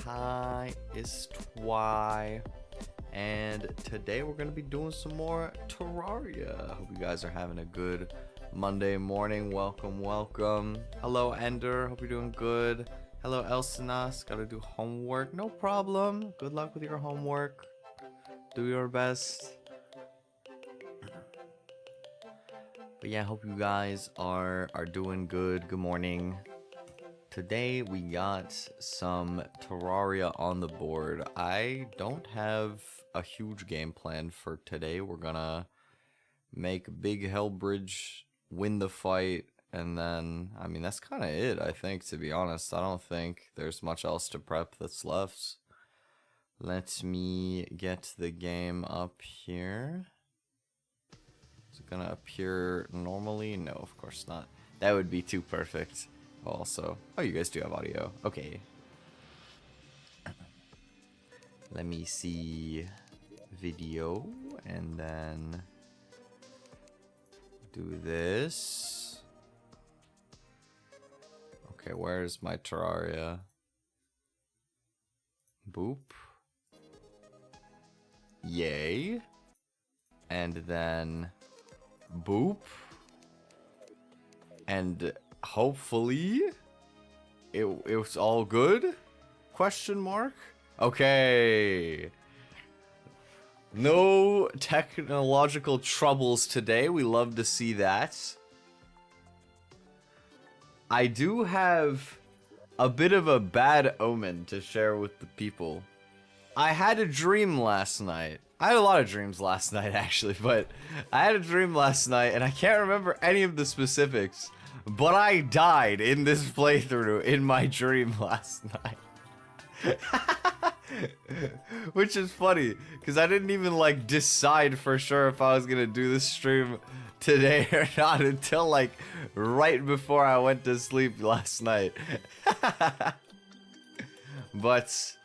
Hi, it's Twi, and today we're going to be doing some more Terraria. Hope you guys are having a good Monday morning. Welcome. Hello, Ender. Hope you're doing good. Hello, Elsinas. Gotta do homework. No problem. Good luck with your homework. Do your best. But yeah, hope you guys are doing good. Good morning. Today we got some Terraria on the board. I don't have a huge game plan for today. We're gonna make Big Hellbridge win the fight, and then, I mean, that's kind of it, I think, to be honest. I don't think there's much else to prep that's left. Let me get the game up here. Is it gonna appear normally? No, of course not. That would be too perfect. Also, oh, you guys do have audio. Okay. Let me see video and then do this. Okay, where's my Terraria? Boop. Yay. And then boop. And hopefully it was all good? Question mark? Okay. No technological troubles today. We love to see that. I do have a bit of a bad omen to share with the people. I had a dream last night. I had a lot of dreams last night, actually, but I had a dream last night, and I can't remember any of the specifics, but I died in this playthrough in my dream last night. Which is funny, because I didn't even, like, decide for sure if I was gonna do this stream today or not until, like, right before I went to sleep last night. But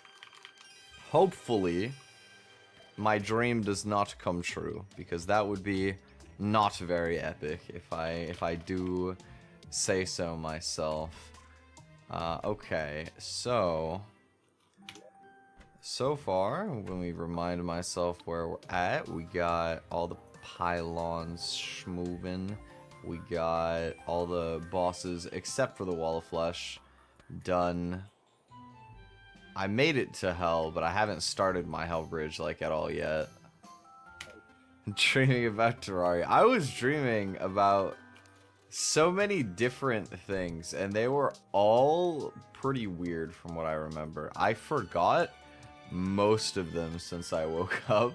hopefully my dream does not come true, because that would be not very epic if I do say so myself. Okay, so far, when we remind myself where we're at, we got all the pylons schmoving. We got all the bosses except for the Wall of Flesh done. I made it to hell, but I haven't started my hell bridge like at all yet. Dreaming about Terraria. I was dreaming about so many different things, and they were all pretty weird from what I remember. I forgot most of them since I woke up,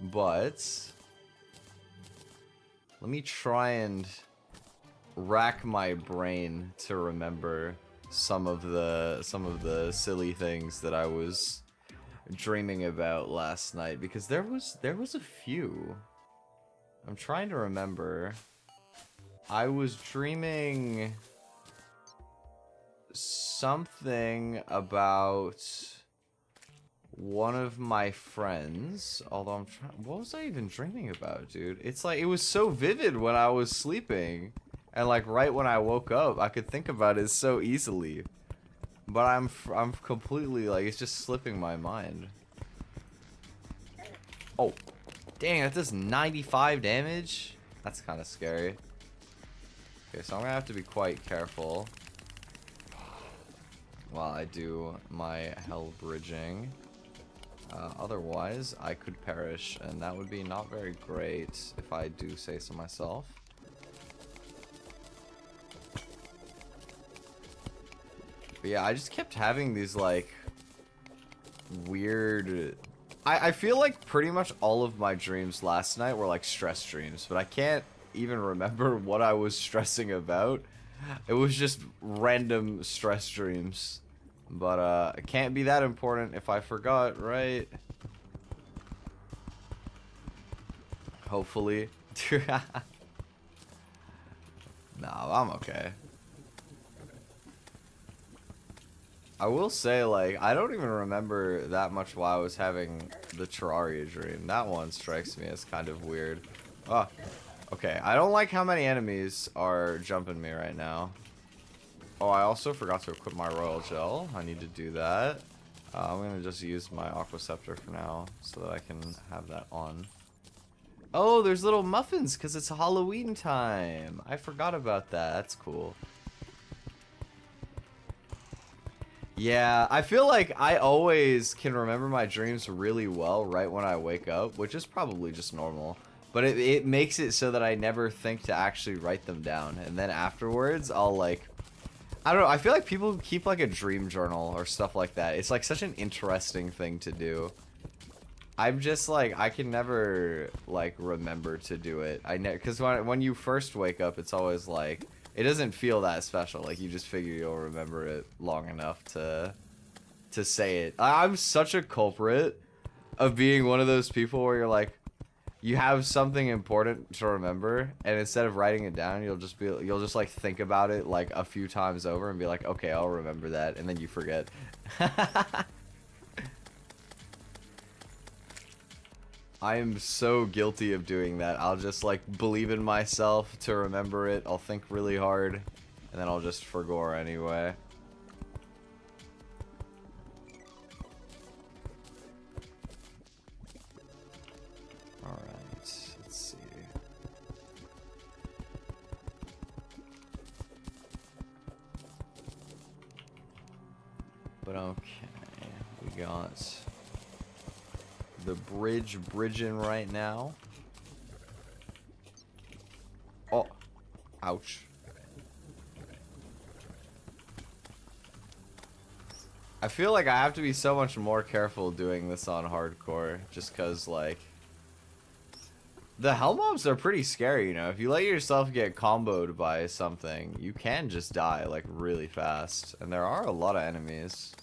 but let me try and rack my brain to remember some of the silly things that I was dreaming about last night, because there was a few. I'm trying to remember. I was dreaming something about one of my friends, although I'm trying, what was I even dreaming about, dude? It's like, it was so vivid when I was sleeping, and like right when I woke up, I could think about it so easily. But I'm completely, like, it's just slipping my mind. Oh, dang, that does 95 damage? That's kind of scary. Okay, so I'm gonna have to be quite careful while I do my hell bridging. Otherwise, I could perish, and that would be not very great if I do say so myself. But yeah, I just kept having these, like, weird... I feel like pretty much all of my dreams last night were, like, stress dreams, but I can't even remember what I was stressing about. It was just random stress dreams. But, it can't be that important if I forgot, right? Hopefully. No, I'm okay. I will say, like, I don't even remember that much while I was having the Terraria dream. That one strikes me as kind of weird. Oh, okay. I don't like how many enemies are jumping me right now. Oh, I also forgot to equip my Royal Gel. I need to do that. I'm going to just use my Aqua Scepter for now so that I can have that on. Oh, there's little muffins because it's Halloween time. I forgot about that. That's cool. Yeah, I feel like I always can remember my dreams really well right when I wake up, which is probably just normal. But it makes it so that I never think to actually write them down. And then afterwards, I'll like... I don't know, I feel like people keep like a dream journal or stuff like that. It's like such an interesting thing to do. I'm just like, I can never like remember to do it. Because when you first wake up, it's always like... It doesn't feel that special. Like, you just figure you'll remember it long enough to say it. I'm such a culprit of being one of those people where you're like, you have something important to remember, and instead of writing it down, you'll just like think about it like a few times over and be like, okay, I'll remember that, and then you forget. I am so guilty of doing that. I'll just like believe in myself to remember it. I'll think really hard, and then I'll just forgo anyway. Alright, let's see. But okay, we got the bridging right now. Oh, ouch. I feel like I have to be so much more careful doing this on hardcore, just cause like the hell mobs are pretty scary, you know. If you let yourself get comboed by something, you can just die like really fast, and there are a lot of enemies.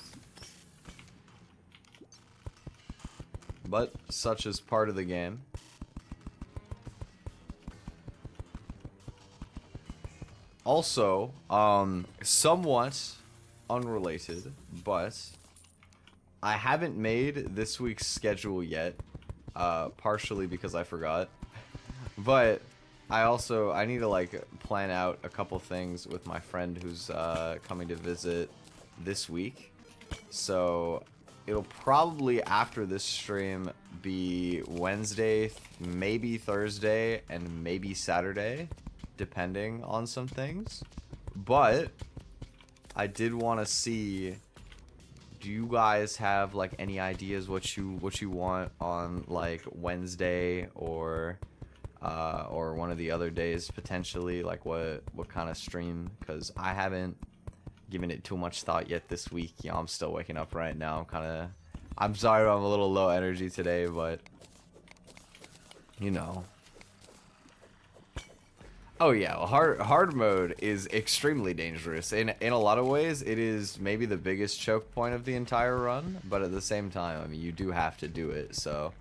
But such is part of the game. Also, somewhat unrelated, but I haven't made this week's schedule yet, partially because I forgot. But I need to like plan out a couple things with my friend who's coming to visit this week. So it'll probably, after this stream, be Wednesday, maybe Thursday, and maybe Saturday. depending on some things. But I did want to see, do you guys have like any ideas what you want on like Wednesday or one of the other days potentially, like what kind of stream? Because I haven't given it too much thought yet this week. You know, I'm still waking up right now. I'm sorry I'm a little low energy today, but you know. Oh yeah, hard mode is extremely dangerous. In a lot of ways, it is maybe the biggest choke point of the entire run, but at the same time, I mean, you do have to do it, so.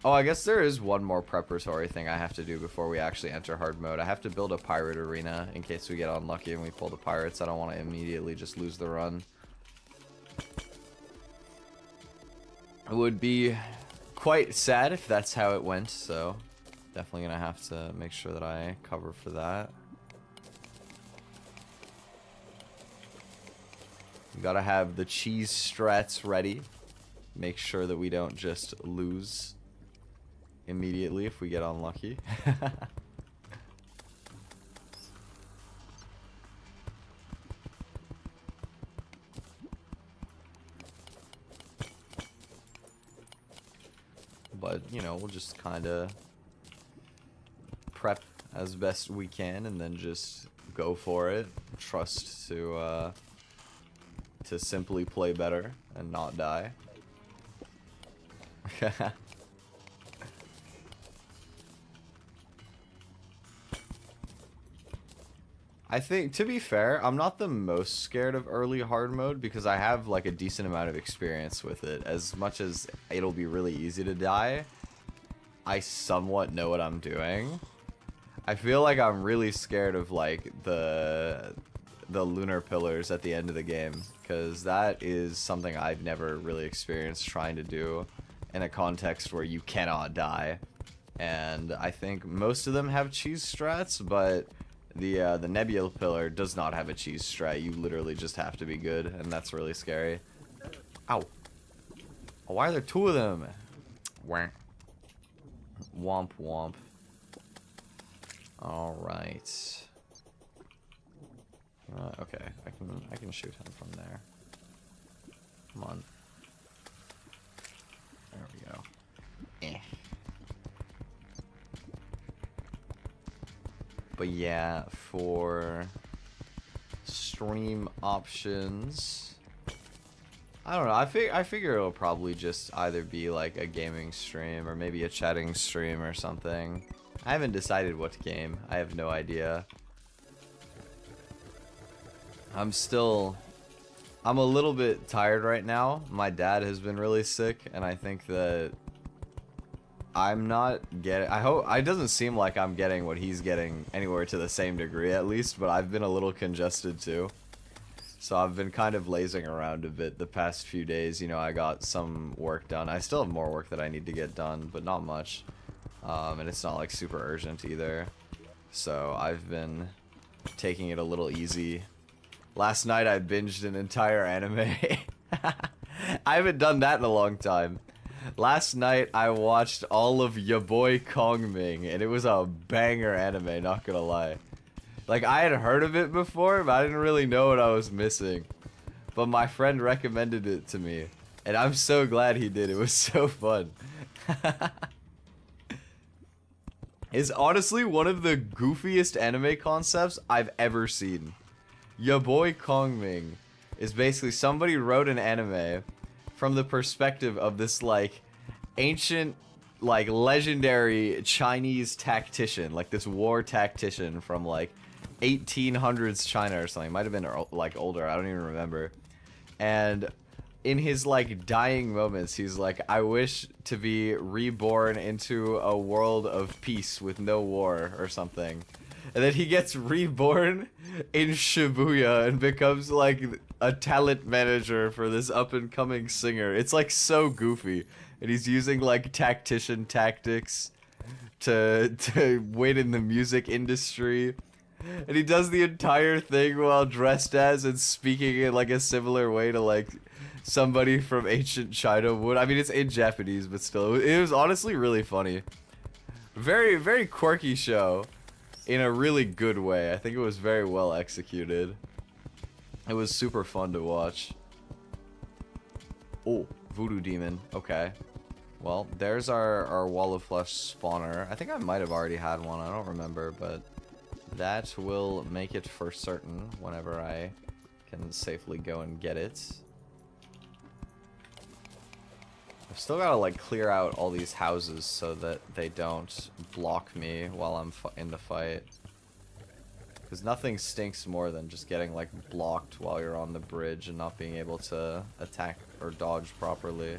Oh, I guess there is one more preparatory thing I have to do before we actually enter hard mode. I have to build a pirate arena in case we get unlucky and we pull the pirates. I don't want to immediately just lose the run. It would be quite sad if that's how it went, so definitely gonna have to make sure that I cover for that. We gotta have the cheese strats ready. Make sure that we don't just lose immediately if we get unlucky. But, you know, we'll just kind of prep as best we can and then just go for it. Trust to simply play better and not die. I think, to be fair, I'm not the most scared of early hard mode because I have like a decent amount of experience with it. As much as it'll be really easy to die, I somewhat know what I'm doing. I feel like I'm really scared of like the lunar pillars at the end of the game, because that is something I've never really experienced trying to do in a context where you cannot die. And I think most of them have cheese strats, but the nebula pillar does not have a cheese strat. You literally just have to be good, and that's really scary. Ow. Oh, why are there two of them? Womp womp. Alright. Okay, I can shoot him from there. Come on. There we go. But yeah, for stream options, I don't know. I figure it'll probably just either be like a gaming stream or maybe a chatting stream or something. I haven't decided what game. I have no idea. I'm a little bit tired right now. My dad has been really sick, and I think that I'm not getting, it doesn't seem like I'm getting what he's getting anywhere to the same degree at least, but I've been a little congested too. So I've been kind of lazing around a bit the past few days. You know, I got some work done. I still have more work that I need to get done, but not much. And it's not like super urgent either. So I've been taking it a little easy. Last night I binged an entire anime. I haven't done that in a long time. Last night I watched all of Ya Boy Kongming, and it was a banger anime, not gonna lie. Like, I had heard of it before, but I didn't really know what I was missing. But my friend recommended it to me, and I'm so glad he did. It was so fun. It's honestly one of the goofiest anime concepts I've ever seen. Ya Boy Kongming is basically somebody wrote an anime from the perspective of this like ancient, like legendary Chinese tactician, like this war tactician from like 1800s China or something. Might have been like older, I don't even remember. And in his like dying moments, he's like, I wish to be reborn into a world of peace with no war or something. And then he gets reborn in Shibuya and becomes like a talent manager for this up and coming singer. It's like so goofy. And he's using like tactician tactics to win in the music industry. And he does the entire thing while dressed as and speaking in like a similar way to like somebody from ancient China would. I mean, it's in Japanese, but still, it was honestly really funny. Very, very quirky show. in a really good way. I think it was very well executed. It was super fun to watch. Oh, voodoo demon. Okay. Well, there's our wall of flesh spawner. I think I might have already had one. I don't remember, but that will make it for certain whenever I can safely go and get it. I've still got to like clear out all these houses so that they don't block me while I'm in the fight. Because nothing stinks more than just getting like blocked while you're on the bridge and not being able to attack or dodge properly.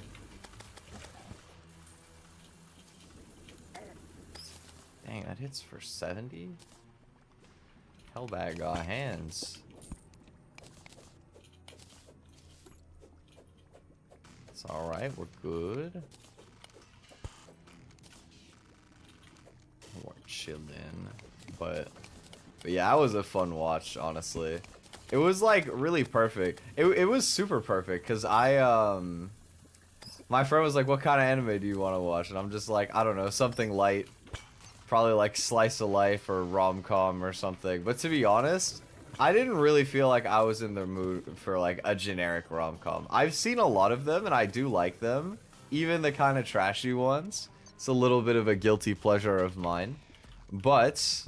Dang, that hits for 70? Hellbag got hands. It's alright, we're good. We're chilling. But yeah, that was a fun watch, honestly. It was like really perfect. It was super perfect because my friend was like, what kind of anime do you want to watch? And I'm just like, I don't know, something light. Probably like slice of life or rom-com or something. But to be honest, I didn't really feel like I was in the mood for like a generic rom-com. I've seen a lot of them and I do like them. Even the kind of trashy ones. It's a little bit of a guilty pleasure of mine. But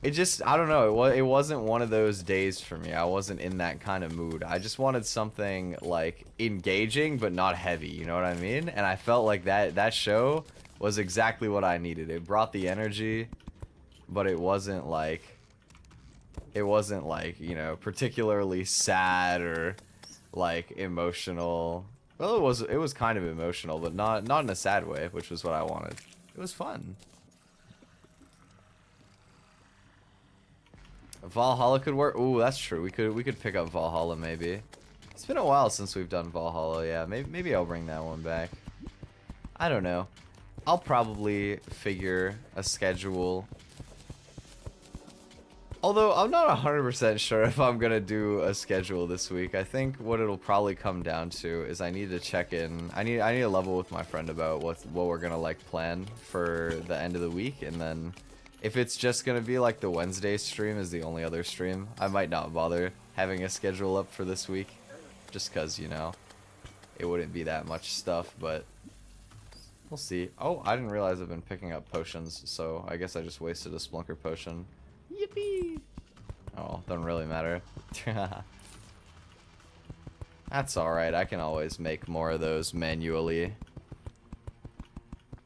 it just, I don't know, it wasn't one of those days for me. I wasn't in that kind of mood. I just wanted something like engaging but not heavy, you know what I mean? And I felt like that show was exactly what I needed. It brought the energy, but it wasn't like, you know, particularly sad or like emotional. Well, it was kind of emotional, but not in a sad way, which was what I wanted. It was fun. Valhalla could work. Ooh, that's true. We could pick up Valhalla maybe. It's been a while since we've done Valhalla. Yeah, maybe I'll bring that one back. I don't know. I'll probably figure a schedule. Although I'm not 100% sure if I'm gonna do a schedule this week. I think what it'll probably come down to is I need to check in. I need to level with my friend about what we're gonna like plan for the end of the week, and then if it's just gonna be like the Wednesday stream is the only other stream, I might not bother having a schedule up for this week, just cause, you know, it wouldn't be that much stuff, but we'll see. Oh, I didn't realize I've been picking up potions, so I guess I just wasted a Splunker potion. Yippee! Oh, doesn't really matter. That's alright, I can always make more of those manually.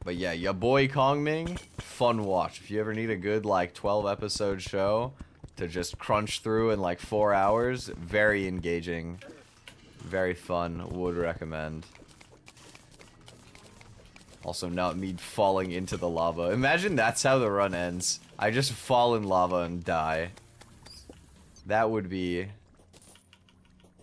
But yeah, ya boy Kongming, fun watch. If you ever need a good, like, 12-episode show to just crunch through in, like, 4 hours, very engaging. Very fun, would recommend. Also, not me falling into the lava. Imagine that's how the run ends. I just fall in lava and die. That would be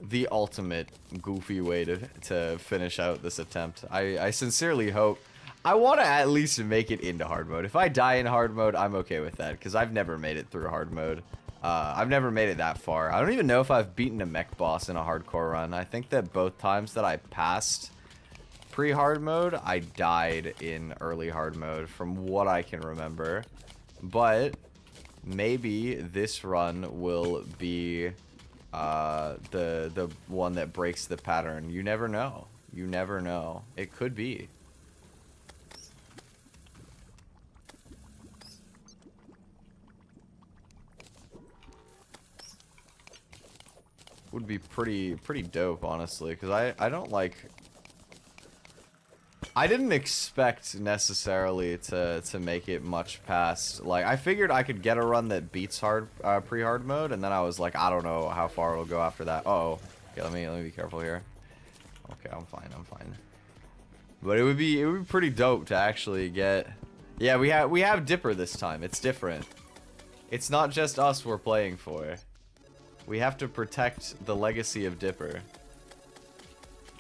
the ultimate goofy way to finish out this attempt. I sincerely hope. I want to at least make it into hard mode. If I die in hard mode, I'm okay with that, because I've never made it through hard mode. I've never made it that far. I don't even know if I've beaten a mech boss in a hardcore run. I think that both times that I passed pre-hard mode, I died in early hard mode, from what I can remember. But maybe this run will be the one that breaks the pattern. You never know. You never know. It could be. Would be pretty dope, honestly, because I don't like. I didn't expect necessarily to make it much past. Like, I figured I could get a run that beats pre-hard mode, and then I was like, I don't know how far it'll go after that. Uh-oh. Okay, let me be careful here. Okay, I'm fine. But it would be pretty dope to actually get. Yeah, we have Dipper this time. It's different. It's not just us we're playing for. We have to protect the legacy of Dipper.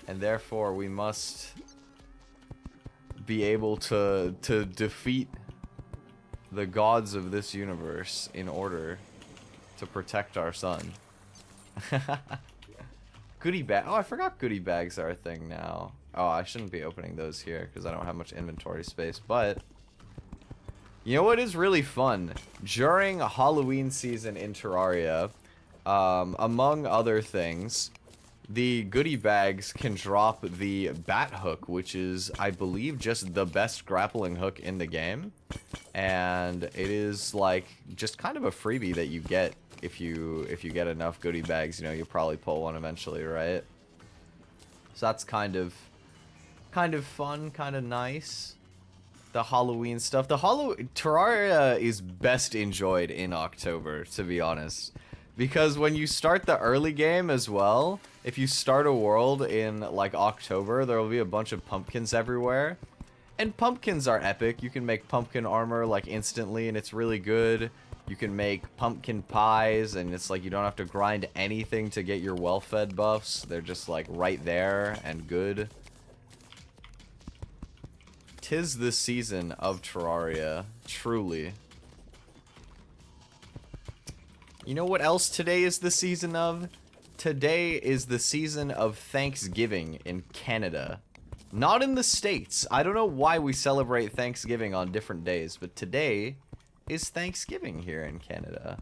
And therefore we must be able to defeat the gods of this universe in order to protect our son. Goodie bag. Oh, I forgot goodie bags are a thing now. Oh, I shouldn't be opening those here because I don't have much inventory space, but You know what is really fun? During Halloween season in Terraria, among other things, the goodie bags can drop the bat hook, which is, I believe, just the best grappling hook in the game. And it is like just kind of a freebie that you get if you get enough goodie bags. You know, you'll probably pull one eventually, right? So that's kind of fun, kind of nice. The Halloween stuff. Terraria is best enjoyed in October, to be honest. Because when you start the early game as well, if you start a world in, like, October, there will be a bunch of pumpkins everywhere. And pumpkins are epic. You can make pumpkin armor, like, instantly, and it's really good. You can make pumpkin pies, and it's like you don't have to grind anything to get your well-fed buffs. They're just, like, right there and good. 'Tis the season of Terraria, truly. You know what else today is the season of? Today is the season of Thanksgiving in Canada. Not in the States. I don't know why we celebrate Thanksgiving on different days, but today is Thanksgiving here in Canada.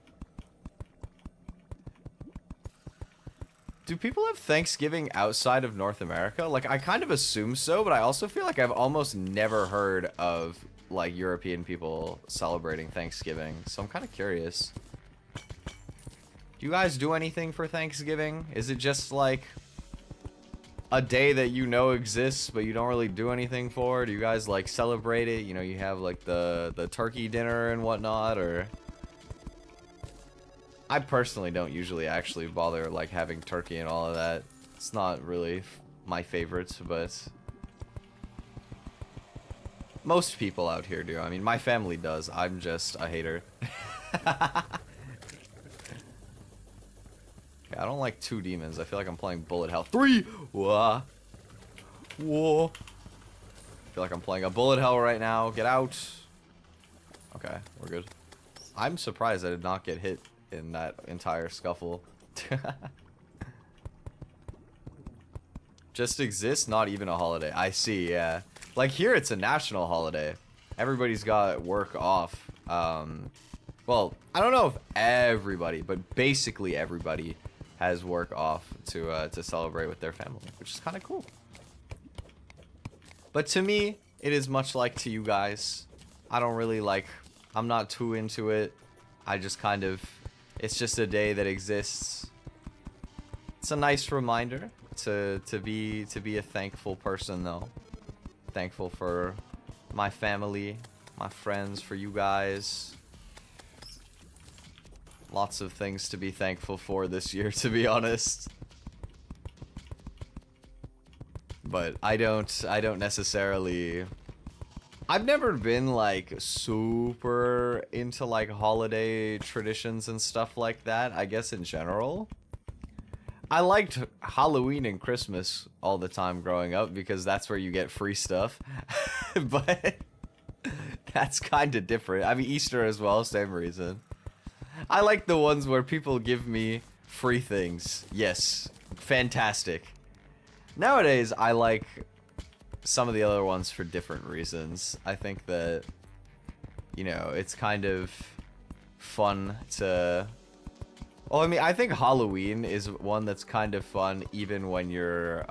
Do people have Thanksgiving outside of North America? Like, I kind of assume so, but I also feel like I've almost never heard of, like, European people celebrating Thanksgiving, so I'm kind of curious. Do you guys do anything for Thanksgiving? Is it just, like, a day that you know exists, but you don't really do anything for? Do you guys, like, celebrate it? You know, you have, like, the turkey dinner and whatnot, or... I personally don't usually actually bother, like, having turkey and all of that. It's not really my favorites, but... most people out here do. I mean, my family does. I'm just a hater. I don't like 2 demons. I feel like I'm playing bullet hell. 3! Whoa. Whoa. I feel like I'm playing a bullet hell right now. Get out. Okay, we're good. I'm surprised I did not get hit in that entire scuffle. Just exists, not even a holiday. I see, yeah. Like here it's a national holiday. Everybody's got work off. Well, I don't know if everybody, but basically everybody has work off to celebrate with their family, which is kind of cool. But to me, it is much like to you guys. I don't really like, I'm not too into it. I just kind of, it's just a day that exists. It's a nice reminder to be a thankful person though. Thankful for my family, my friends, for you guys. Lots of things to be thankful for this year, to be honest. But I don't necessarily... I've never been, like, super into, like, holiday traditions and stuff like that, I guess in general. I liked Halloween and Christmas all the time growing up because that's where you get free stuff. But that's kind of different. I mean, Easter as well, same reason. I like the ones where people give me free things. Yes, fantastic. Nowadays, I like some of the other ones for different reasons. I think that, you know, it's kind of fun to... Well, I mean, I think Halloween is one that's kind of fun even when you're,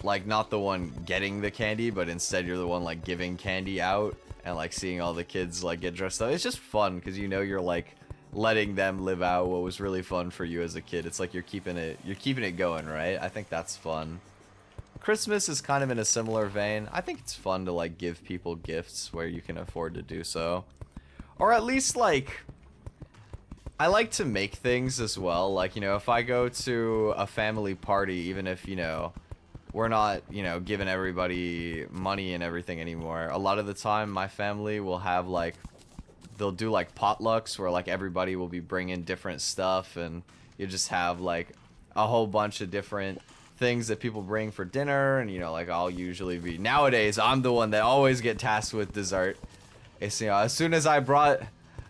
like, not the one getting the candy, but instead you're the one, like, giving candy out and, like, seeing all the kids, like, get dressed up. It's just fun because, you know, you're, like, letting them live out what was really fun for you as a kid. It's like you're keeping it going, right? I think that's fun. Christmas is kind of in a similar vein. I think it's fun to, like, give people gifts where you can afford to do so. Or at least, like... I like to make things as well. Like, you know, if I go to a family party, even if, you know, we're not, you know, giving everybody money and everything anymore, a lot of the time my family will have, like, they'll do, like, potlucks where, like, everybody will be bringing different stuff, and you just have, like, a whole bunch of different things that people bring for dinner, and, you know, like, I'll usually be... Nowadays, I'm the one that always get tasked with dessert. It's, you know, as soon as I brought...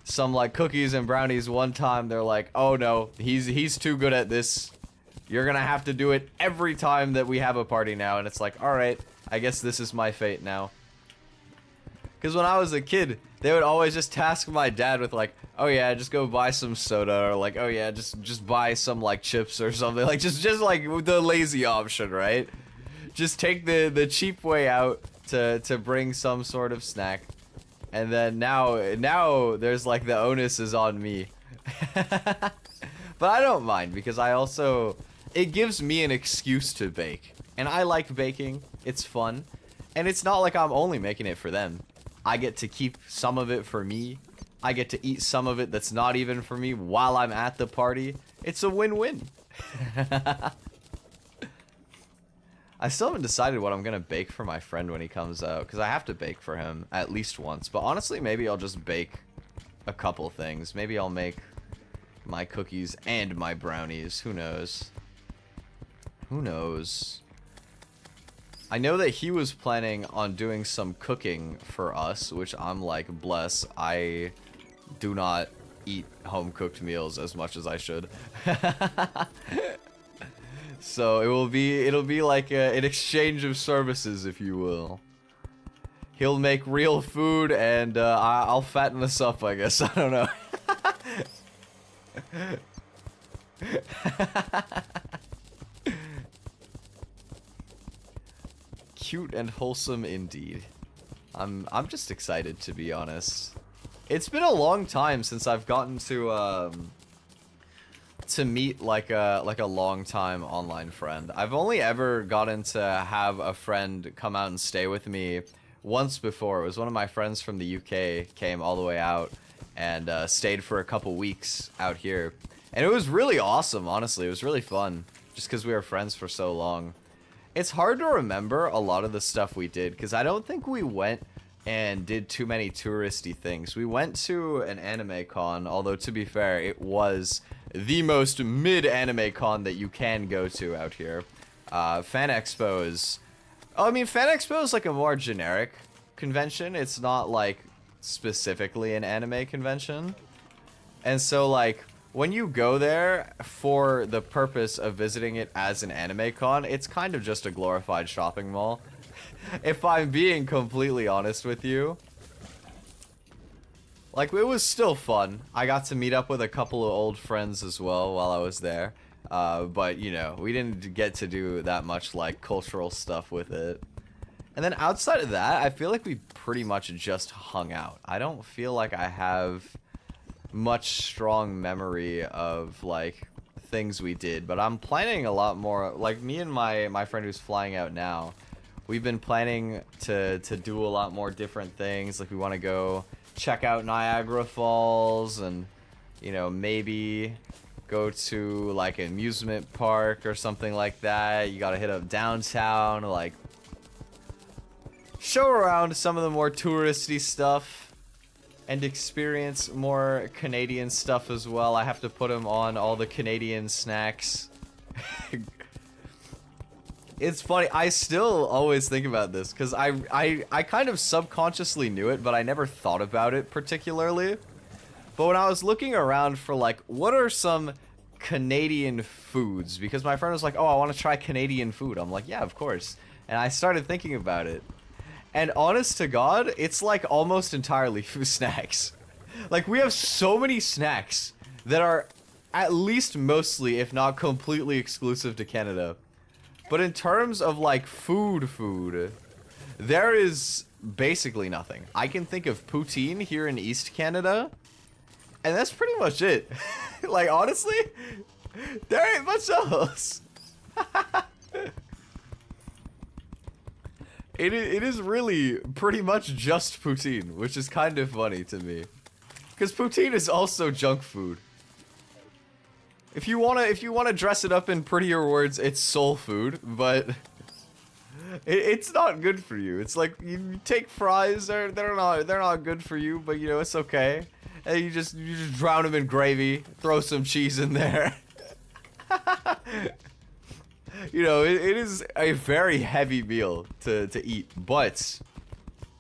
some, like, cookies and brownies one time, they're like, oh no, he's too good at this. You're gonna have to do it every time that we have a party now. And it's like, alright, I guess this is my fate now. Because when I was a kid, they would always just task my dad with like, oh yeah, just go buy some soda, or like, oh yeah, just buy some like chips or something. Like just like the lazy option, right? Just take the cheap way out to bring some sort of snack. And then now there's like the onus is on me. But I don't mind, because it gives me an excuse to bake. And I like baking. It's fun. And it's not like I'm only making it for them. I get to keep some of it for me. I get to eat some of it that's not even for me while I'm at the party. It's a win-win. I still haven't decided what I'm gonna bake for my friend when he comes out, because I have to bake for him at least once. But honestly, maybe I'll just bake a couple things. Maybe I'll make my cookies and my brownies. Who knows? Who knows? I know that he was planning on doing some cooking for us, which I'm like, bless. I do not eat home-cooked meals as much as I should. So it'll be like an exchange of services, if you will. He'll make real food, and I'll fatten us up, I guess. I don't know. Cute and wholesome indeed. I'm just excited, to be honest. It's been a long time since I've gotten to meet like a long time online friend. I've only ever gotten to have a friend come out and stay with me once before. It was one of my friends from the UK came all the way out and stayed for a couple weeks out here. And it was really awesome, honestly. It was really fun, just because we were friends for so long. It's hard to remember a lot of the stuff we did, because I don't think we went and did too many touristy things. We went to an anime con, although to be fair, it was the most mid-anime con that you can go to out here. Fan Expo is... Oh, I mean, Fan Expo is like a more generic convention. It's not like specifically an anime convention. And so like, when you go there for the purpose of visiting it as an anime con, it's kind of just a glorified shopping mall. If I'm being completely honest with you. Like, it was still fun. I got to meet up with a couple of old friends as well while I was there. But, you know, we didn't get to do that much, like, cultural stuff with it. And then outside of that, I feel like we pretty much just hung out. I don't feel like I have much strong memory of, like, things we did. But I'm planning a lot more. Like, me and my friend who's flying out now, we've been planning to do a lot more different things. Like, we want to go check out Niagara Falls and, you know, maybe go to like an amusement park or something like that. You gotta hit up downtown, like show around some of the more touristy stuff and experience more Canadian stuff as well. I have to put him on all the Canadian snacks. It's funny, I still always think about this, because I kind of subconsciously knew it, but I never thought about it particularly. But when I was looking around for, like, what are some Canadian foods? Because my friend was like, oh, I want to try Canadian food. I'm like, yeah, of course. And I started thinking about it. And honest to God, it's, like, almost entirely food snacks. Like, we have so many snacks that are at least mostly, if not completely exclusive to Canada. But in terms of, like, food, there is basically nothing. I can think of poutine here in East Canada, and that's pretty much it. Like, honestly, there ain't much else. It is really pretty much just poutine, which is kind of funny to me. Because poutine is also junk food. If you wanna dress it up in prettier words, it's soul food, but it's not good for you. It's like you take fries, they're not good for you, but you know it's okay. And you just drown them in gravy, throw some cheese in there. You know, it is a very heavy meal to eat, but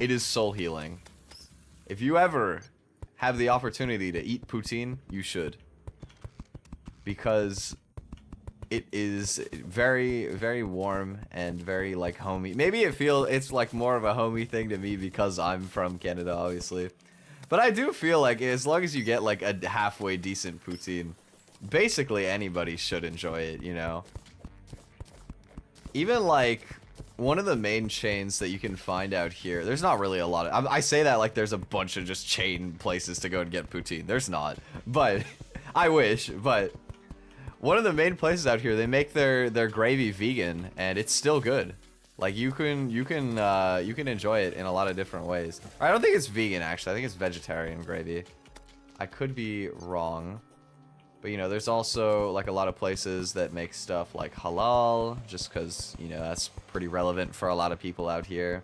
it is soul healing. If you ever have the opportunity to eat poutine, you should. Because it is very, very warm and very like homey. Maybe it's like more of a homey thing to me because I'm from Canada, obviously. But I do feel like as long as you get like a halfway decent poutine, basically anybody should enjoy it, you know? Even like one of the main chains that you can find out here, there's not really a lot of, I say that like there's a bunch of just chain places to go and get poutine. There's not, but I wish. But one of the main places out here, they make their gravy vegan, and it's still good. Like you can enjoy it in a lot of different ways. I don't think it's vegan actually. I think it's vegetarian gravy. I could be wrong. But, you know, there's also, like, a lot of places that make stuff like halal, just because, you know, that's pretty relevant for a lot of people out here.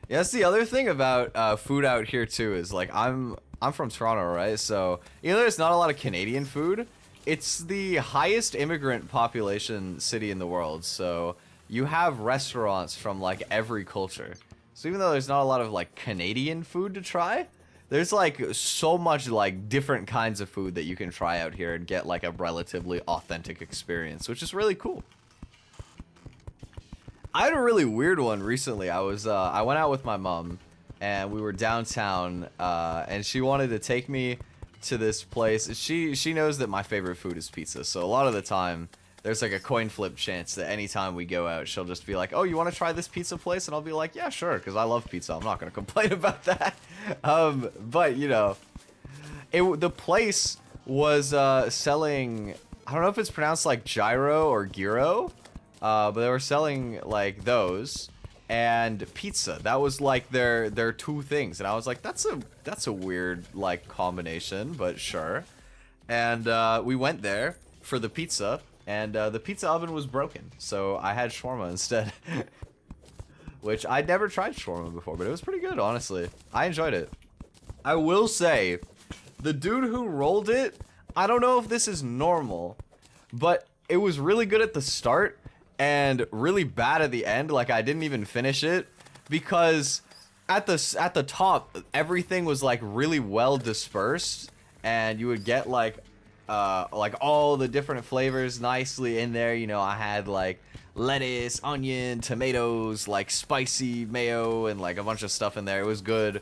Yeah, that's the other thing about food out here, too, is, like, I'm from Toronto, right? So, you know, there's not a lot of Canadian food. It's the highest immigrant population city in the world, so you have restaurants from, like, every culture. So even though there's not a lot of, like, Canadian food to try, there's like so much like different kinds of food that you can try out here and get like a relatively authentic experience, which is really cool. I had a really weird one recently. I went out with my mom and we were downtown and she wanted to take me to this place. She knows that my favorite food is pizza, so a lot of the time there's like a coin flip chance that anytime we go out, she'll just be like, oh, you want to try this pizza place? And I'll be like, yeah, sure, because I love pizza. I'm not going to complain about that. But, you know, the place was selling, I don't know if it's pronounced like gyro or gyro, but they were selling like those and pizza. That was like their two things. And I was like, that's a weird like combination, but sure. And we went there for the pizza. And the pizza oven was broken, so I had shawarma instead. Which I'd never tried shawarma before, but it was pretty good, honestly. I enjoyed it. I will say, the dude who rolled it, I don't know if this is normal, but it was really good at the start and really bad at the end. Like, I didn't even finish it because at the top, everything was like really well dispersed, and you would get like all the different flavors nicely in there. You know, I had like lettuce, onion, tomatoes, like spicy mayo, and like a bunch of stuff in there. It was good.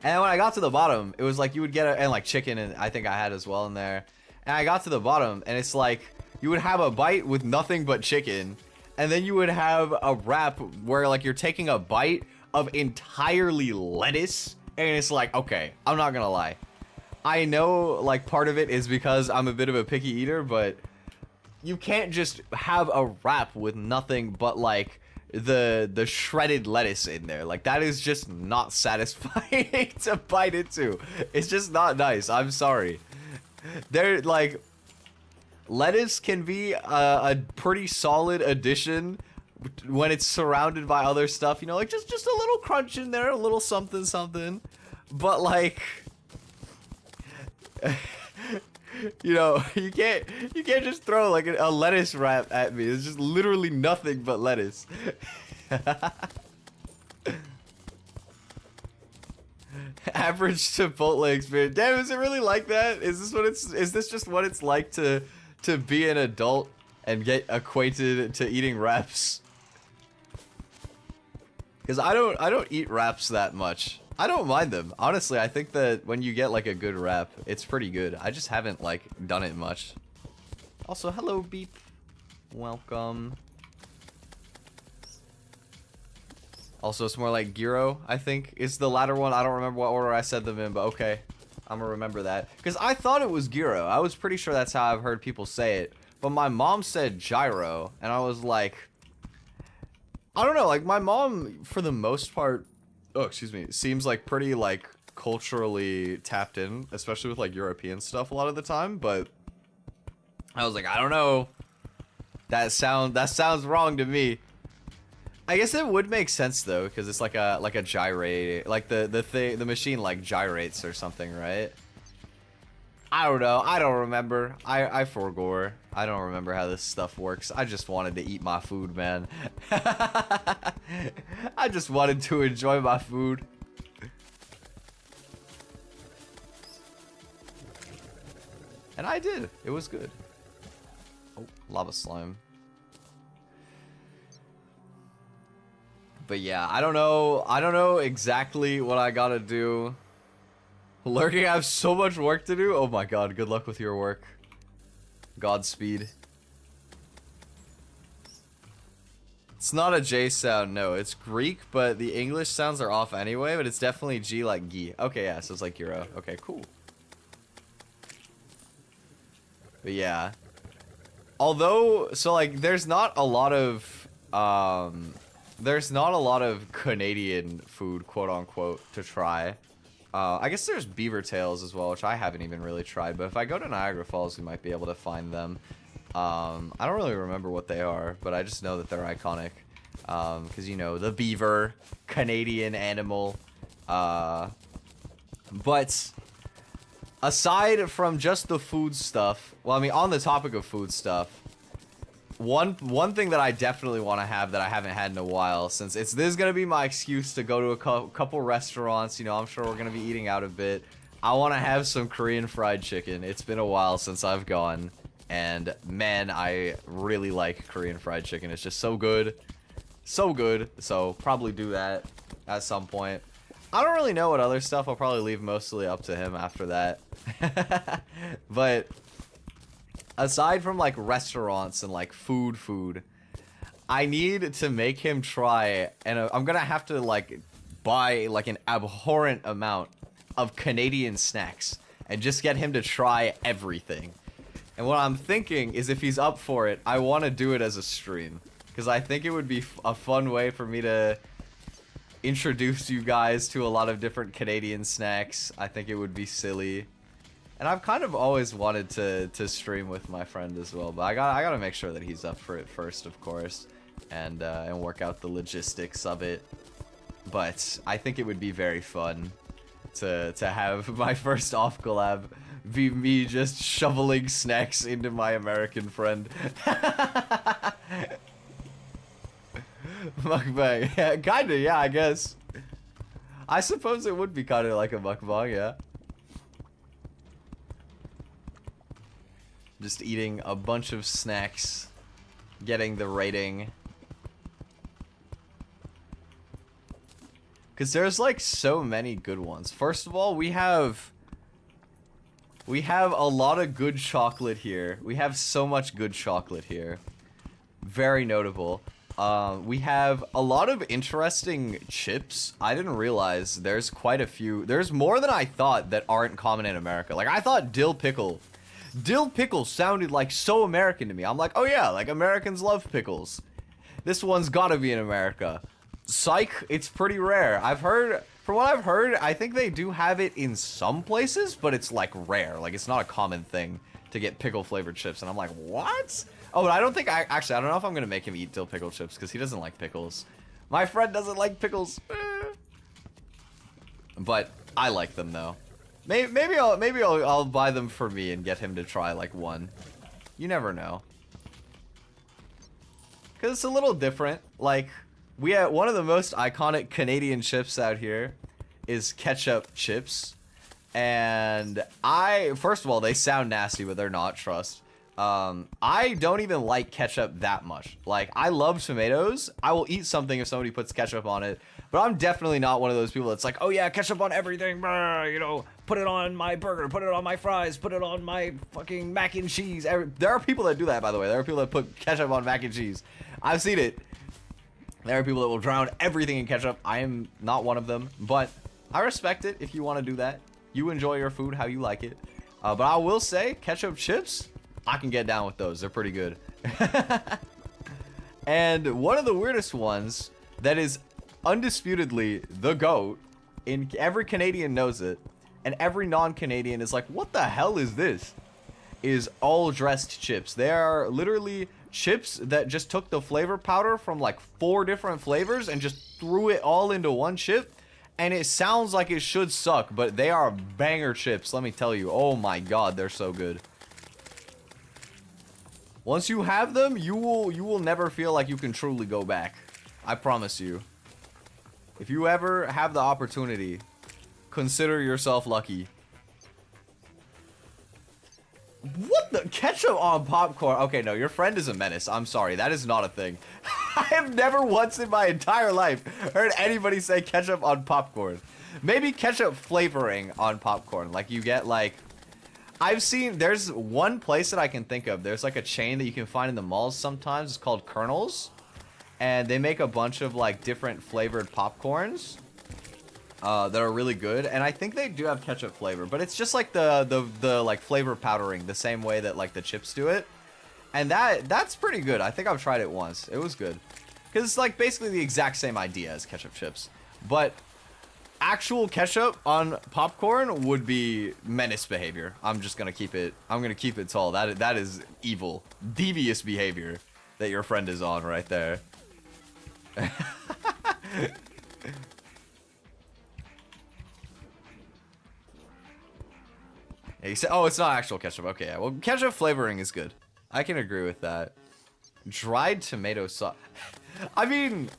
And when I got to the bottom, it was like you would get and like chicken, and I think I had as well in there. And I got to the bottom, and it's like you would have a bite with nothing but chicken, and then you would have a wrap where like you're taking a bite of entirely lettuce, and it's like, okay, I'm not gonna lie. I know, like, part of it is because I'm a bit of a picky eater, but you can't just have a wrap with nothing but, like, the shredded lettuce in there. Like, that is just not satisfying to bite into. It's just not nice. I'm sorry. They're, like, lettuce can be a pretty solid addition when it's surrounded by other stuff. You know, like, just a little crunch in there, a little something, something. But, like... you know, you can't just throw like a lettuce wrap at me. It's just literally nothing but lettuce. Average Chipotle experience. Damn, is it really like that? Is this just what it's like to be an adult and get acquainted to eating wraps? Because I don't eat wraps that much. I don't mind them. Honestly, I think that when you get like a good wrap, it's pretty good. I just haven't like done it much. Also, hello Beep. Welcome. Also, it's more like gyro, I think, is the latter one. I don't remember what order I said them in, but okay. I'm gonna remember that. Because I thought it was gyro. I was pretty sure that's how I've heard people say it. But my mom said gyro, and I was like... I don't know, like my mom, for the most part... Oh, excuse me. Seems like pretty like culturally tapped in, especially with like European stuff a lot of the time. But I was like, I don't know. That sounds wrong to me. I guess it would make sense though, because it's like a gyrate, like the machine like gyrates or something, right? I don't know. I don't remember. I forgot. I don't remember how this stuff works. I just wanted to eat my food, man. I just wanted to enjoy my food. And I did. It was good. Lava slime. But yeah, I don't know exactly what I gotta do. Lurking, I have so much work to do. Oh my god, good luck with your work. Godspeed. It's not a J sound, no. It's Greek, but the English sounds are off anyway, but it's definitely G like Gi. Okay, yeah, so it's like Euro. Okay, cool. But yeah. Although, so like, there's not a lot of Canadian food, quote unquote, to try. I guess there's beaver tails as well, which I haven't even really tried, but if I go to Niagara Falls, we might be able to find them. I don't really remember what they are, but I just know that they're iconic. Because, you know, the beaver, Canadian animal. But aside from just the food stuff, well, I mean, on the topic of food stuff, one thing that I definitely want to have that I haven't had in a while, since this is going to be my excuse to go to a couple restaurants, you know, I'm sure we're going to be eating out a bit. I want to have some Korean fried chicken. It's been a while since I've gone, and man, I really like Korean fried chicken. It's just so good. So good. So probably do that at some point. I don't really know what other stuff. I'll probably leave mostly up to him after that. But aside from like restaurants and like food, I need to make him try, and I'm gonna have to like buy like an abhorrent amount of Canadian snacks and just get him to try everything. And what I'm thinking is, if he's up for it, I want to do it as a stream, because I think it would be a fun way for me to introduce you guys to a lot of different Canadian snacks. I think it would be silly. And I've kind of always wanted to stream with my friend as well, but I gotta make sure that he's up for it first, of course, and work out the logistics of it. But I think it would be very fun to have my first off collab be me just shoveling snacks into my American friend. Mukbang, yeah, kinda, yeah, I guess. I suppose it would be kinda like a mukbang, yeah. Just eating a bunch of snacks, getting the rating. Because there's like so many good ones. First of all, we have a lot of good chocolate here. We have so much good chocolate here. Very notable. We have a lot of interesting chips. I didn't realize there's quite a few. There's more than I thought that aren't common in America. Like, I thought dill pickle sounded like so American to me. I'm like, oh yeah, like Americans love pickles. This one's gotta be in America. Psych, it's pretty rare. From what I've heard, I think they do have it in some places, but it's like rare. Like, it's not a common thing to get pickle flavored chips. And I'm like, what? Oh, but I don't know if I'm gonna make him eat dill pickle chips, because he doesn't like pickles. My friend doesn't like pickles. But I like them though. Maybe I'll buy them for me and get him to try like one. You never know. Cause it's a little different. Like, we have one of the most iconic Canadian chips out here is ketchup chips. And first of all, they sound nasty, but they're not, trust. I don't even like ketchup that much. Like, I love tomatoes. I will eat something if somebody puts ketchup on it. But I'm definitely not one of those people that's like, oh yeah, ketchup on everything, you know, put it on my burger, put it on my fries, put it on my fucking mac and cheese. There are people that do that, by the way. There are people that put ketchup on mac and cheese. I've seen it. There are people that will drown everything in ketchup. I am not one of them, but I respect it if you want to do that. You enjoy your food how you like it. But I will say, ketchup chips, I can get down with those. They're pretty good. And one of the weirdest ones that is undisputedly the GOAT, in every Canadian knows it, and every non-Canadian is like, what the hell is this? Is all dressed chips. They are literally chips that just took the flavor powder from like 4 different flavors and just threw it all into one chip. And it sounds like it should suck, but they are banger chips, let me tell you. Oh my god, they're so good. Once you have them, you will never feel like you can truly go back. I promise you. If you ever have the opportunity, consider yourself lucky. What the? Ketchup on popcorn? Okay, no, your friend is a menace. I'm sorry, that is not a thing. I have never once in my entire life heard anybody say ketchup on popcorn. Maybe ketchup flavoring on popcorn. Like you get like, I've seen, there's one place that I can think of. There's like a chain that you can find in the malls sometimes. It's called Colonel's. And they make a bunch of like different flavored popcorns that are really good. And I think they do have ketchup flavor, but it's just like the like flavor powdering the same way that like the chips do it. And that's pretty good. I think I've tried it once. It was good. Because it's like basically the exact same idea as ketchup chips. But actual ketchup on popcorn would be menace behavior. I'm just gonna keep it, I'm gonna keep it tall. That is evil, devious behavior that your friend is on right there. He said, oh, it's not actual ketchup. Okay, yeah. Well, ketchup flavoring is good. I can agree with that. Dried tomato sauce. I mean,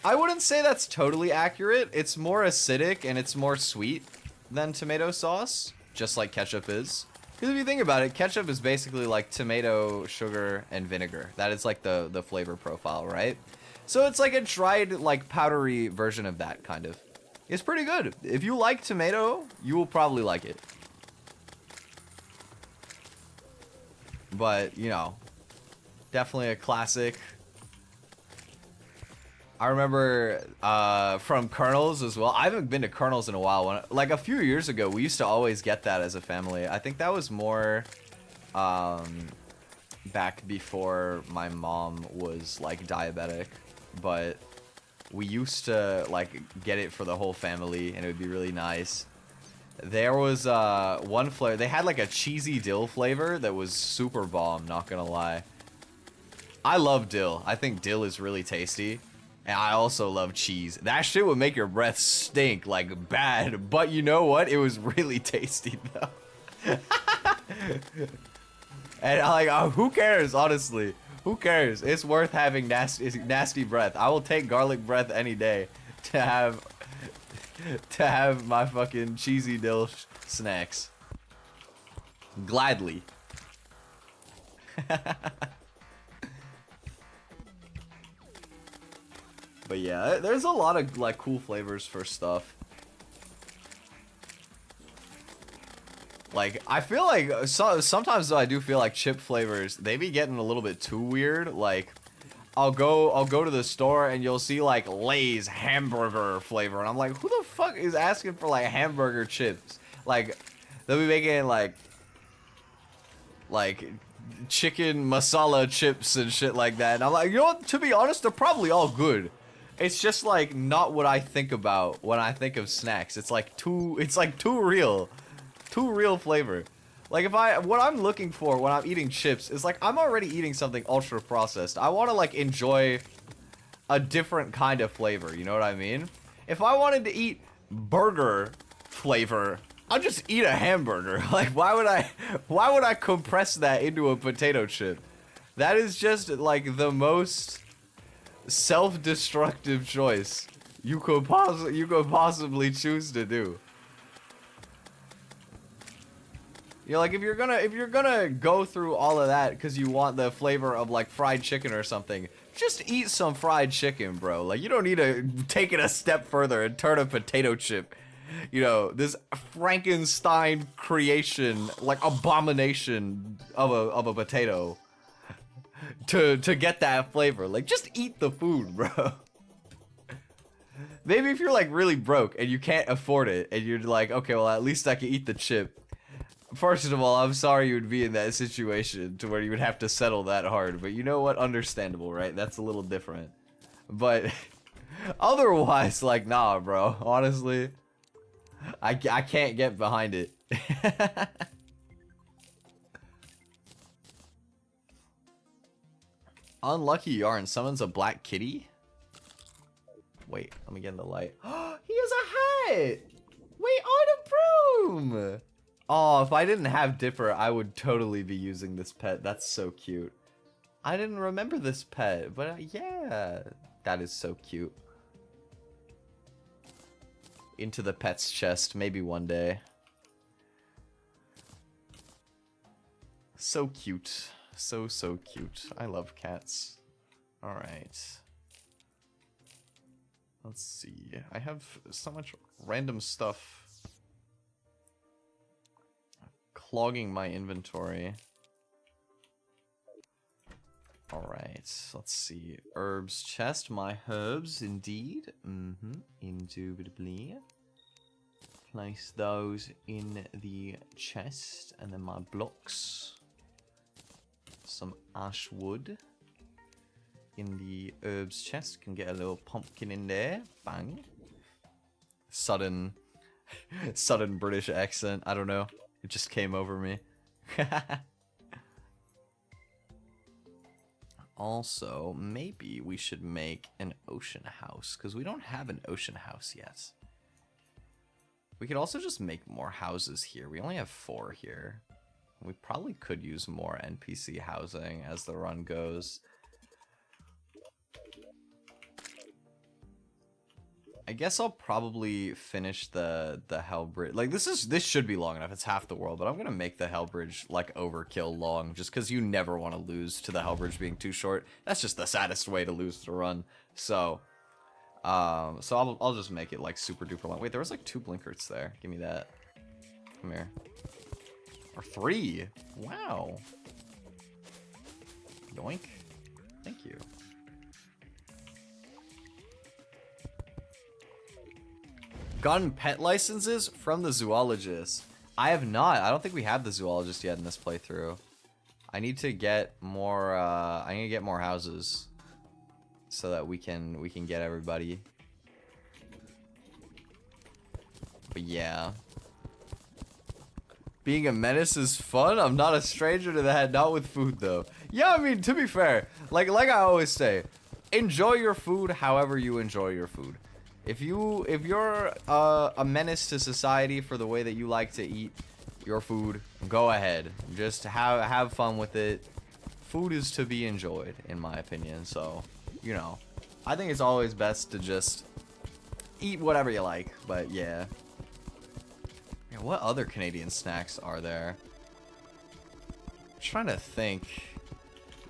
I wouldn't say that's totally accurate. It's more acidic and it's more sweet than tomato sauce, just like ketchup is. Because if you think about it, ketchup is basically like tomato, sugar, and vinegar. That is like the flavor profile, right? So it's like a dried, like powdery version of that, kind of. It's pretty good. If you like tomato, you will probably like it. But, you know, definitely a classic. I remember from Colonel's as well. I haven't been to Colonel's in a while. Like a few years ago, we used to always get that as a family. I think that was more back before my mom was like diabetic. But we used to like get it for the whole family, and it would be really nice. There was one flavor. They had like a cheesy dill flavor that was super bomb, not gonna lie. I love dill. I think dill is really tasty. And I also love cheese. That shit would make your breath stink like bad, but you know what? It was really tasty though. And like, who cares, honestly? Who cares? It's worth having nasty breath. I will take garlic breath any day to have my fucking cheesy dill snacks. Gladly. But yeah, there's a lot of like cool flavors for stuff. Like, I feel like sometimes though I do feel like chip flavors, they be getting a little bit too weird. Like, I'll go to the store and you'll see like Lay's hamburger flavor, and I'm like, who the fuck is asking for like hamburger chips? Like, they'll be making like chicken masala chips and shit like that, and I'm like, you know what? To be honest, they're probably all good. It's just like not what I think about when I think of snacks. It's like too real flavor. Like what I'm looking for when I'm eating chips is like, I'm already eating something ultra processed. I want to like enjoy a different kind of flavor, you know what I mean? If I wanted to eat burger flavor, I'll just eat a hamburger. Like, why would I compress that into a potato chip? That is just like the most self-destructive choice you could possibly choose to do. You're like, if you're gonna go through all of that because you want the flavor of like fried chicken or something, just eat some fried chicken, bro. Like, you don't need to take it a step further and turn a potato chip, you know, this Frankenstein creation, like abomination of a potato, to get that flavor. Like, just eat the food, bro. Maybe if you're like really broke and you can't afford it and you're like, okay, well, at least I can eat the chip. First of all, I'm sorry you would be in that situation to where you would have to settle that hard, but you know what? Understandable, right? That's a little different. But otherwise, like, nah, bro. Honestly, I can't get behind it. Unlucky yarn summons a black kitty? Wait, let me get in the light. He has a hat! Wait, on a broom! Oh, if I didn't have Dipper, I would totally be using this pet. That's so cute. I didn't remember this pet, but yeah, that is so cute. Into the pet's chest, maybe one day. So cute. So cute. I love cats. Alright. Let's see. I have so much random stuff clogging my inventory. Alright, let's see. Herbs chest, my herbs, indeed. Indubitably. Place those in the chest, and then my blocks. Some ash wood in the herbs chest. Can get a little pumpkin in there. Bang. Sudden British accent. I don't know. It just came over me. Also, maybe we should make an ocean house, because we don't have an ocean house yet. We could also just make more houses here. We only have 4 here. We probably could use more NPC housing as the run goes. I guess I'll probably finish the Hell Bridge. Like, this should be long enough. It's half the world, but I'm gonna make the Hell Bridge like overkill long, just because you never want to lose to the Hell Bridge being too short. That's just the saddest way to lose the run. So I'll just make it like super duper long. Wait, there was like 2 blinkerts there. Give me that. Come here. Or 3. Wow. Yoink. Thank you. Gotten pet licenses from the zoologist. I have not. I don't think we have the zoologist yet in this playthrough. I need to get more I need to get more houses so that we can get everybody. But yeah. Being a menace is fun. I'm not a stranger to that, not with food though. Yeah, I mean, to be fair, like I always say, enjoy your food however you enjoy your food. If you're a menace to society for the way that you like to eat your food, go ahead. Just have fun with it. Food is to be enjoyed, in my opinion. So, you know, I think it's always best to just eat whatever you like. But yeah. Yeah, what other Canadian snacks are there? I'm trying to think.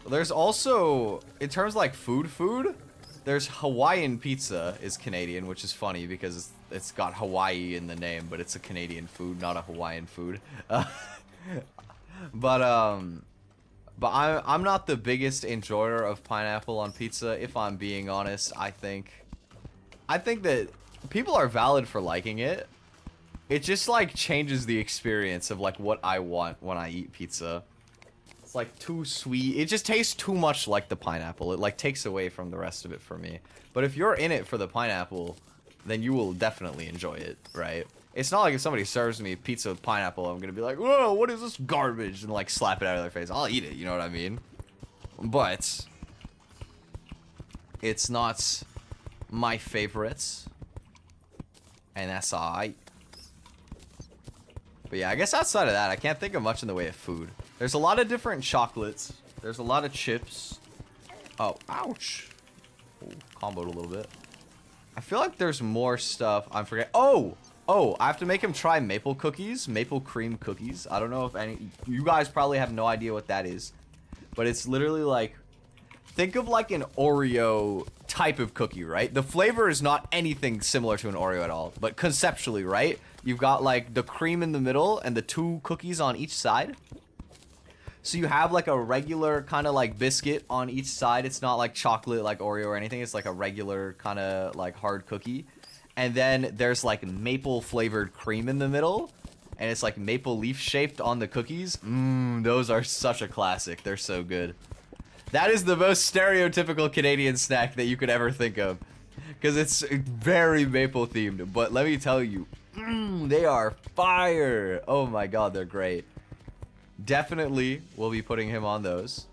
There's also, in terms of like food, there's Hawaiian pizza is Canadian, which is funny because it's got Hawaii in the name, but it's a Canadian food, not a Hawaiian food. But I'm not the biggest enjoyer of pineapple on pizza, if I'm being honest. I think that people are valid for liking it. It just like changes the experience of like what I want when I eat pizza. It's like too sweet. It just tastes too much like the pineapple. It like takes away from the rest of it for me. But if you're in it for the pineapple, then you will definitely enjoy it, right? It's not like if somebody serves me pizza with pineapple, I'm gonna be like, whoa, what is this garbage? And like slap it out of their face. I'll eat it, you know what I mean? But it's not my favorite. And that's alright. But yeah, I guess outside of that, I can't think of much in the way of food. There's a lot of different chocolates. There's a lot of chips. Oh, ouch. Ooh, comboed a little bit. I feel like there's more stuff I'm forgetting. Oh, I have to make him try maple cookies. Maple cream cookies. I don't know if any... You guys probably have no idea what that is. But it's literally like... Think of like an Oreo type of cookie, right? The flavor is not anything similar to an Oreo at all. But conceptually, right? You've got like the cream in the middle and the 2 cookies on each side. So you have like a regular kind of like biscuit on each side. It's not like chocolate like Oreo or anything. It's like a regular kind of like hard cookie. And then there's like maple flavored cream in the middle. And it's like maple leaf shaped on the cookies. Those are such a classic. They're so good. That is the most stereotypical Canadian snack that you could ever think of. Because it's very maple themed. But let me tell you, they are fire. Oh my god, they're great. Definitely will be putting him on those.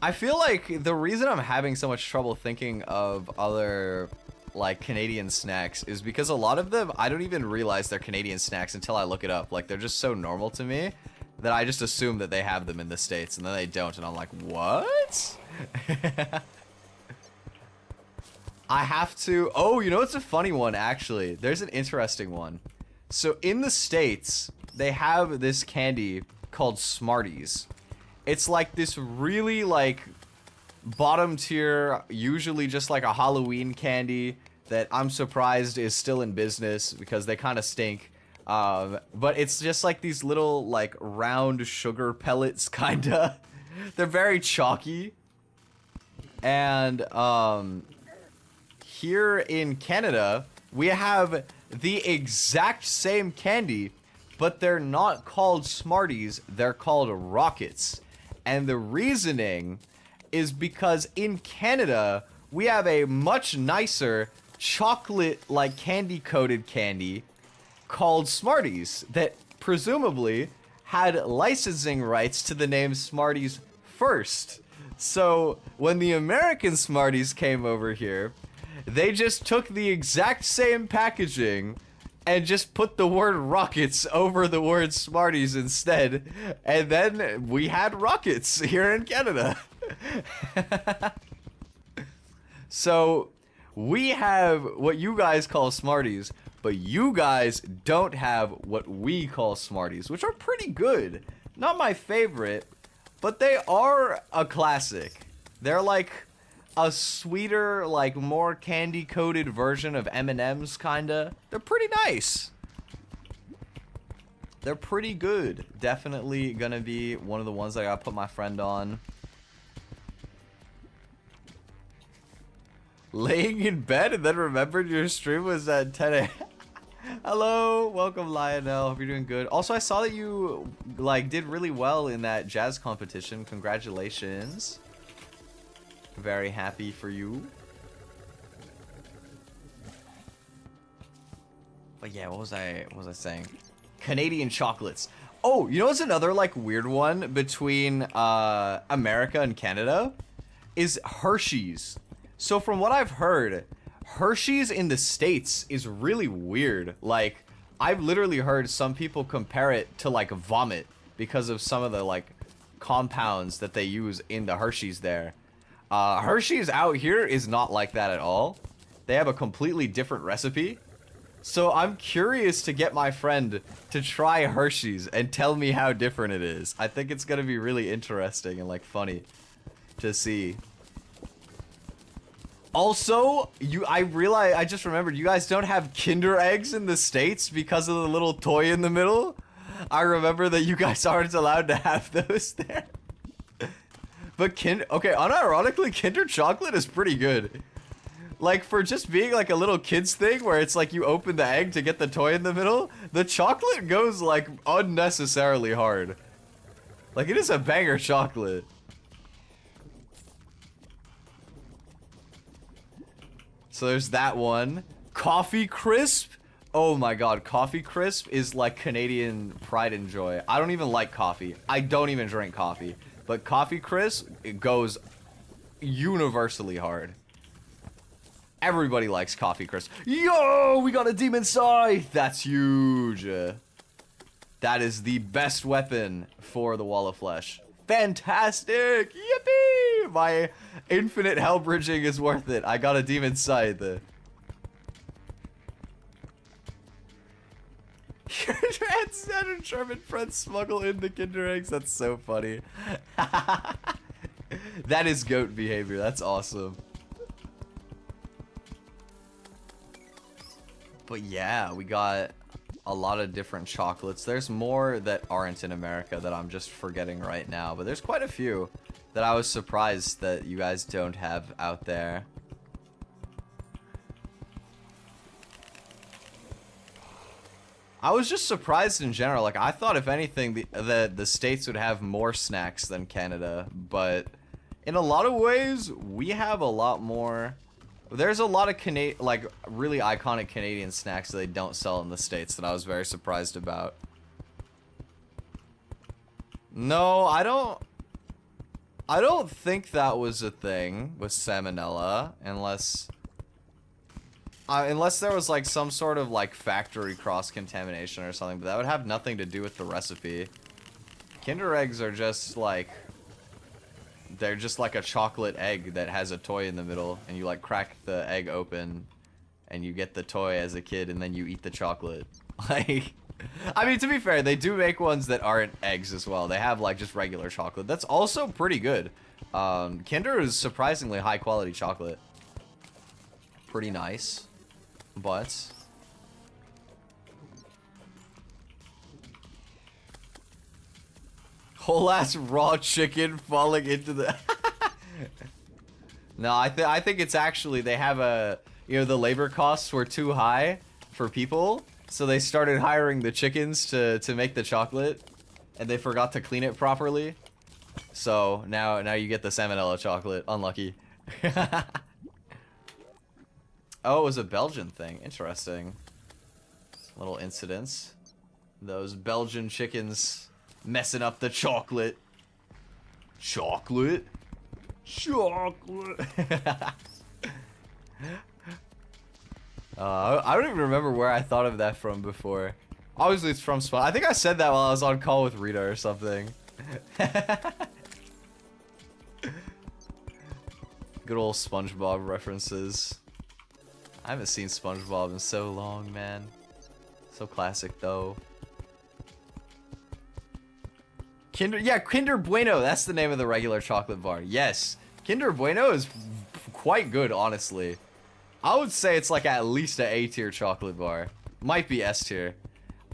I feel like the reason I'm having so much trouble thinking of other like Canadian snacks is because a lot of them I don't even realize they're Canadian snacks until I look it up. Like they're just so normal to me that I just assume that they have them in the States and then they don't and I'm like, what? I have to... Oh, you know what's a funny one, actually? There's an interesting one. So in the States, they have this candy called Smarties. It's like this really like bottom tier, usually just like a Halloween candy that I'm surprised is still in business because they kind of stink. But it's just like these little like round sugar pellets kinda. They're very chalky. And here in Canada, we have the exact same candy, but they're not called Smarties, they're called Rockets. And the reasoning is because in Canada, we have a much nicer chocolate-like candy-coated candy called Smarties that presumably had licensing rights to the name Smarties first. So when the American Smarties came over here, they just took the exact same packaging and just put the word Rockets over the word Smarties instead, and then we had Rockets here in Canada. So we have what you guys call Smarties, but you guys don't have what we call Smarties, which are pretty good. Not my favorite, but they are a classic. They're like a sweeter, like more candy-coated version of M&M's kinda. They're pretty nice. They're pretty good. Definitely gonna be one of the ones I gotta put my friend on. Laying in bed and then remembered your stream was at 10 a.m. Hello, welcome Lionel. Hope you're doing good. Also, I saw that you like did really well in that jazz competition. Congratulations. Very happy for you. But yeah, what was I saying? Canadian chocolates. Oh, you know what's another like weird one between America and Canada? Is Hershey's. So from what I've heard, Hershey's in the States is really weird. Like, I've literally heard some people compare it to like vomit because of some of the like compounds that they use in the Hershey's there. Hershey's out here is not like that at all. They have a completely different recipe. So I'm curious to get my friend to try Hershey's and tell me how different it is. I think it's gonna be really interesting and like funny to see. Also, I just remembered you guys don't have Kinder eggs in the States because of the little toy in the middle. I remember that you guys aren't allowed to have those there. But okay, unironically, Kinder chocolate is pretty good. Like, for just being like a little kid's thing where it's like you open the egg to get the toy in the middle, the chocolate goes like unnecessarily hard. Like, it is a banger chocolate. So there's that one. Coffee Crisp. Oh my god, Coffee Crisp is like Canadian pride and joy. I don't even like coffee. I don't even drink coffee. But Coffee Crisp, it goes universally hard. Everybody likes Coffee Crisp. Yo, we got a demon scythe. That's huge. That is the best weapon for the Wall of Flesh. Fantastic! Yippee! My infinite hell bridging is worth it. I got a demon scythe. Your transgender German friends smuggle in the Kinder eggs. That's so funny. That is goat behavior. That's awesome. But yeah, we got a lot of different chocolates. There's more that aren't in America that I'm just forgetting right now, but there's quite a few that I was surprised that you guys don't have out there. I was just surprised in general. Like, I thought if anything the States would have more snacks than Canada, but in a lot of ways we have a lot more. There's a lot of like really iconic Canadian snacks that they don't sell in the States that I was very surprised about. No, I don't think that was a thing with salmonella, unless there was like some sort of like factory cross-contamination or something, but that would have nothing to do with the recipe. Kinder eggs are just like, they're just like a chocolate egg that has a toy in the middle, and you like crack the egg open and you get the toy as a kid and then you eat the chocolate. Like, I mean, to be fair, they do make ones that aren't eggs as well. They have like just regular chocolate. That's also pretty good. Kinder is surprisingly high quality chocolate. Pretty nice, but whole ass raw chicken falling into the. No, I think it's actually they have a, you know, the labor costs were too high for people, so they started hiring the chickens to make the chocolate, and they forgot to clean it properly. So now you get the salmonella chocolate. Unlucky. Oh, it was a Belgian thing. Interesting. Little incidents. Those Belgian chickens messing up the chocolate. Chocolate? Chocolate. I don't even remember where I thought of that from before. Obviously it's from Spawn. I think I said that while I was on call with Rita or something. Good old SpongeBob references. I haven't seen SpongeBob in so long, man. So classic though. Kinder Bueno, that's the name of the regular chocolate bar. Yes, Kinder Bueno is quite good, honestly. I would say it's like at least an A tier chocolate bar. Might be S tier.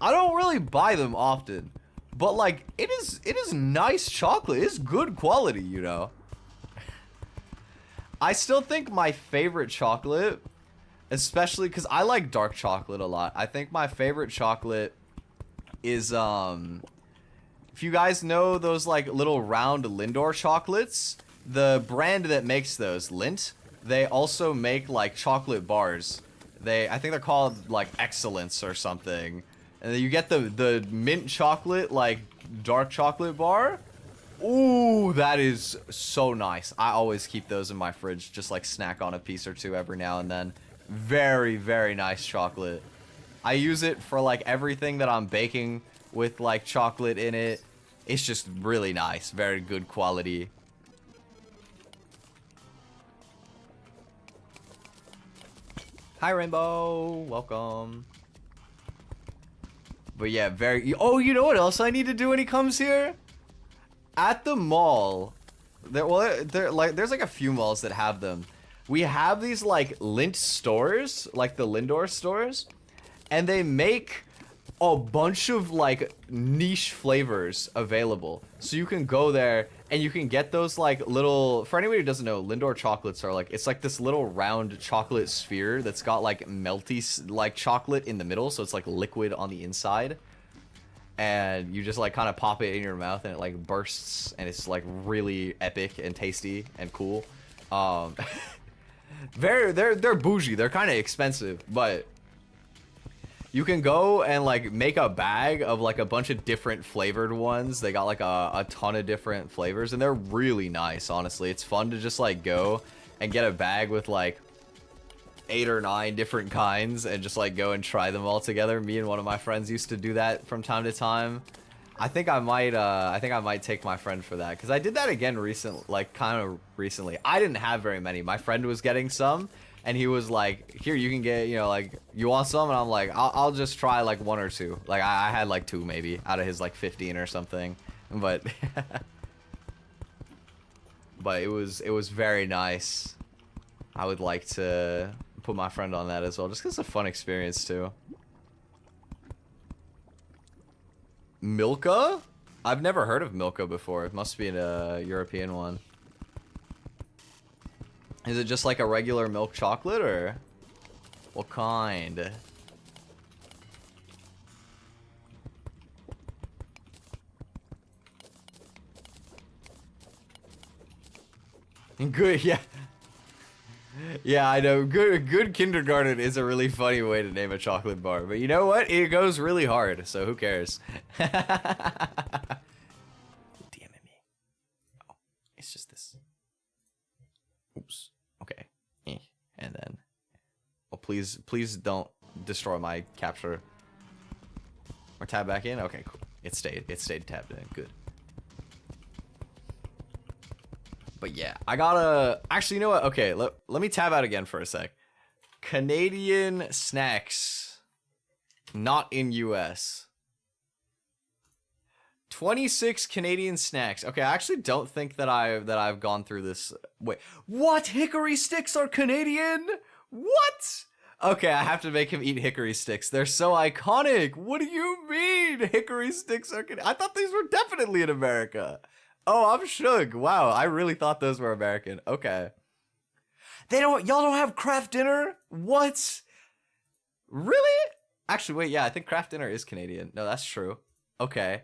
I don't really buy them often, but like it is nice chocolate. It's good quality, you know. I still think my favorite chocolate, especially because I like dark chocolate a lot. I think my favorite chocolate is if you guys know those like little round Lindor chocolates, the brand that makes those, Lindt, they also make like chocolate bars. I think they're called like Excellence or something. And then you get the mint chocolate, like dark chocolate bar. Ooh, that is so nice. I always keep those in my fridge, just like snack on a piece or two every now and then. Very, very nice chocolate. I use it for like everything that I'm baking with like chocolate in it. It's just really nice. Very good quality. Hi, Rainbow. Welcome. But yeah, very... Oh, you know what else I need to do when he comes here? At the mall. There's like a few malls that have them. We have these like Lindt stores, like the Lindor stores. And they make a bunch of like niche flavors available. So you can go there and you can get those like little, for anybody who doesn't know, Lindor chocolates are like, it's like this little round chocolate sphere that's got like melty like chocolate in the middle. So it's like liquid on the inside. And you just like kind of pop it in your mouth and it like bursts and it's like really epic and tasty and cool. They're bougie. They're kind of expensive, but you can go and like make a bag of like a bunch of different flavored ones. They got like a ton of different flavors and they're really nice, honestly. It's fun to just like go and get a bag with like 8 or 9 different kinds and just like go and try them all together. Me and one of my friends used to do that from time to time. I think I might take my friend for that because I did that again kind of recently. I didn't have very many. My friend was getting some. And he was like, here, you can get, you know, like, you want some? And I'm like, I'll just try, like, 1 or 2. Like, I had, like, 2, maybe, out of his, like, 15 or something. But, but it was very nice. I would like to put my friend on that as well, just because it's a fun experience, too. Milka? I've never heard of Milka before. It must be a European one. Is it just like a regular milk chocolate or what kind? Good, yeah. Yeah, I know. Good kindergarten is a really funny way to name a chocolate bar. But you know what? It goes really hard, so who cares? Damn it, me. Oh, it's just this. Oops. Okay. And then... Oh, please don't destroy my capture. Or tab back in? Okay, cool. It stayed tabbed in. Good. But yeah, I gotta... Actually, you know what? Okay, let me tab out again for a sec. Canadian snacks. Not in US. 26 Canadian snacks. Okay, I actually don't think that I've gone through this. Wait, what? Hickory sticks are Canadian? What? Okay, I have to make him eat hickory sticks. They're so iconic. What do you mean hickory sticks are Canadian? I thought these were definitely in America. Oh, I'm shook. Wow, I really thought those were American. Okay. Y'all don't have Kraft Dinner? What? Really? Actually, wait, yeah, I think Kraft Dinner is Canadian. No, that's true. Okay.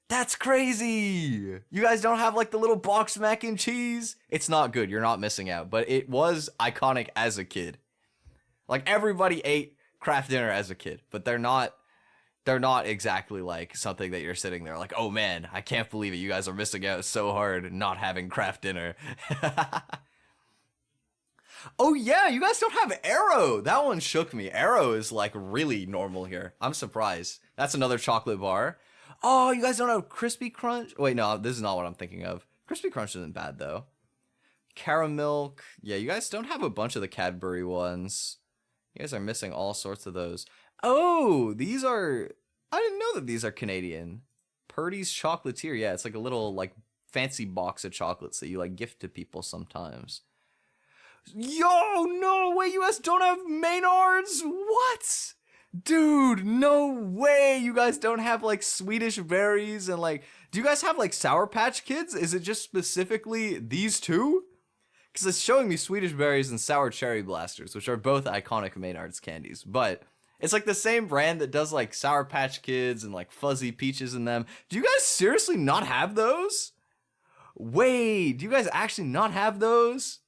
That's crazy. You guys don't have like the little box mac and cheese? It's not good. You're not missing out. But it was iconic as a kid. Like everybody ate Kraft Dinner as a kid, but they're not exactly like something that you're sitting there like, oh man, I can't believe it. You guys are missing out so hard not having Kraft Dinner. Oh yeah, you guys don't have Arrow. That one shook me. Arrow is like really normal here. I'm surprised. That's another chocolate bar. Oh, you guys don't have Crispy Crunch? Wait, no, this is not what I'm thinking of. Crispy Crunch isn't bad, though. Caramilk. Yeah, you guys don't have a bunch of the Cadbury ones. You guys are missing all sorts of those. Oh, these are... I didn't know that these are Canadian. Purdy's Chocolatier. Yeah, it's like a little, like, fancy box of chocolates that you, like, gift to people sometimes. Yo, no way, you guys don't have Maynards? What? Dude, no way you guys don't have like Swedish berries and like, do you guys have like Sour Patch Kids? Is it just specifically these two? Because it's showing me Swedish berries and Sour Cherry Blasters, which are both iconic Maynard's candies, but it's like the same brand that does like Sour Patch Kids and like Fuzzy Peaches in them. Do you guys seriously not have those? Wait, do you guys actually not have those?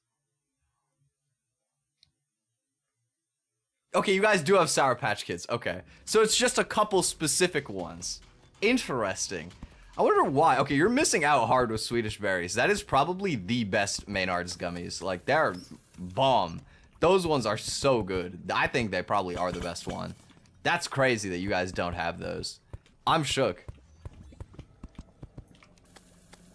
Okay, you guys do have Sour Patch Kids. Okay. So it's just a couple specific ones. Interesting. I wonder why. Okay, you're missing out hard with Swedish berries. That is probably the best Maynard's gummies. Like, they're bomb. Those ones are so good. I think they probably are the best one. That's crazy that you guys don't have those. I'm shook.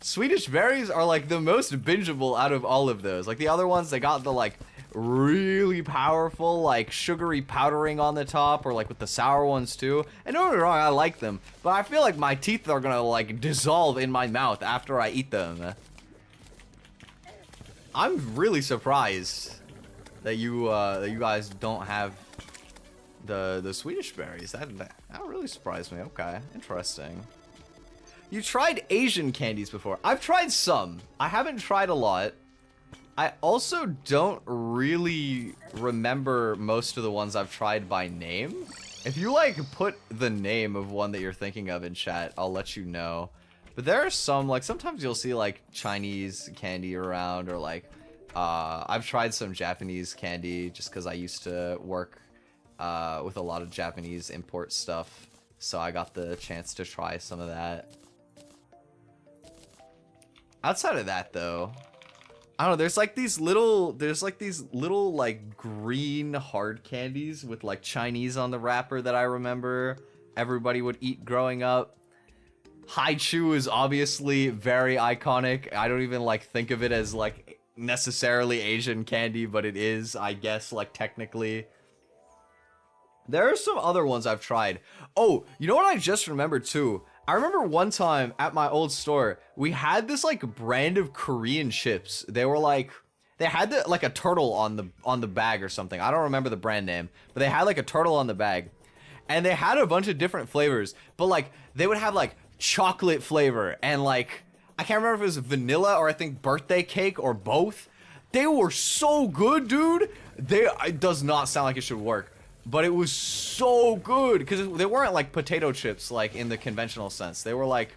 Swedish berries are like the most bingeable out of all of those. Like the other ones, they got the like really powerful like sugary powdering on the top, or like with the sour ones too. And don't get me wrong, I like them, but I feel like my teeth are gonna like dissolve in my mouth after I eat them. I'm really surprised that you guys don't have the Swedish berries. That really surprised me. Okay, interesting. You tried Asian candies before. I've tried some. I haven't tried a lot. I also don't really remember most of the ones I've tried by name. If you like put the name of one that you're thinking of in chat, I'll let you know. But there are some, like sometimes you'll see like Chinese candy around, or like I've tried some Japanese candy just because I used to work with a lot of Japanese import stuff, so I got the chance to try some of that. Outside of that though, I don't know, there's like these little like green hard candies with like Chinese on the wrapper that I remember everybody would eat growing up. Haichu is obviously very iconic. I don't even like think of it as like necessarily Asian candy, but it is, I guess, like technically. There are some other ones I've tried. Oh, you know what I just remembered too? I remember one time at my old store, we had this like brand of Korean chips. They were like, they had like a turtle on the bag or something. I don't remember the brand name, but they had like a turtle on the bag, and they had a bunch of different flavors. But like they would have like chocolate flavor and like I can't remember if it was vanilla or I think birthday cake or both. They were so good, dude. It does not sound like it should work, but it was so good because they weren't like potato chips like in the conventional sense. They were like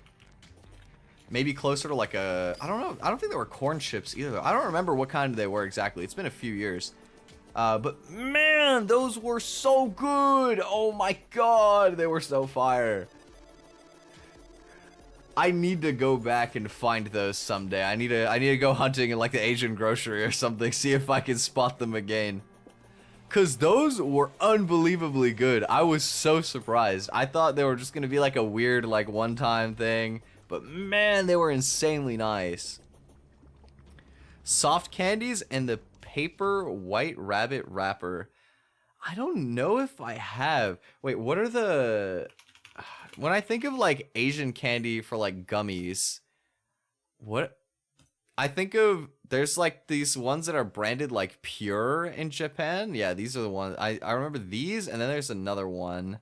maybe closer to like a, I don't know. I don't think they were corn chips either. I don't remember what kind they were exactly. It's been a few years. But man, those were so good. Oh my god, they were so fire. I need to go back and find those someday. I need to go hunting in like the Asian grocery or something, see if I can spot them again. Cause those were unbelievably good. I was so surprised. I thought they were just gonna be like a weird like one-time thing, but man, they were insanely nice. Soft candies and the paper white rabbit wrapper. I don't know if I have. Wait, what are the... When I think of, like, Asian candy for, like, gummies, what... I think of... There's, like, these ones that are branded, like, Pure in Japan. Yeah, these are the ones. I remember these, and then there's another one.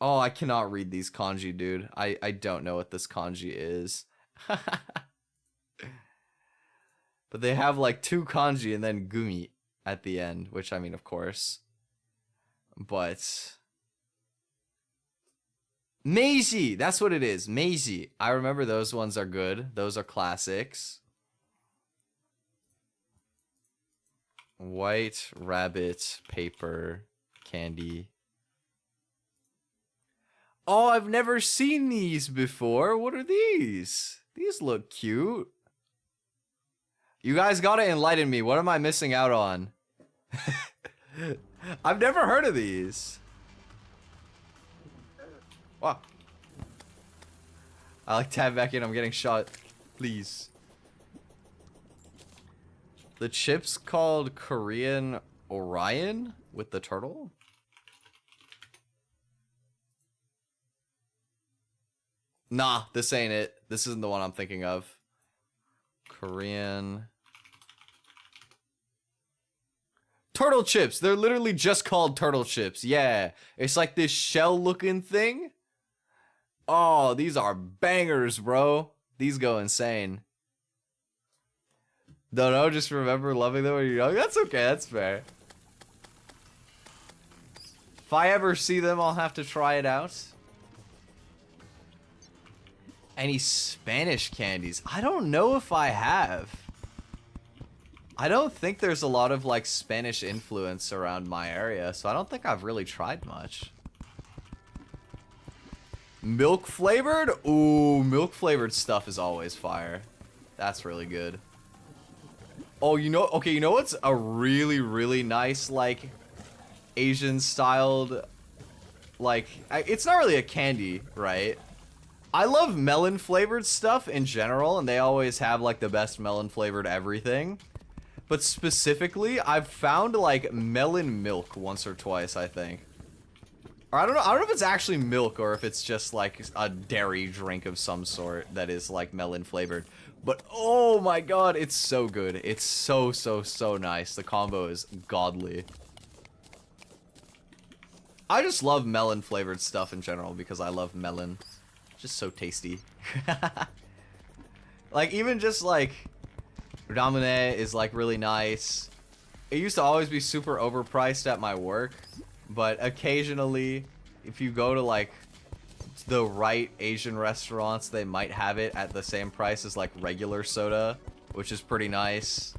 Oh, I cannot read these kanji, dude. I don't know what this kanji is. But they have, like, 2 kanji and then gumi at the end, which, I mean, of course. But... Meiji! That's what it is. Meiji. I remember those ones are good. Those are classics. White rabbit paper candy. Oh, I've never seen these before. What are these? These look cute. You guys gotta enlighten me. What am I missing out on? I've never heard of these. Wow. I like tab back in. I'm getting shot. Please. The chip's called Korean Orion with the turtle? Nah, this ain't it. This isn't the one I'm thinking of. Korean... Turtle chips! They're literally just called turtle chips. Yeah. It's like this shell-looking thing. Oh, these are bangers, bro. These go insane. Don't know, just remember loving them when you're young. That's okay, that's fair. If I ever see them, I'll have to try it out. Any Spanish candies? I don't know if I have. I don't think there's a lot of, like, Spanish influence around my area, so I don't think I've really tried much. Milk flavored? Ooh, milk flavored stuff is always fire. That's really good. Oh, you know, okay, you know what's a really, really nice, like, Asian styled, like, it's not really a candy, right? I love melon flavored stuff in general, and they always have, like, the best melon flavored everything. But specifically, I've found, like, melon milk once or twice, I think. Or I don't know if it's actually milk or if it's just, like, a dairy drink of some sort that is, like, melon flavored. But, oh my god, it's so good. It's so, so, so nice. The combo is godly. I just love melon flavored stuff in general because I love melon. Just so tasty. Like, even just, like, ramen is, like, really nice. It used to always be super overpriced at my work. But occasionally, if you go to, like, the right Asian restaurants, they might have it at the same price as, like, regular soda, which is pretty nice.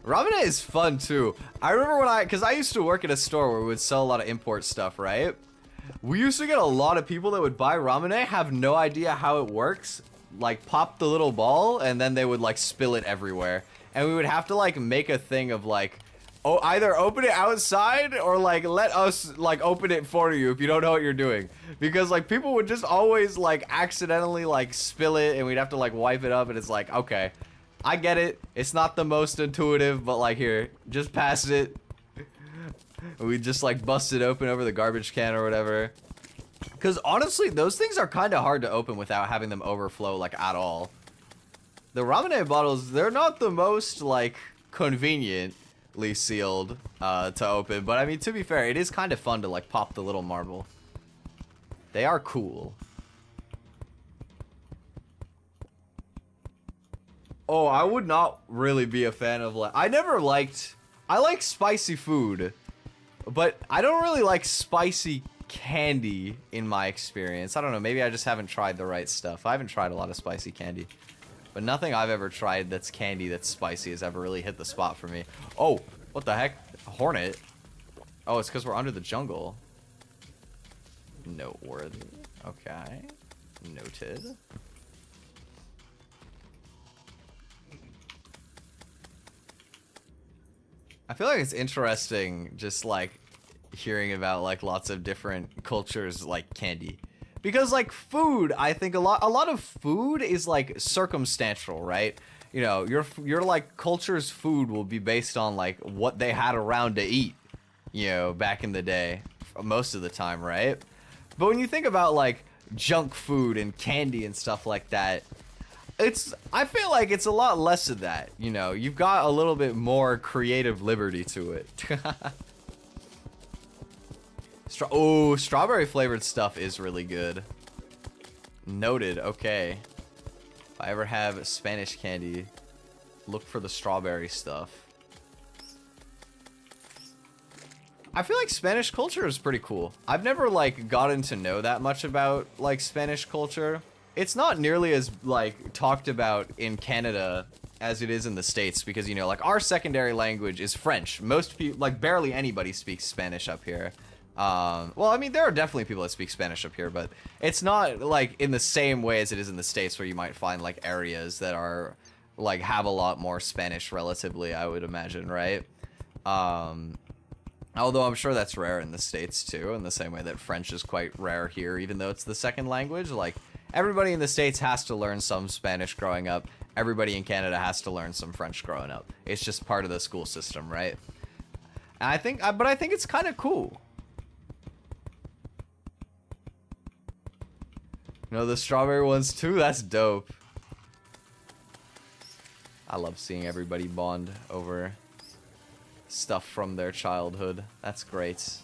Ramen is fun, too. I remember because I used to work at a store where we would sell a lot of import stuff, right? We used to get a lot of people that would buy ramen, have no idea how it works, like, pop the little ball, and then they would, like, spill it everywhere. And we would have to, like, make a thing of, like, oh, either open it outside or, like, let us, like, open it for you if you don't know what you're doing. Because, like, people would just always, like, accidentally, like, spill it and we'd have to, like, wipe it up, and it's like, okay, I get it. It's not the most intuitive, but, like, here, just pass it. We just, like, bust it open over the garbage can or whatever. Because, honestly, those things are kind of hard to open without having them overflow, like, at all. The ramen bottles, they're not the most, like, convenient sealed to open, but I mean, to be fair, it is kind of fun to, like, pop the little marble. They are cool. Oh, I would not really be a fan of, like, I like spicy food, but I don't really like spicy candy in my experience. I don't know, maybe I just haven't tried the right stuff. I haven't tried a lot of spicy candy. But nothing I've ever tried that's candy that's spicy has ever really hit the spot for me. Oh, what the heck? A hornet? Oh, it's because we're under the jungle. Noteworthy. Okay. Noted. I feel like it's interesting just, like, hearing about, like, lots of different cultures, like, candy. Because, like, food, I think a lot of food is, like, circumstantial, right? You know, your like, culture's food will be based on, like, what they had around to eat. you know, back in the day, most of the time, right? But when you think about like junk food and candy and stuff like that, I feel like it's a lot less of that, you know. You've got a little bit more creative liberty to it. Strawberry flavored stuff is really good. Noted. Okay. If I ever have Spanish candy, look for the strawberry stuff. I feel like Spanish culture is pretty cool. I've never like gotten to know that much about like Spanish culture. It's not nearly as like talked about in Canada as it is in the States because, you know, like our secondary language is French. Most people, like barely anybody speaks Spanish up here. Well, I mean, there are definitely people that speak Spanish up here, but it's not like in the same way as it is in the States where you might find like areas that are like have a lot more Spanish relatively, I would imagine, right? Although I'm sure that's rare in the States too, in the same way that French is quite rare here, even though it's the second language. Like, everybody in the States has to learn some Spanish growing up. Everybody in Canada has to learn some French growing up. It's just part of the school system, right? And I think it's kind of cool. You know, the strawberry ones too? That's dope. I love seeing everybody bond over stuff from their childhood. That's great.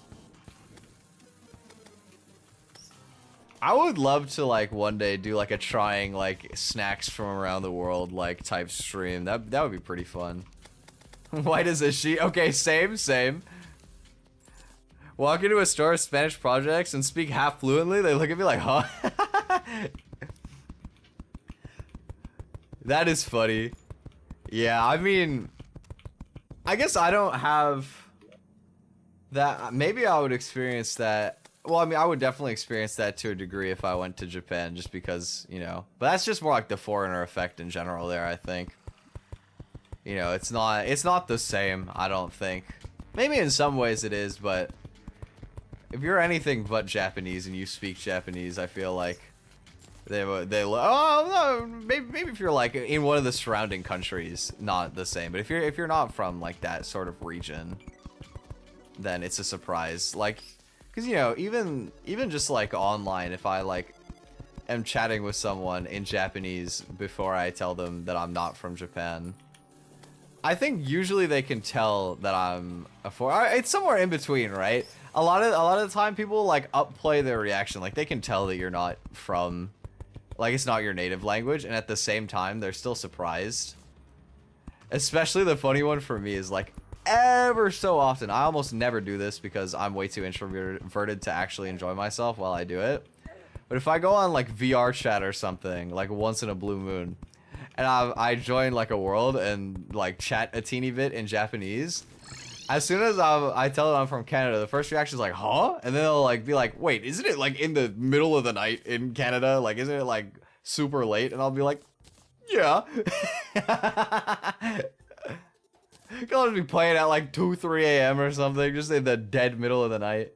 I would love to like one day do like a trying like snacks from around the world like type stream. That would be pretty fun. White as a sheet. Okay, same. Walk into a store of Spanish projects and speak half fluently. They look at me like, huh? That is funny. Yeah, I mean, I guess I don't have that. Maybe I would experience that. Well, I mean, I would definitely experience that to a degree if I went to Japan, just because, you know. But that's just more like the foreigner effect in general there, I think. You know, it's not the same, I don't think. Maybe in some ways it is, but if you're anything but Japanese and you speak Japanese, I feel like oh no, maybe if you're like in one of the surrounding countries, not the same. But if you're not from like that sort of region, then it's a surprise. Like, because, you know, even just like online, if I like am chatting with someone in Japanese before I tell them that I'm not from Japan, I think usually they can tell that I'm it's somewhere in between, right? A lot of the time people like upplay their reaction, like they can tell that you're not from, like, it's not your native language, and at the same time they're still surprised. Especially the funny one for me is like, ever so often, I almost never do this because I'm way too introverted to actually enjoy myself while I do it. But if I go on like VR chat or something, like once in a blue moon, and I join like a world and like chat a teeny bit in Japanese, as soon as I tell them I'm from Canada, the first reaction is like, huh? And then they'll like be like, wait, isn't it like in the middle of the night in Canada? Like, isn't it like super late? And I'll be like, yeah. I'll just be playing at like 2, 3 a.m. or something, just in the dead middle of the night.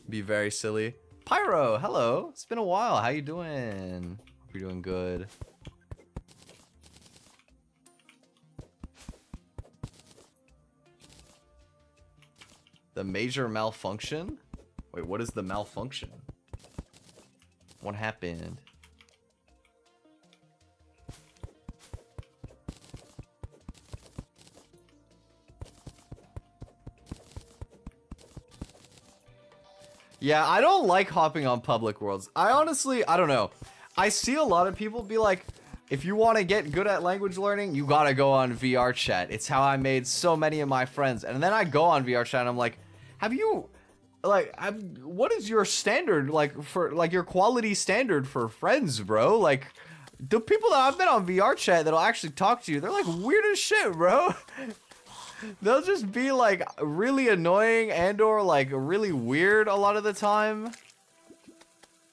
Be very silly. Pyro, hello. It's been a while. How you doing? Hope you're doing good. The major malfunction? Wait, what is the malfunction? What happened? Yeah, I don't like hopping on public worlds. I don't know. I see a lot of people be like, if you want to get good at language learning, you gotta go on VR chat. It's how I made so many of my friends. And then I go on VR chat and I'm like, what is your standard, like, for, like, your quality standard for friends, bro? Like, the people that I've met on VR chat that'll actually talk to you, they're like weird as shit, bro. They'll just be like really annoying and or like really weird a lot of the time.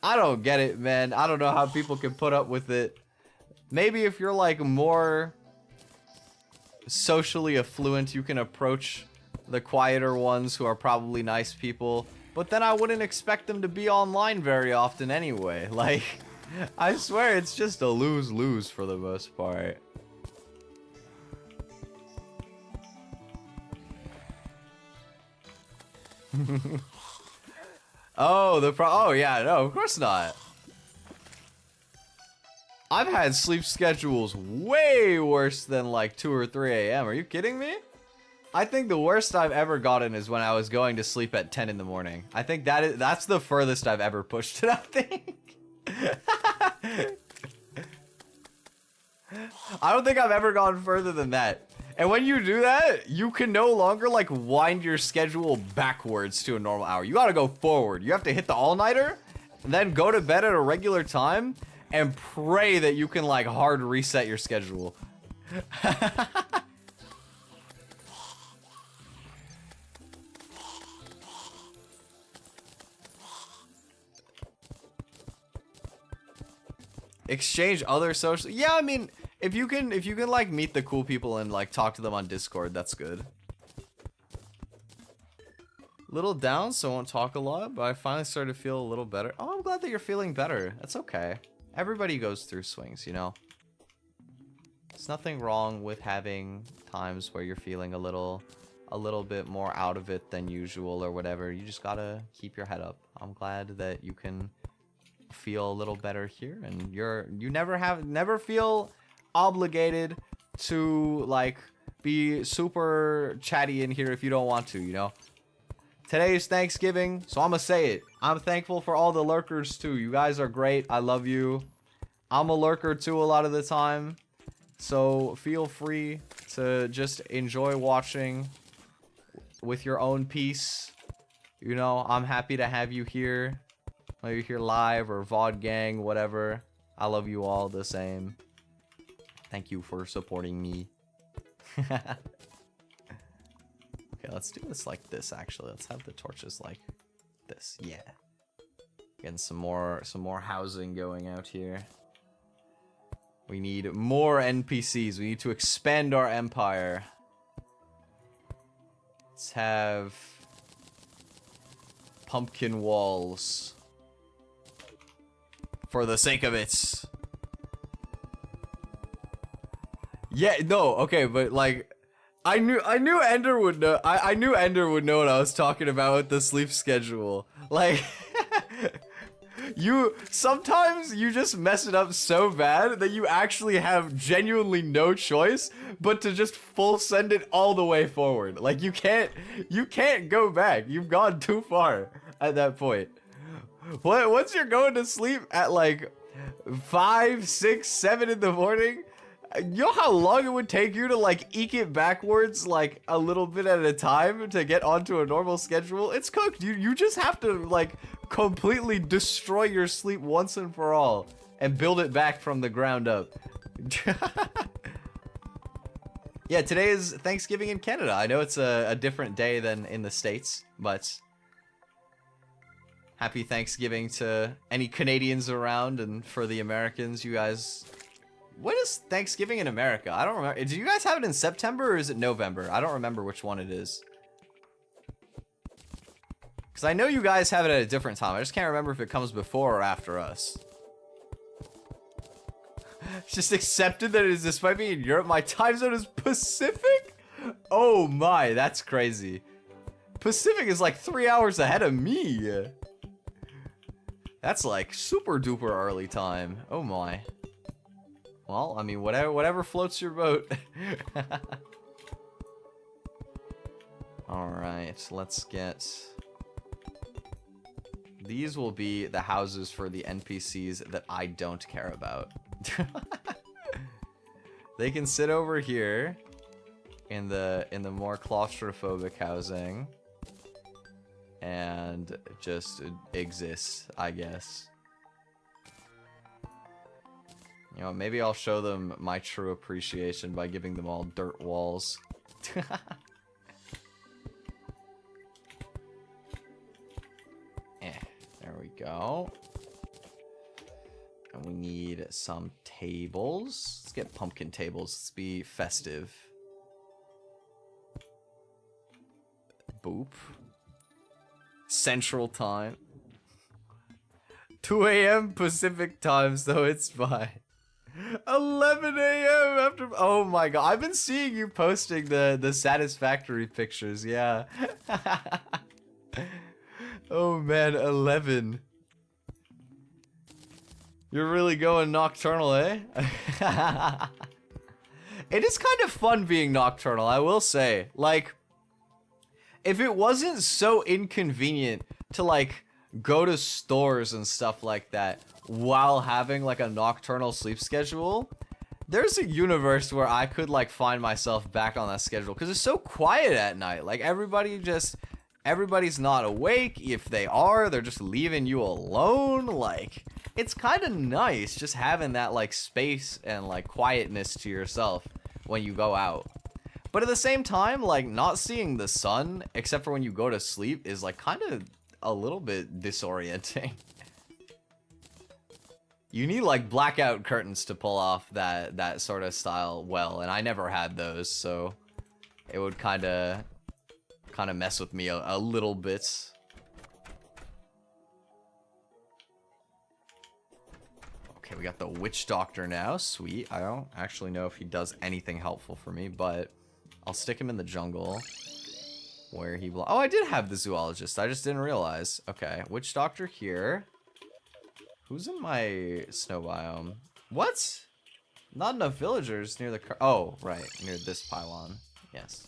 I don't get it, man. I don't know how people can put up with it. Maybe if you're like more socially affluent, you can approach the quieter ones who are probably nice people. But then I wouldn't expect them to be online very often anyway. Like, I swear it's just a lose-lose for the most part. Oh yeah, no, of course not. I've had sleep schedules way worse than like 2 or 3 a.m. Are you kidding me? I think the worst I've ever gotten is when I was going to sleep at 10 in the morning. I think that's the furthest I've ever pushed it, I think. I don't think I've ever gone further than that. And when you do that, you can no longer like wind your schedule backwards to a normal hour. You gotta go forward. You have to hit the all-nighter, and then go to bed at a regular time, and pray that you can like hard reset your schedule. Exchange other social. Yeah, I mean, if you can like meet the cool people and like talk to them on Discord, that's good. Little down, so I won't talk a lot, but I finally started to feel a little better. Oh, I'm glad that you're feeling better. That's okay. Everybody goes through swings, you know. There's nothing wrong with having times where you're feeling a little bit more out of it than usual or whatever. You just gotta keep your head up. I'm glad that you can feel a little better here, and you never feel obligated to like be super chatty in here if you don't want to, you know. Today is Thanksgiving, so I'm gonna say it. I'm thankful for all the lurkers too. You guys are great. I love you. I'm a lurker too a lot of the time, so feel free to just enjoy watching with your own peace. You know, I'm happy to have you here. Whether you're here live or VOD gang, whatever. I love you all the same. Thank you for supporting me. Okay, let's do this like this, actually. Let's have the torches like this. Yeah. Getting some more housing going out here. We need more NPCs. We need to expand our empire. Let's have pumpkin walls. For the sake of it. Yeah, no, okay, but like I knew Ender would know. I knew Ender would know what I was talking about with the sleep schedule. Like sometimes you just mess it up so bad that you actually have genuinely no choice but to just full send it all the way forward. Like you can't go back. You've gone too far at that point. Once you're going to sleep at like 5, 6, 7 in the morning, you know how long it would take you to like eke it backwards like a little bit at a time to get onto a normal schedule? It's cooked. You just have to like completely destroy your sleep once and for all and build it back from the ground up. Yeah, today is Thanksgiving in Canada. I know it's a different day than in the States, but happy Thanksgiving to any Canadians around, and for the Americans, you guys. When is Thanksgiving in America? I don't remember. Do you guys have it in September or is it November? I don't remember which one it is. Because I know you guys have it at a different time. I just can't remember if it comes before or after us. Just accepted that it is, despite being in Europe, my time zone is Pacific? Oh my, that's crazy. Pacific is like 3 hours ahead of me. That's like super duper early time. Oh my. Well, I mean, whatever floats your boat. Alright, let's get... These will be the houses for the NPCs that I don't care about. They can sit over here in the more claustrophobic housing and just exist, I guess. You know, maybe I'll show them my true appreciation by giving them all dirt walls. There we go. And we need some tables. Let's get pumpkin tables. Let's be festive. Boop. Central time. 2 a.m. Pacific time, so it's fine. 11 a.m. after. Oh my god. I've been seeing you posting the satisfactory pictures. Yeah. Oh man, 11. You're really going nocturnal, eh? It is kind of fun being nocturnal, I will say. Like, if it wasn't so inconvenient to, like, go to stores and stuff like that while having, like, a nocturnal sleep schedule, there's a universe where I could, like, find myself back on that schedule. Because it's so quiet at night. Like, everybody's not awake. If they are, they're just leaving you alone. Like, it's kind of nice just having that, like, space and, like, quietness to yourself when you go out. But at the same time, like, not seeing the sun, except for when you go to sleep, is, like, kind of a little bit disorienting. You need, like, blackout curtains to pull off that sort of style well, and I never had those, so it would kind of mess with me a little bit. Okay, we got the witch doctor now. Sweet. I don't actually know if he does anything helpful for me, but I'll stick him in the jungle where he oh, I did have the zoologist. I just didn't realize. Okay, witch doctor here. Who's in my snow biome? What? Not enough villagers near the oh, right, near this pylon. Yes.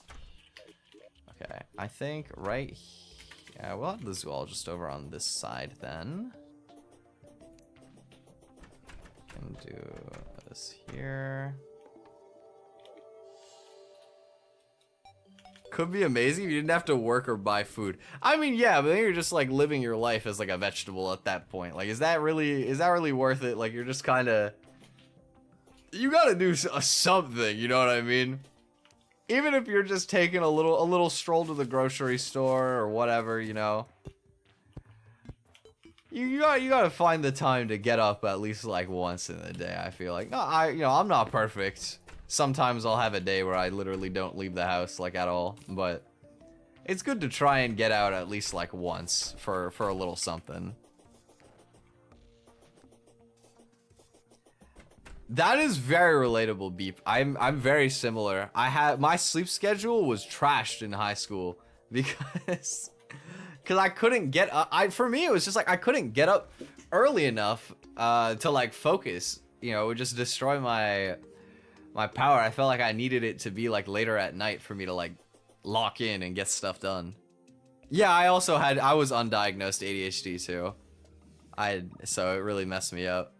Okay, I think right here. Yeah, we'll have the zoologist over on this side then. Can do this here. Could be amazing if you didn't have to work or buy food. I mean, yeah, but then you're just like living your life as like a vegetable at that point. Like, is that really worth it? Like, you're just kind of, you gotta do something, you know what I mean? Even if you're just taking a little stroll to the grocery store or whatever, you know. You gotta find the time to get up at least like once in the day. I feel like, no, I'm not perfect. Sometimes I'll have a day where I literally don't leave the house like at all, but it's good to try and get out at least like once for a little something. That is very relatable, Beep. I'm very similar. My sleep schedule was trashed in high school because I couldn't get up. For me, it was just like I couldn't get up early enough to like focus. You know, it would just destroy my power. I felt like I needed it to be like later at night for me to like lock in and get stuff done. Yeah, I was undiagnosed ADHD too. So it really messed me up.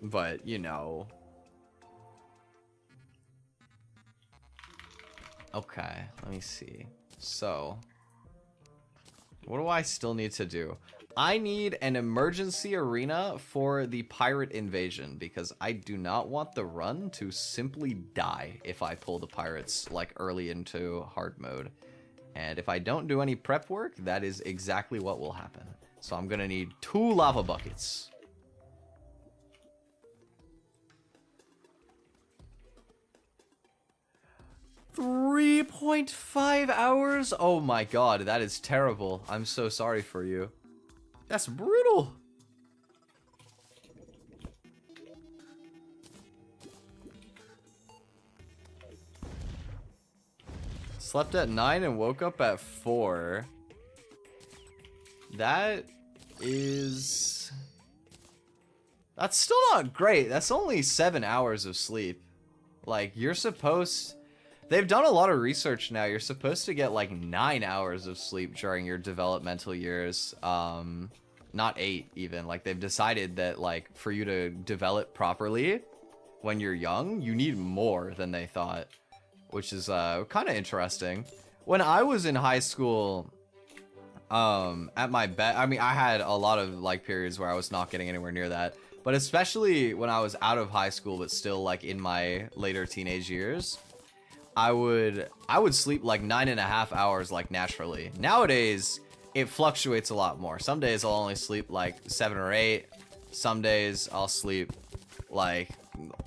But, you know. Okay, let me see. So, what do I still need to do? I need an emergency arena for the pirate invasion because I do not want the run to simply die if I pull the pirates like early into hard mode. And if I don't do any prep work, that is exactly what will happen. So I'm gonna need 2 lava buckets. 3.5 hours? Oh my god, that is terrible. I'm so sorry for you. That's brutal. Slept at 9 and woke up at 4. That's still not great. That's only 7 hours of sleep. Like, they've done a lot of research now. You're supposed to get like 9 hours of sleep during your developmental years. Not 8 even. Like, they've decided that like for you to develop properly when you're young, you need more than they thought, which is kind of interesting. When I was in high school, at my I mean, I had a lot of like periods where I was not getting anywhere near that, but especially when I was out of high school but still like in my later teenage years, I would sleep like 9.5 hours like naturally. Nowadays it fluctuates a lot more. Some days I'll only sleep like 7 or 8. Some days I'll sleep like,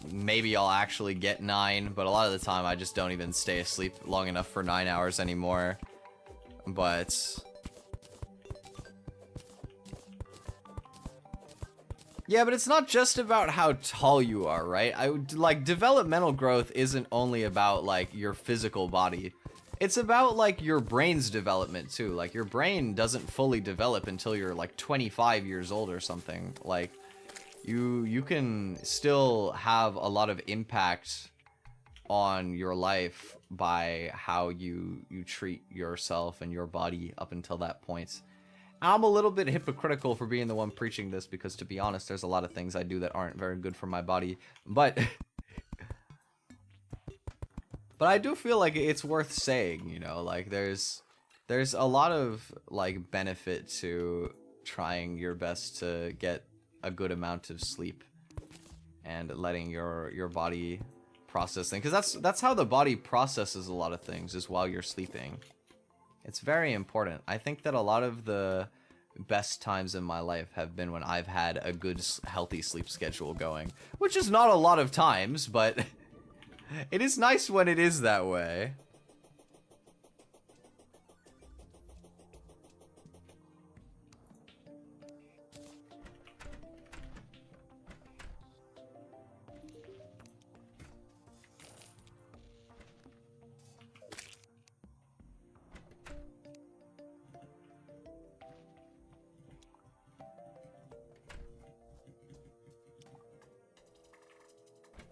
maybe I'll actually get 9, but a lot of the time I just don't even stay asleep long enough for 9 hours anymore. But yeah, but it's not just about how tall you are, right? Like, developmental growth isn't only about like your physical body. it's about like your brain's development too. Like your brain doesn't fully develop until you're like 25 years old or something. Like you can still have a lot of impact on your life by how you treat yourself and your body up until that point. I'm a little bit hypocritical for being the one preaching this because, to be honest, there's a lot of things I do that aren't very good for my body, but but I do feel like it's worth saying, you know, like there's a lot of like benefit to trying your best to get a good amount of sleep and letting your body process things, because that's how the body processes a lot of things, is while you're sleeping. It's very important. I think that a lot of the best times in my life have been when I've had a good, healthy sleep schedule going, which is not a lot of times, but it is nice when it is that way.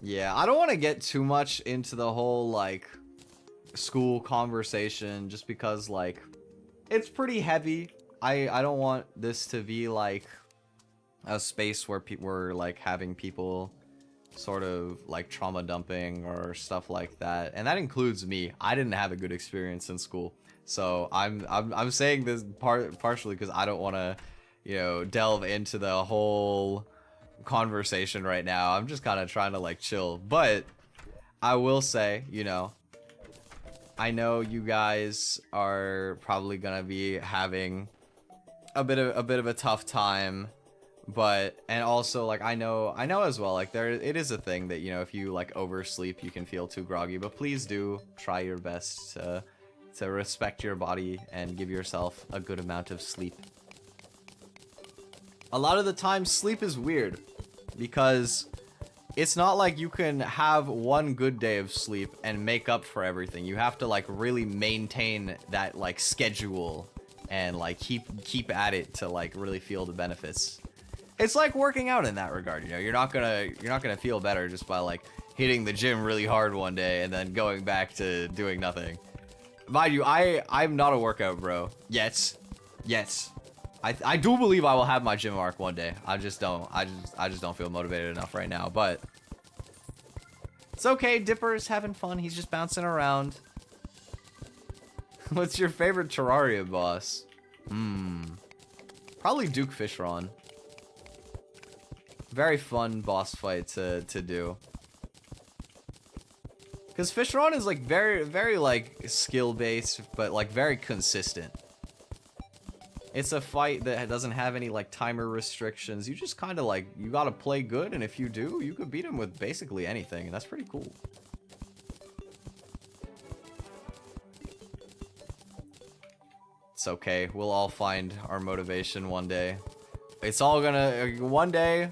Yeah, I don't want to get too much into the whole, like, school conversation, just because, like, it's pretty heavy. I don't want this to be, like, a space where we're, like, having people sort of, like, trauma dumping or stuff like that. And that includes me. I didn't have a good experience in school. So I'm saying this partially because I don't want to, you know, delve into the whole conversation right now. I'm just kind of trying to like chill, but I will say, you know, I know you guys are probably gonna be having a bit of a tough time, but and also like I know as well, like it is a thing that, you know, if you like oversleep you can feel too groggy, but please do try your best to respect your body and give yourself a good amount of sleep. A lot of the time sleep is weird because it's not like you can have one good day of sleep and make up for everything. You have to like really maintain that like schedule and like keep at it to like really feel the benefits. It's like working out in that regard, you know. You're not gonna feel better just by like hitting the gym really hard one day and then going back to doing nothing. Mind you, I'm not a workout bro. Yes. I do believe I will have my gym arc one day. I just don't feel motivated enough right now, but it's okay. Dipper's having fun. He's just bouncing around. What's your favorite Terraria boss? Probably Duke Fishron. Very fun boss fight to do. Because Fishron is like very like skill based, but like very consistent. It's a fight that doesn't have any like timer restrictions. You just kind of like, you gotta play good, and if you do, you could beat him with basically anything, and that's pretty cool. It's okay. We'll all find our motivation one day. It's all gonna, one day,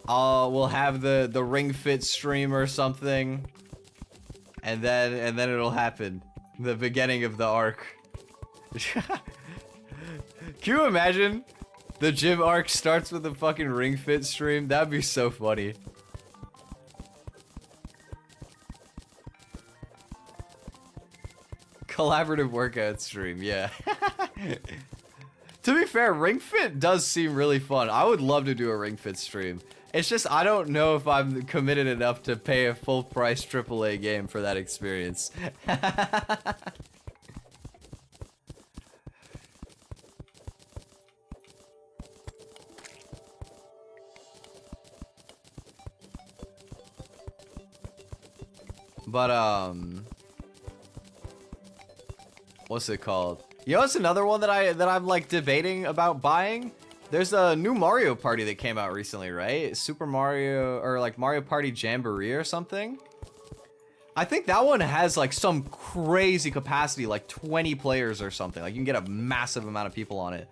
we'll have the Ring Fit stream or something, and then it'll happen. The beginning of the arc. Can you imagine? The gym arc starts with a fucking Ring Fit stream. That'd be so funny. Collaborative workout stream, yeah. To be fair, Ring Fit does seem really fun. I would love to do a Ring Fit stream. It's just, I don't know if I'm committed enough to pay a full price AAA game for that experience. But, what's it called? You know, it's another one that I'm like debating about buying. There's a new Mario Party that came out recently, right? Super Mario, or like Mario Party Jamboree or something. I think that one has like some crazy capacity, like 20 players or something. Like you can get a massive amount of people on it,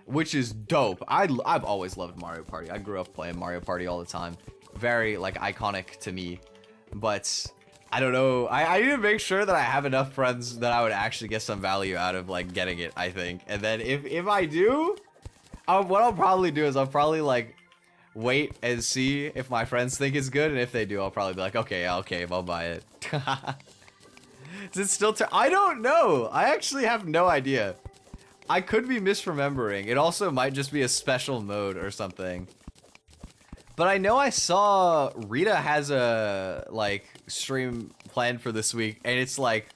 which is dope. I've always loved Mario Party. I grew up playing Mario Party all the time. Very like iconic to me. But I don't know. I need to make sure that I have enough friends that I would actually get some value out of like getting it, I think. And then if I do, what I'll probably do is I'll probably like wait and see if my friends think it's good, and if they do, I'll probably be like, okay, I'll buy it. Is it still I don't know. I actually have no idea. I could be misremembering. It also might just be a special mode or something. But I know I saw Rita has a like stream planned for this week, and it's like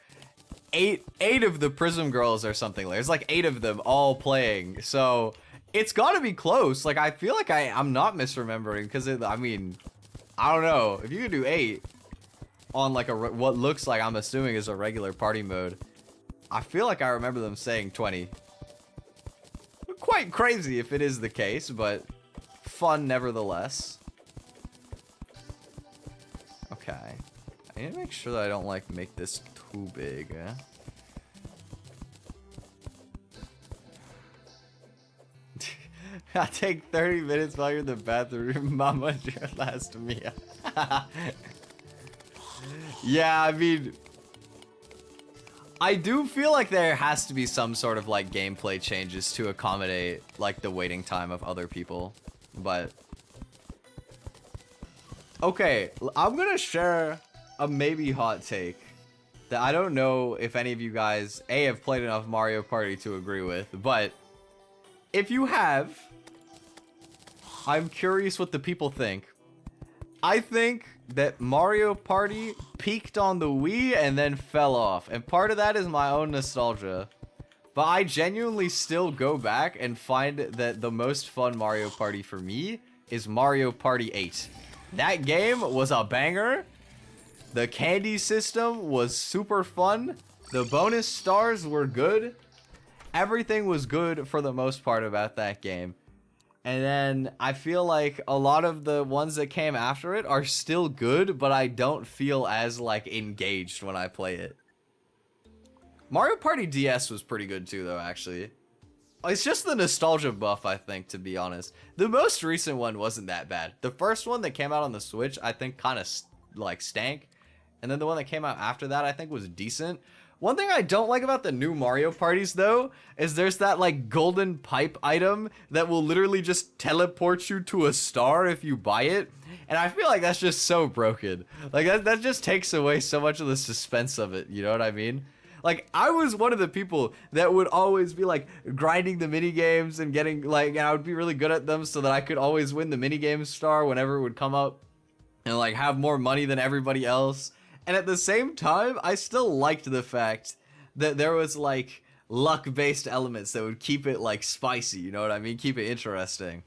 eight of the Prism girls or something. There's like 8 of them all playing. So it's gotta be close. Like I feel like I'm not misremembering, because I mean, I don't know. If you could do 8 on like what looks like, I'm assuming, is a regular party mode, I feel like I remember them saying 20. Quite crazy if it is the case, but fun nevertheless. Okay. I need to make sure that I don't like make this too big. I take 30 minutes while you're in the bathroom. Mama, your last meal. Yeah, I mean, I do feel like there has to be some sort of like gameplay changes to accommodate like the waiting time of other people, but okay, I'm gonna share a maybe hot take that I don't know if any of you guys have played enough Mario Party to agree with, but if you have, I'm curious what the people think. I think that Mario Party peaked on the Wii and then fell off, and part of that is my own nostalgia, but I genuinely still go back and find that the most fun Mario Party for me is Mario Party 8. That game was a banger. The candy system was super fun. The bonus stars were good. Everything was good for the most part about that game. And then I feel like a lot of the ones that came after it are still good, but I don't feel as like engaged when I play it. Mario Party DS was pretty good too, though, actually. It's just the nostalgia buff, I think, to be honest. The most recent one wasn't that bad. The first one that came out on the Switch, I think, kind of like stank. And then the one that came out after that, I think, was decent. One thing I don't like about the new Mario parties, though, is there's that, like, golden pipe item that will literally just teleport you to a star if you buy it. And I feel like that's just so broken. Like, that just takes away so much of the suspense of it, you know what I mean? Like, I was one of the people that would always be, like, grinding the minigames and getting, like, and I would be really good at them so that I could always win the minigame star whenever it would come up. And, like, have more money than everybody else. And at the same time, I still liked the fact that there was, like, luck-based elements that would keep it, like, spicy, you know what I mean? Keep it interesting.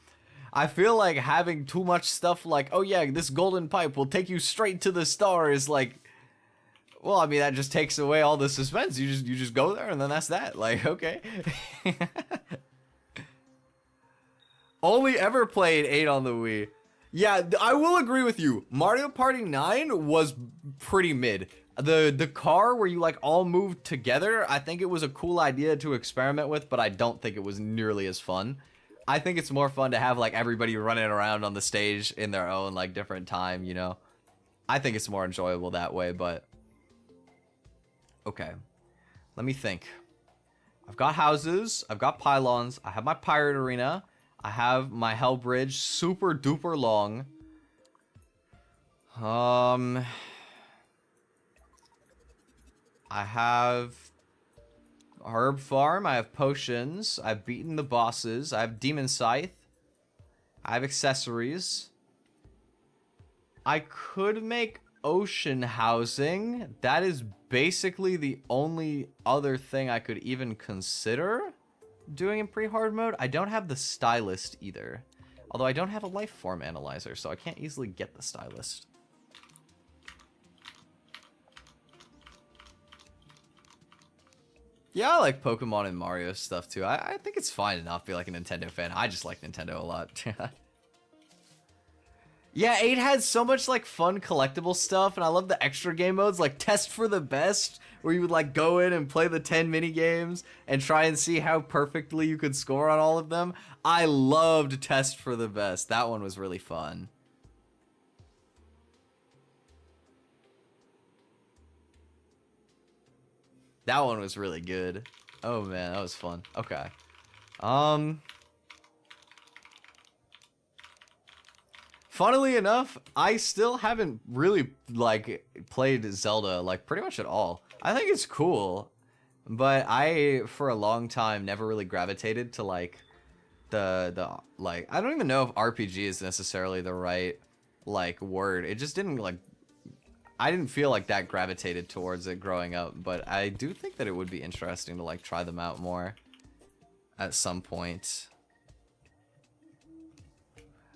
I feel like having too much stuff like, oh yeah, this golden pipe will take you straight to the star is, like, well, I mean, that just takes away all the suspense. You just go there and then that's that. Like, okay. Only ever played 8 on the Wii. Yeah, I will agree with you. Mario Party 9 was pretty mid. The car where you like all moved together, I think it was a cool idea to experiment with, but I don't think it was nearly as fun. I think it's more fun to have like everybody running around on the stage in their own like different time, you know? I think it's more enjoyable that way, but okay. Let me think. I've got houses, I've got pylons, I have my pirate arena, I have my hell bridge, super duper long. I have herb farm, I have potions, I've beaten the bosses, I have demon scythe, I have accessories. I could make ocean housing. That is basically the only other thing I could even consider doing in pre-hard mode. I don't have the stylist either. Although I don't have a life form analyzer, so I can't easily get the stylist. Yeah, I like Pokemon and Mario stuff too. I think it's fine to not be like a Nintendo fan. I just like Nintendo a lot. Yeah, 8 had so much like fun collectible stuff, and I love the extra game modes like Test for the Best, where you would like go in and play the 10 mini games and try and see how perfectly you could score on all of them. I loved Test for the Best. That one was really fun. That one was really good. Oh man, that was fun. Okay. Funnily enough, I still haven't really like played Zelda like pretty much at all. I think it's cool, but I for a long time never really gravitated to like the like I don't even know if RPG is necessarily the right like word. It just didn't like I didn't feel like that gravitated towards it growing up, but I do think that it would be interesting to like try them out more at some point.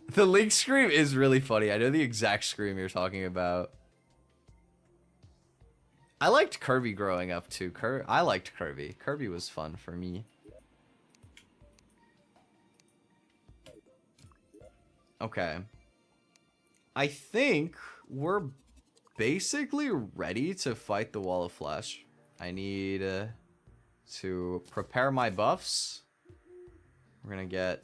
The Link scream is really funny. I know the exact scream you're talking about. I liked Kirby growing up too. I liked Kirby. Kirby was fun for me. Okay. I think we're basically ready to fight the Wall of Flesh. I need to prepare my buffs. We're gonna get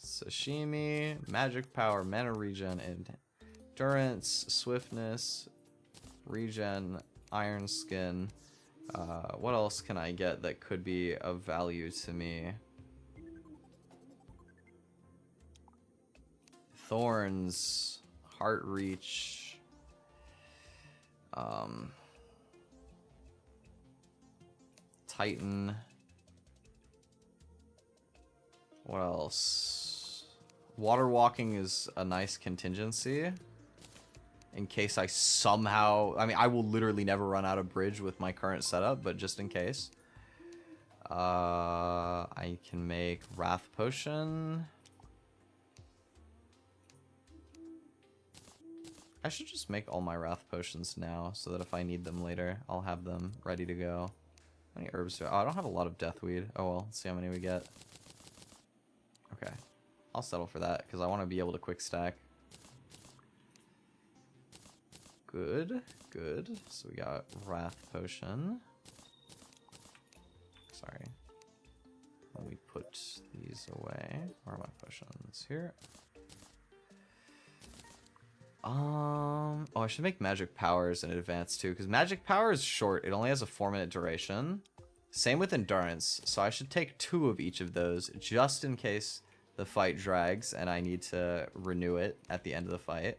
Sashimi, Magic Power, Mana Regen, Endurance, Swiftness, Regen, Iron Skin. What else can I get that could be of value to me? Thorns, Heart Reach, Titan. What else? Water walking is a nice contingency. In case I somehow... I mean, I will literally never run out of bridge with my current setup, but just in case. I can make Wrath Potion. I should just make all my Wrath Potions now, so that if I need them later, I'll have them ready to go. How many herbs do I... Oh, I don't have a lot of Deathweed. Oh well, let's see how many we get. Okay. I'll settle for that, because I want to be able to quick stack. Good, good. So we got Wrath Potion. Sorry. Let me put these away. Where are my potions? Here. Oh, I should make Magic Powers in advance too, because Magic Power is short. It only has a 4-minute duration. Same with Endurance, so I should take 2 of each of those, just in case the fight drags and I need to renew it at the end of the fight.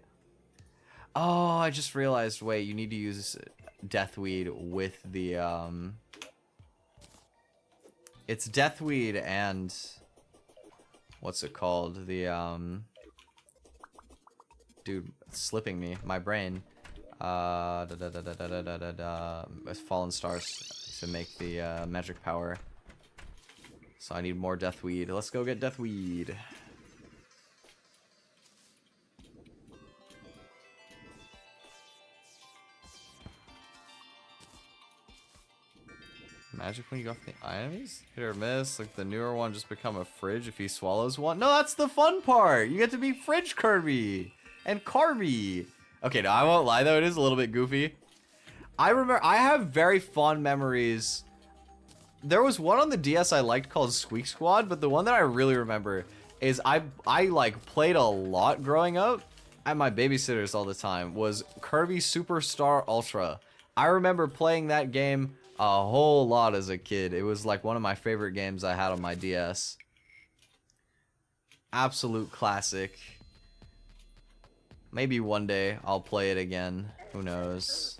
Oh, I just realized, wait, you need to use Deathweed with the, it's Deathweed and, what's it called? The, dude, it's slipping me, my brain. Fallen Stars to make the, Magic Power. So I need more Deathweed. Let's go get Deathweed. Magic when you go off the enemies? Hit or miss. Like the newer one just become a fridge if he swallows one. No, that's the fun part. You get to be Fridge Kirby and Carby. Okay, no, I won't lie though. It is a little bit goofy. I remember, I have very fond memories. There was one on the DS I liked called Squeak Squad, but the one that I really remember is I like played a lot growing up at my babysitter's all the time was Kirby Superstar Ultra. I remember playing that game a whole lot as a kid. It was like one of my favorite games I had on my DS. Absolute classic. Maybe one day I'll play it again. Who knows?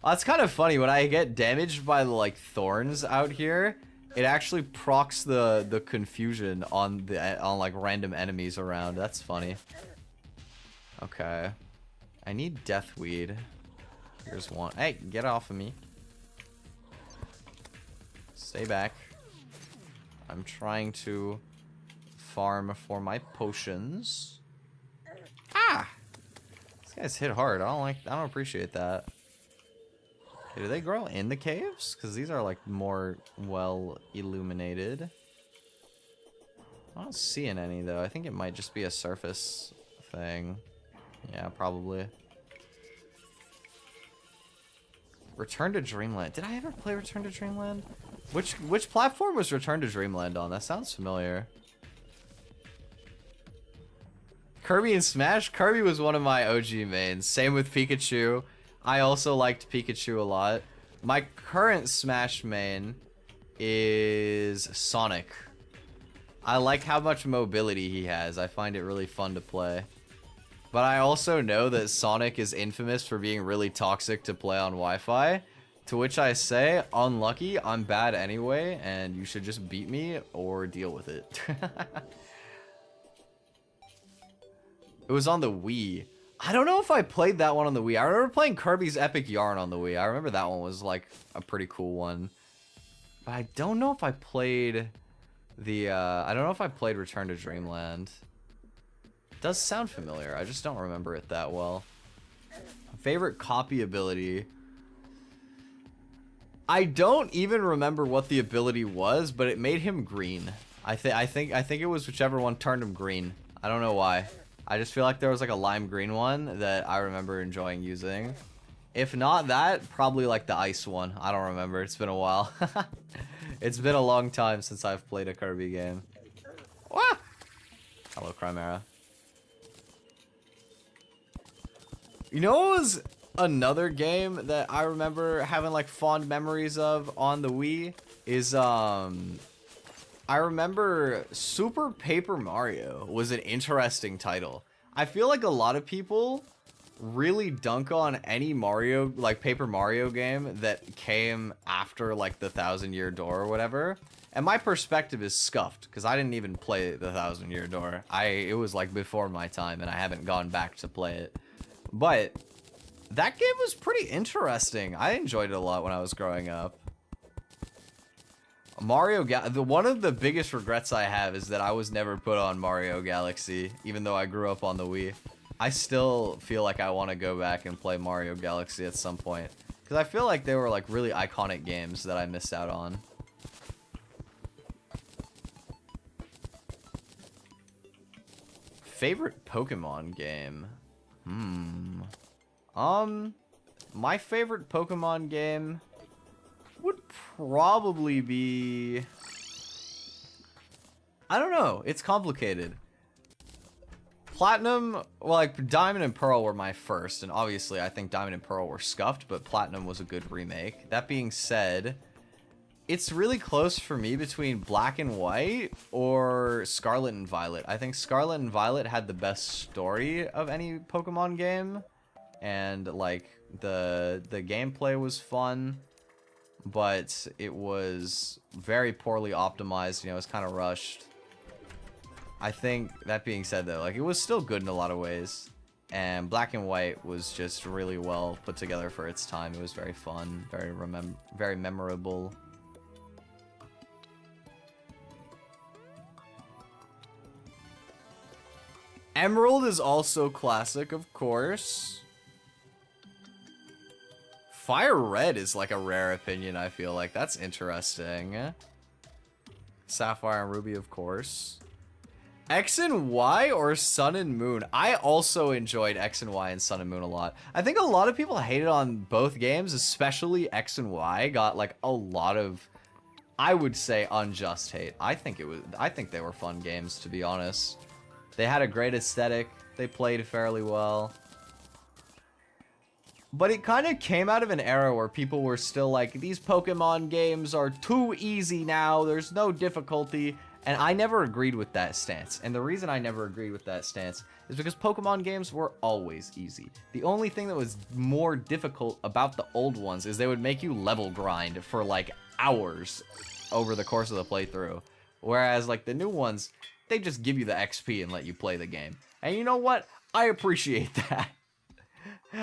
It's kind of funny when I get damaged by the like thorns out here. It actually procs the confusion on like random enemies around. That's funny. Okay, I need Deathweed. Here's one. Hey, get off of me. Stay back. I'm trying to farm for my potions. Ah! These guys hit hard. I don't appreciate that. Okay, do they grow in the caves? Because these are like more well illuminated. I'm not seeing any though. I think it might just be a surface thing. Yeah, probably. Return to Dreamland. Did I ever play Return to Dreamland? Which platform was Return to Dreamland on? That sounds familiar. Kirby and Smash? Kirby was one of my OG mains. Same with Pikachu. I also liked Pikachu a lot. My current Smash main is Sonic. I like how much mobility he has. I find it really fun to play. But I also know that Sonic is infamous for being really toxic to play on Wi-Fi. To which I say, unlucky, I'm bad anyway, and you should just beat me or deal with it. It was on the Wii. I don't know if I played that one on the Wii. I remember playing Kirby's Epic Yarn on the Wii. I remember that one was like a pretty cool one. But I don't know if I played the, I don't know if I played Return to Dreamland. It does sound familiar. I just don't remember it that well. Favorite copy ability. I don't even remember what the ability was, but it made him green. I think it was whichever one turned him green. I don't know why. I just feel like there was like a lime green one that I remember enjoying using. If not that, probably like the ice one. I don't remember. It's been a while. It's been a long time since I've played a Kirby game. Ah! Hello, Chimera. You know what was another game that I remember having like fond memories of on the Wii? Is I remember Super Paper Mario was an interesting title. I feel like a lot of people really dunk on any Mario, like Paper Mario game that came after like the 1,000-Year Door or whatever. And my perspective is scuffed because I didn't even play the 1,000-Year Door. It was like before my time and I haven't gone back to play it. But that game was pretty interesting. I enjoyed it a lot when I was growing up. One of the biggest regrets I have is that I was never put on Mario Galaxy, even though I grew up on the Wii. I still feel like I want to go back and play Mario Galaxy at some point, because I feel like they were like really iconic games that I missed out on. Favorite Pokemon game? My favorite Pokemon game would probably be... I don't know. It's complicated. Platinum, well, like Diamond and Pearl were my first, and obviously I think Diamond and Pearl were scuffed, but Platinum was a good remake. That being said, it's really close for me between Black and White or Scarlet and Violet. I think Scarlet and Violet had the best story of any Pokemon game, and like the gameplay was fun, but it was very poorly optimized. You know, it was kind of rushed. I think, that being said though, like it was still good in a lot of ways, and Black and White was just really well put together for its time. It was very fun, very memorable. Emerald is also classic, of course. Fire Red is like a rare opinion, I feel like. That's interesting. Sapphire and Ruby, of course. X and Y or Sun and Moon? I also enjoyed X and Y and Sun and Moon a lot. I think a lot of people hated on both games, especially X and Y got like a lot of, I would say, unjust hate. I think they were fun games, to be honest. They had a great aesthetic. They played fairly well. But it kind of came out of an era where people were still like, these Pokemon games are too easy now. There's no difficulty. And I never agreed with that stance. And the reason I never agreed with that stance is because Pokemon games were always easy. The only thing that was more difficult about the old ones is they would make you level grind for like hours over the course of the playthrough. Whereas like the new ones, they just give you the XP and let you play the game. And you know what? I appreciate that.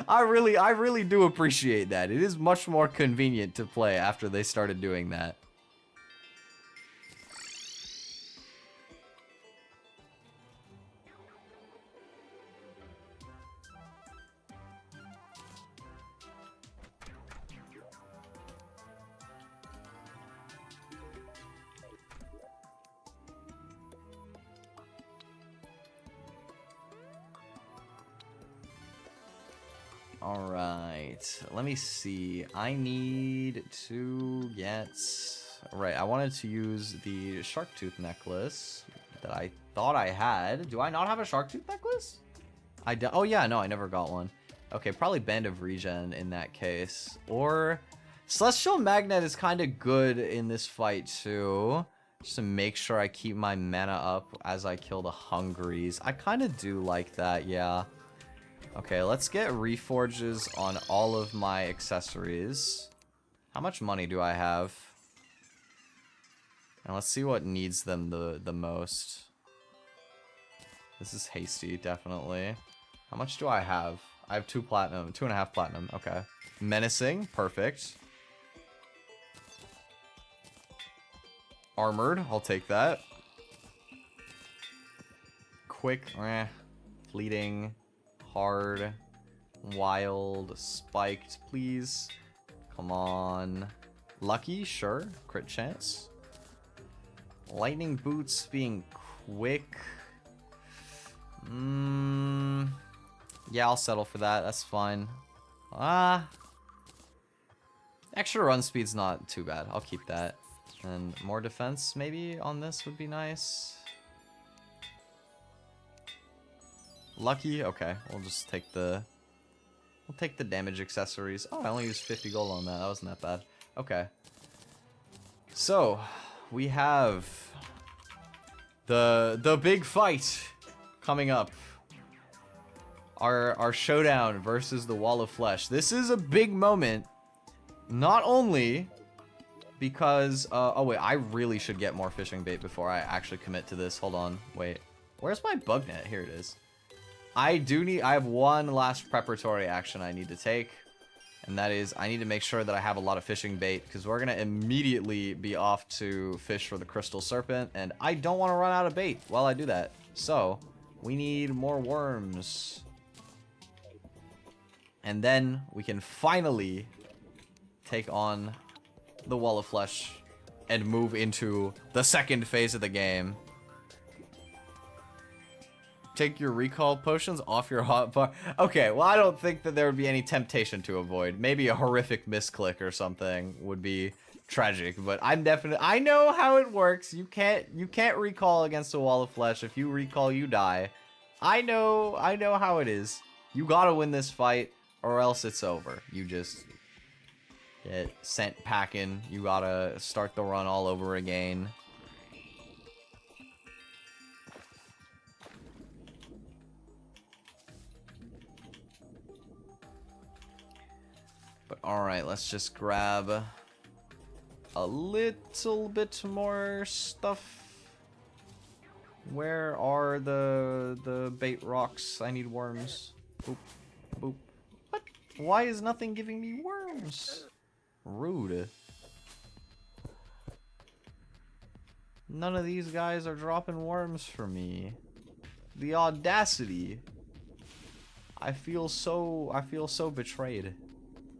I really do appreciate that. It is much more convenient to play after they started doing that. Alright, let me see. I need to get... Right, I wanted to use the shark tooth necklace that I thought I had. Do I not have a shark tooth necklace? Oh yeah, no, I never got one. Okay, probably Band of Regen in that case. Or Celestial Magnet is kind of good in this fight too. Just to make sure I keep my mana up as I kill the Hungries. I kind of do like that, yeah. Okay, let's get reforges on all of my accessories. How much money do I have? And let's see what needs them the most. This is hasty, definitely. How much do I have? I have 2 platinum, 2.5 platinum. Okay. Menacing, perfect. Armored, I'll take that. Quick, fleeting, hard, wild, spiked, please. Come on. Lucky, sure. Crit chance. Lightning boots being quick. Yeah, I'll settle for that. That's fine. Extra run speed's not too bad. I'll keep that. And more defense maybe on this would be nice. Lucky, okay. We'll just take the damage accessories. Oh, I only used 50 gold on that. That wasn't that bad. Okay. So, we have the big fight coming up. Our showdown versus the Wall of Flesh. This is a big moment. Not only because oh wait, I really should get more fishing bait before I actually commit to this. Hold on. Wait. Where's my bug net? Here it is. I have one last preparatory action I need to take. And that is, I need to make sure that I have a lot of fishing bait, because we're going to immediately be off to fish for the Crystal Serpent, and I don't want to run out of bait while I do that. So, we need more worms. And then we can finally take on the Wall of Flesh and move into the second phase of the game. Take your recall potions off your hotbar. Okay, well, I don't think that there would be any temptation to avoid. Maybe a horrific misclick or something would be tragic, but I know how it works. You can't recall against a Wall of Flesh. If you recall, you die. I know how it is. You gotta win this fight, or else it's over. You just get sent packing. You gotta start the run all over again. But alright, let's just grab a little bit more stuff. Where are the bait rocks? I need worms. Boop. Boop. What? Why is nothing giving me worms? Rude. None of these guys are dropping worms for me. The audacity. I feel so betrayed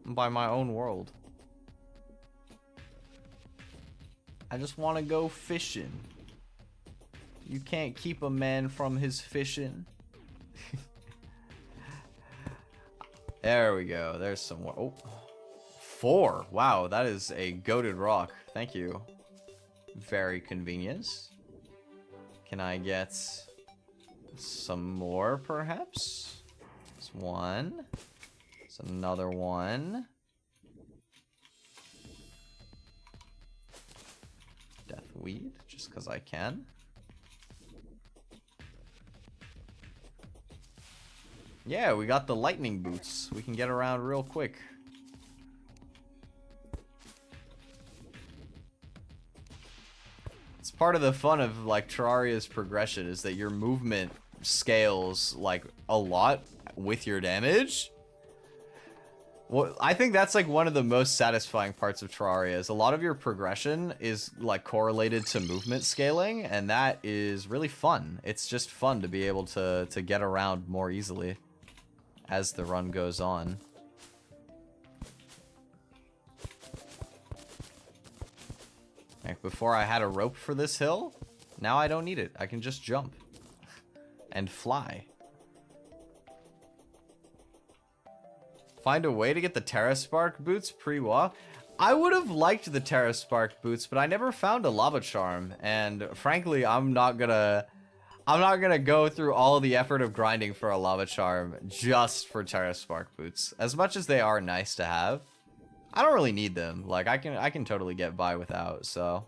by my own world. I just want to go fishing. You can't keep a man from his fishing. There we go. There's some more. Oh, 4. Wow, that is a goated rock. Thank you. Very convenient. Can I get some more, perhaps? There's 1. There's another 1. Deathweed, just because I can. Yeah, we got the lightning boots. We can get around real quick. It's part of the fun of like Terraria's progression is that your movement scales like a lot with your damage. Well, I think that's like one of the most satisfying parts of Terraria is a lot of your progression is like correlated to movement scaling, and that is really fun. It's just fun to be able to get around more easily as the run goes on. Like before I had a rope for this hill, now I don't need it. I can just jump and fly. Find a way to get the Terra Spark boots pre-walk. I would have liked the Terra Spark boots, but I never found a lava charm, and frankly, I'm not gonna go through all the effort of grinding for a lava charm just for Terra Spark boots. As much as they are nice to have, I don't really need them. Like, I can totally get by without, so.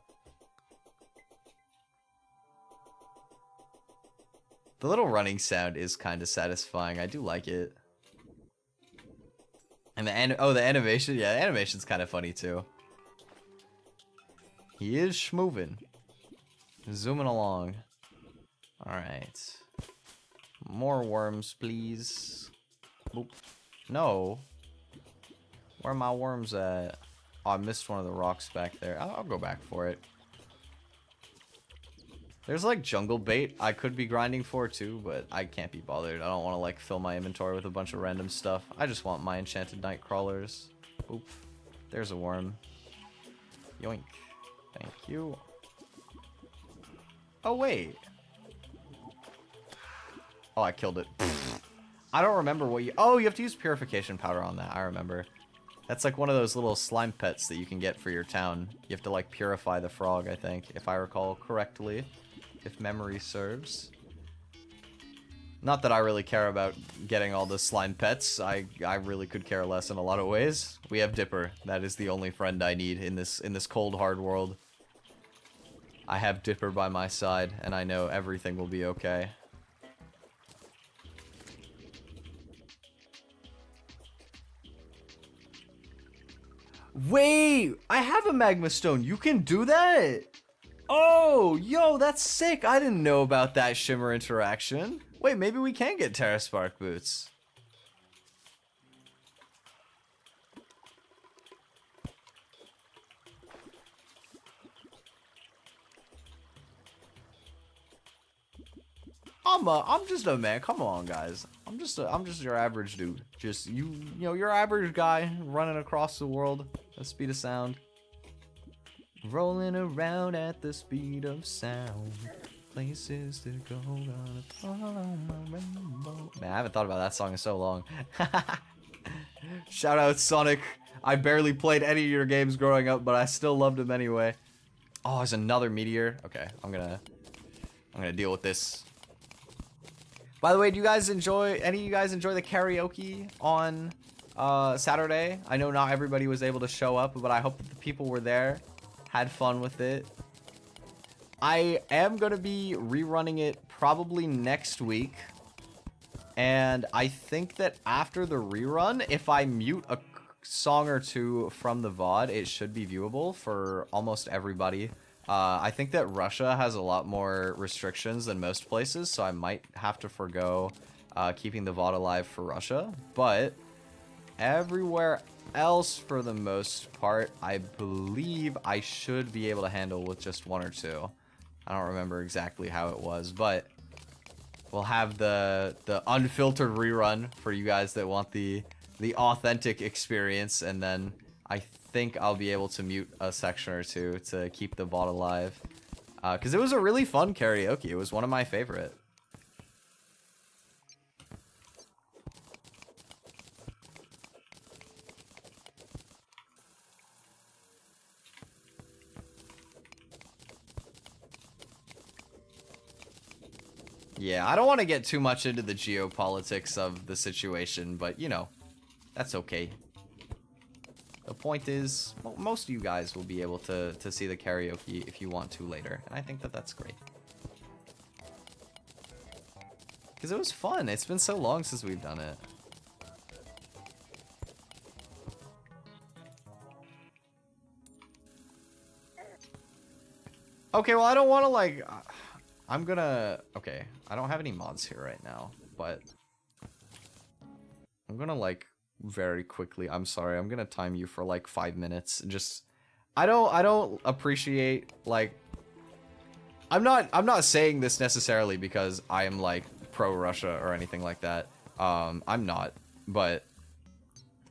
The little running sound is kind of satisfying. I do like it. And the animation, yeah, the animation's kind of funny too. He is schmoving. Zooming along. Alright. More worms, please. Boop. No. Where are my worms at? Oh, I missed one of the rocks back there. I'll go back for it. There's like jungle bait I could be grinding for too, but I can't be bothered. I don't want to like fill my inventory with a bunch of random stuff. I just want my enchanted night crawlers. Oop. There's a worm. Yoink. Thank you. Oh, wait. Oh, I killed it. I don't remember what you... Oh, you have to use purification powder on that. I remember. That's like one of those little slime pets that you can get for your town. You have to like purify the frog, I think, if I recall correctly. If memory serves. Not that I really care about getting all the slime pets. I really could care less in a lot of ways. We have Dipper. That is the only friend I need in this cold, hard world. I have Dipper by my side, and I know everything will be okay. Wait! I have a magma stone. You can do that? Oh, yo, that's sick. I didn't know about that shimmer interaction. Wait, maybe we can get Terra Spark boots. I'm just a man. Come on, guys. I'm just your average dude. Just you know, your average guy running across the world at the speed of sound. Rolling around at the speed of sound. Places to go, gonna follow my rainbow. Man, I haven't thought about that song in so long. Shout out Sonic. I barely played any of your games growing up, but I still loved them anyway. Oh, there's another meteor. Okay, I'm gonna deal with this. By the way, do you guys enjoy any of you guys enjoy the karaoke on Saturday? I know not everybody was able to show up, but I hope that the people were there. Had fun with it. I am going to be rerunning it probably next week. And I think that after the rerun, if I mute a song or two from the VOD, it should be viewable for almost everybody. I think that Russia has a lot more restrictions than most places, so I might have to forgo keeping the VOD alive for Russia. But everywhere else, for the most part, I believe I should be able to handle with just one or two. I don't remember exactly how it was, but we'll have the unfiltered rerun for you guys that want the authentic experience, and then I think I'll be able to mute a section or two to keep the VOD alive. Because it was a really fun karaoke. It was one of my favorite. Yeah, I don't want to get too much into the geopolitics of the situation, but, you know, that's okay. The point is, most of you guys will be able to see the karaoke if you want to later, and I think that that's great. Because it was fun. It's been so long since we've done it. Okay, well, I don't want to, like... I'm gonna... Okay, I don't have any mods here right now, but... I'm gonna, like, very quickly... I'm sorry, I'm gonna time you for, like, 5 minutes. Just... I don't appreciate, like... I'm not saying this necessarily because I am, like, pro-Russia or anything like that. I'm not. But...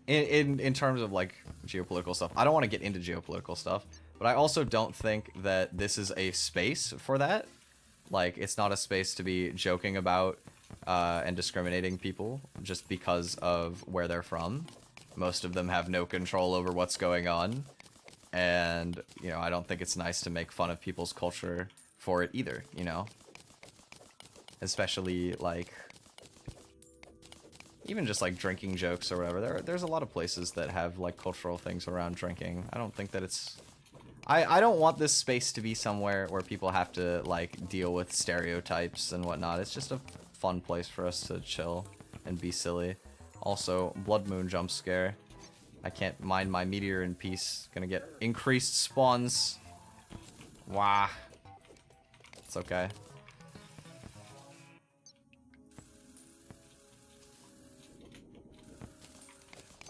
In terms of, like, geopolitical stuff, I don't want to get into geopolitical stuff. But I also don't think that this is a space for that. Like, it's not a space to be joking about and discriminating people just because of where they're from. Most of them have no control over what's going on. And, you know, I don't think it's nice to make fun of people's culture for it either, you know? Especially, like... even just like drinking jokes or whatever. There's a lot of places that have like cultural things around drinking. I don't think that it's... I don't want this space to be somewhere where people have to like deal with stereotypes and whatnot. It's just a fun place for us to chill and be silly. Also, Blood Moon jump scare. I can't mind my meteor in peace. Gonna get increased spawns. Wah. It's okay.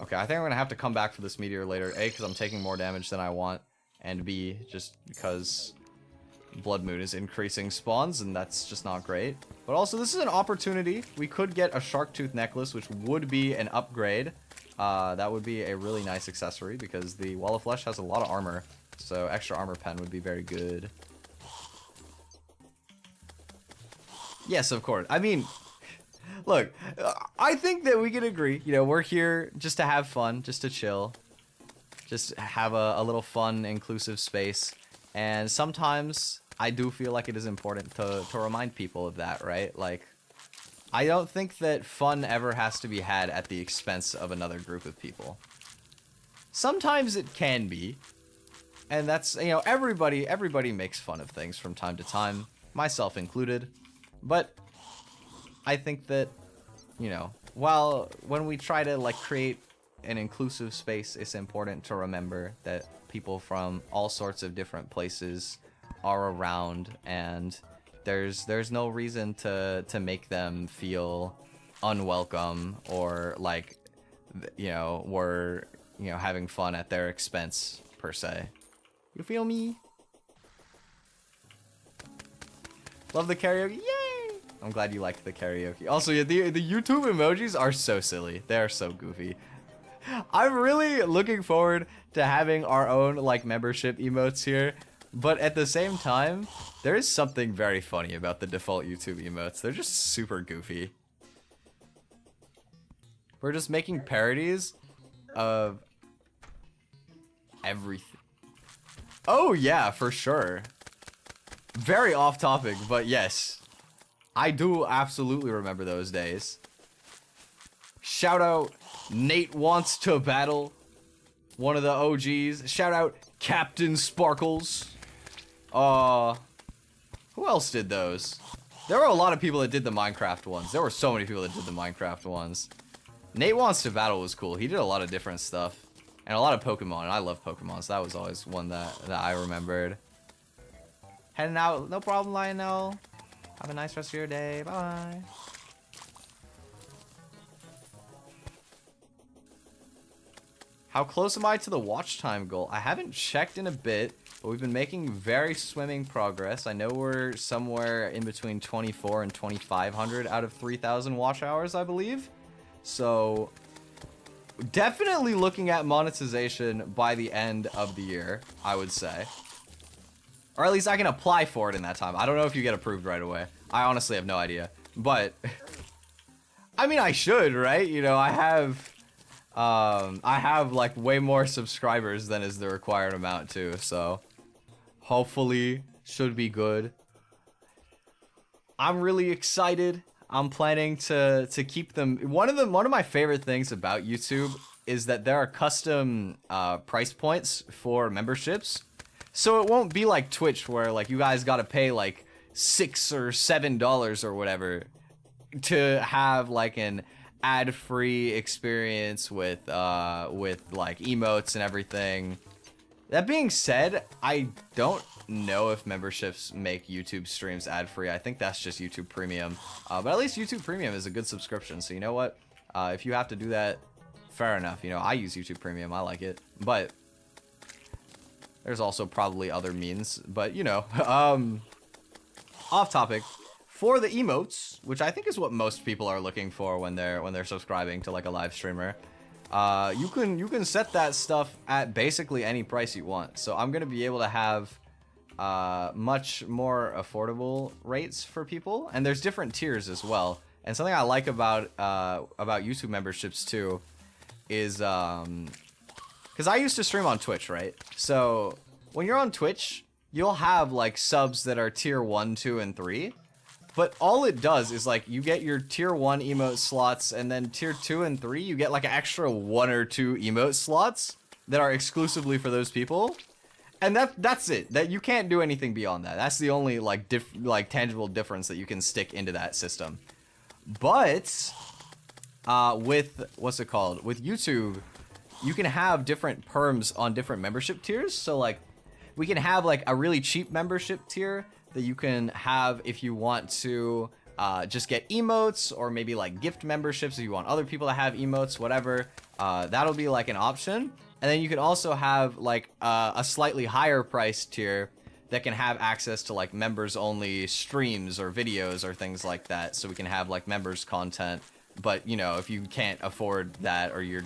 Okay, I think I'm gonna have to come back for this meteor later. A, because I'm taking more damage than I want. And B, just because Blood Moon is increasing spawns, and that's just not great. But also, this is an opportunity. We could get a Shark Tooth necklace, which would be an upgrade. That would be a really nice accessory, because the Wall of Flesh has a lot of armor. So extra armor pen would be very good. Yes, of course. I mean, look, I think that we can agree. You know, we're here just to have fun, just to chill. Just have a little fun, inclusive space. And sometimes I do feel like it is important to remind people of that, right? Like, I don't think that fun ever has to be had at the expense of another group of people. Sometimes it can be. And that's, you know, everybody makes fun of things from time to time, myself included. But I think that, you know, when we try to, like, create an inclusive space, it's important to remember that people from all sorts of different places are around, and there's no reason to make them feel unwelcome or like, you know, we're, you know, having fun at their expense per se. You feel me? Love the karaoke. Yay! I'm glad you liked the karaoke. Also, yeah, the YouTube emojis are so silly. They are so goofy. I'm really looking forward to having our own, like, membership emotes here. But at the same time, there is something very funny about the default YouTube emotes. They're just super goofy. We're just making parodies of everything. Oh, yeah, for sure. Very off topic, but yes. I do absolutely remember those days. Shout out Nate Wants to Battle, one of the OGs. Shout out Captain Sparkles. Who else did those? There were a lot of people that did the Minecraft ones. There were so many people that did the Minecraft ones. Nate Wants to Battle was cool. He did a lot of different stuff. And a lot of Pokemon. I love Pokemon, so that was always one that I remembered. Heading out. No problem, Lionel. Have a nice rest of your day. Bye. How close am I to the watch time goal? I haven't checked in a bit, but we've been making very swimming progress. I know we're somewhere in between 24 and 2,500 out of 3,000 watch hours, I believe. So, definitely looking at monetization by the end of the year, I would say. Or at least I can apply for it in that time. I don't know if you get approved right away. I honestly have no idea. But, I mean, I should, right? You know, I have like way more subscribers than is the required amount too, so hopefully should be good. I'm really excited. I'm planning to keep them. One of my favorite things about YouTube is that there are custom price points for memberships. So it won't be like Twitch where like you guys gotta pay like $6 or $7 or whatever to have like an ad-free experience with like emotes and everything. That being said, I don't know if memberships make YouTube streams ad-free. I think that's just YouTube Premium. But at least YouTube Premium is a good subscription. So you know what? If you have to do that, fair enough. You know, I use YouTube Premium. I like it. But there's also probably other means. But, you know, off topic. For the emotes, which I think is what most people are looking for when they're subscribing to like a live streamer, you can set that stuff at basically any price you want. So I'm gonna be able to have much more affordable rates for people, and there's different tiers as well. And something I like about YouTube memberships too is because I used to stream on Twitch, right? So when you're on Twitch, you'll have like subs that are tier 1, 2, and 3. But all it does is like you get your tier 1 emote slots, and then tier 2 and 3 you get like an extra 1 or 2 emote slots that are exclusively for those people. And that's it. That you can't do anything beyond that. That's the only like tangible difference that you can stick into that system. But with what's it called? With YouTube, you can have different perms on different membership tiers. So like we can have like a really cheap membership tier that you can have if you want to just get emotes, or maybe like gift memberships if you want other people to have emotes, whatever. That'll be like an option. And then you can also have like a slightly higher price tier that can have access to like members only streams or videos or things like that. So we can have like members content. But you know, if you can't afford that, or you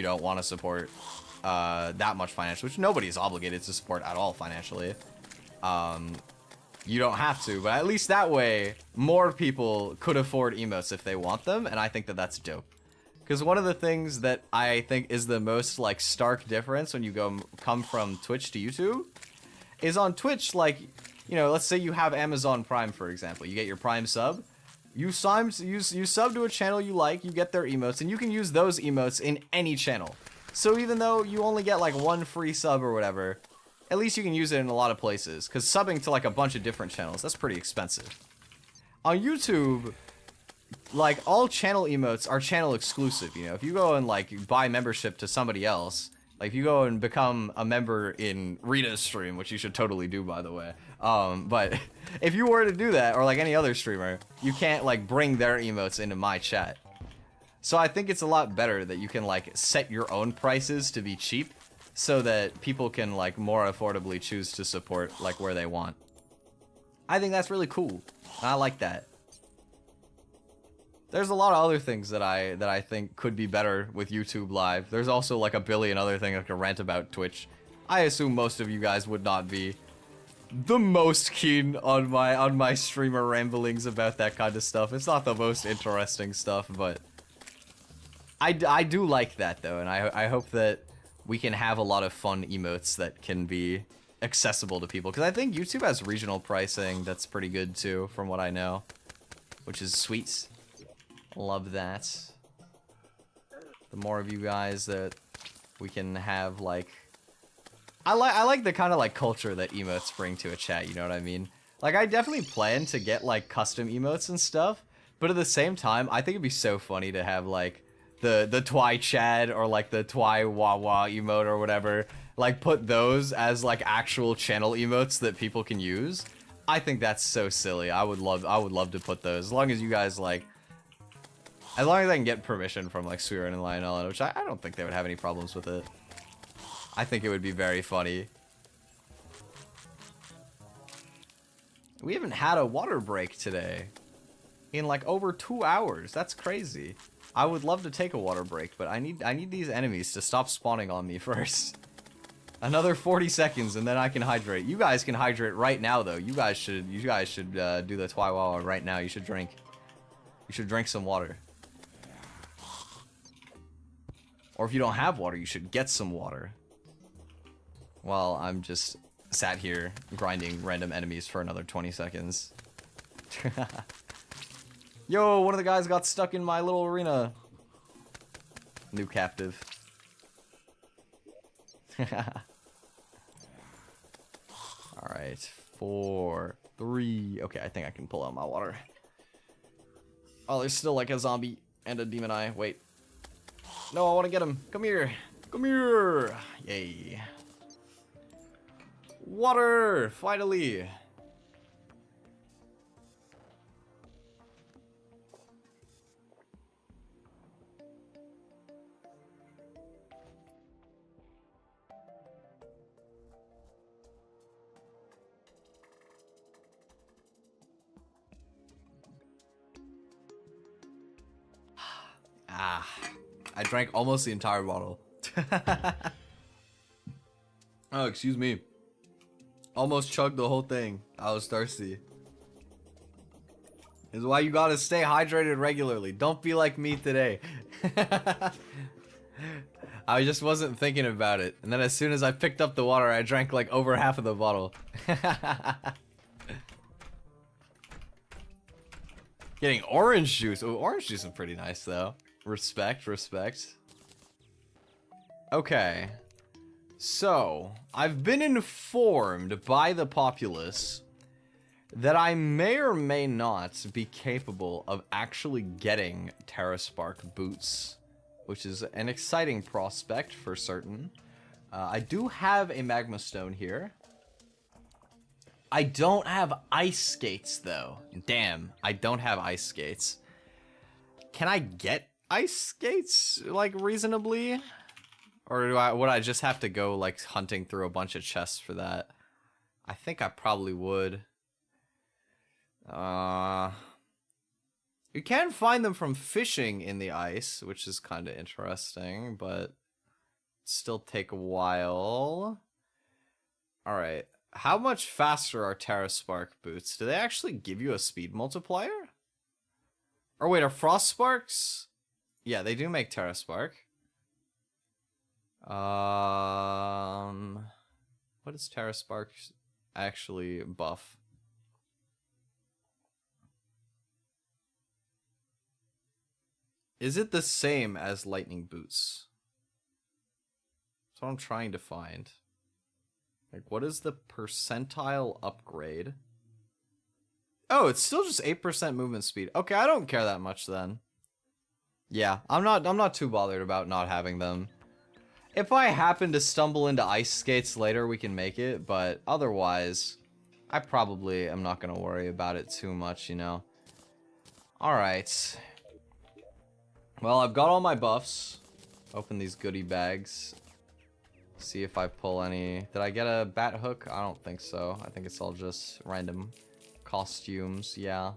don't want to support that much financially, which nobody is obligated to support at all financially, you don't have to. But at least that way, more people could afford emotes if they want them, and I think that that's dope. Because one of the things that I think is the most like stark difference when you come from Twitch to YouTube is on Twitch, like, you know, let's say you have Amazon Prime, for example. You get your Prime sub. You sub to a channel you like, you get their emotes, and you can use those emotes in any channel. So even though you only get like 1 free sub or whatever, at least you can use it in a lot of places. Because subbing to like a bunch of different channels, that's pretty expensive. On YouTube, like all channel emotes are channel exclusive. You know, if you go and like buy membership to somebody else, like if you go and become a member in Rita's stream, which you should totally do, by the way. But if you were to do that, or like any other streamer, you can't like bring their emotes into my chat. So I think it's a lot better that you can like set your own prices to be cheap, so that people can like more affordably choose to support like where they want. I think that's really cool. And I like that. There's a lot of other things that I think could be better with YouTube Live. There's also like a billion other things I could rant about Twitch. I assume most of you guys would not be the most keen on my streamer ramblings about that kind of stuff. It's not the most interesting stuff, but I do like that though, and I hope that we can have a lot of fun emotes that can be accessible to people, because I think YouTube has regional pricing that's pretty good too, from what I know, which is sweet. Love that. The more of you guys that we can have, like, I like the kind of like culture that emotes bring to a chat, you know what I mean? Like, I definitely plan to get like custom emotes and stuff, but at the same time, I think it'd be so funny to have like the Twi Chad or like the Twi Wawa emote or whatever, like put those as like actual channel emotes that people can use. I think that's so silly. I would love to put those, as long as you guys like, as long as I can get permission from like Suiren and Lionel, which I don't think they would have any problems with it. I think it would be very funny. We haven't had a water break today in like over 2 hours. That's crazy. I would love to take a water break, but I need these enemies to stop spawning on me first. Another 40 seconds and then I can hydrate. You guys can hydrate right now though. You guys should do the Twiwawa right now. You should drink some water. Or if you don't have water, you should get some water. While I'm just sat here grinding random enemies for another 20 seconds. Yo, one of the guys got stuck in my little arena. New captive. Alright, 4, 3. Okay, I think I can pull out my water. Oh, there's still like a zombie and a demon eye. Wait. No, I want to get him. Come here. Come here. Yay. Water! Finally! I drank almost the entire bottle. Oh, excuse me. Almost chugged the whole thing. I was thirsty. This is why you gotta stay hydrated regularly. Don't be like me today. I just wasn't thinking about it. And then as soon as I picked up the water, I drank like over half of the bottle. Getting orange juice. Oh, orange juice is pretty nice, though. Respect, respect. Okay. So, I've been informed by the populace that I may or may not be capable of actually getting TerraSpark boots, which is an exciting prospect for certain. I do have a magma stone here. I don't have ice skates, though. Damn, I don't have ice skates. Can I get ice skates, like, reasonably? Or would I just have to go, like, hunting through a bunch of chests for that? I think I probably would. You can find them from fishing in the ice, which is kind of interesting, but still take a while. Alright. How much faster are TerraSpark boots? Do they actually give you a speed multiplier? Or wait, are Frost Sparks? Yeah, they do make TerraSpark. What does TerraSpark actually buff? Is it the same as lightning boots? That's what I'm trying to find. Like, what is the percentile upgrade? Oh, it's still just 8% movement speed. Okay, I don't care that much then. Yeah, I'm not too bothered about not having them. If I happen to stumble into ice skates later, we can make it, but otherwise, I probably am not gonna worry about it too much, you know. Alright. Well, I've got all my buffs. Open these goodie bags. See if I pull any. Did I get a bat hook? I don't think so. I think it's all just random costumes. Yeah.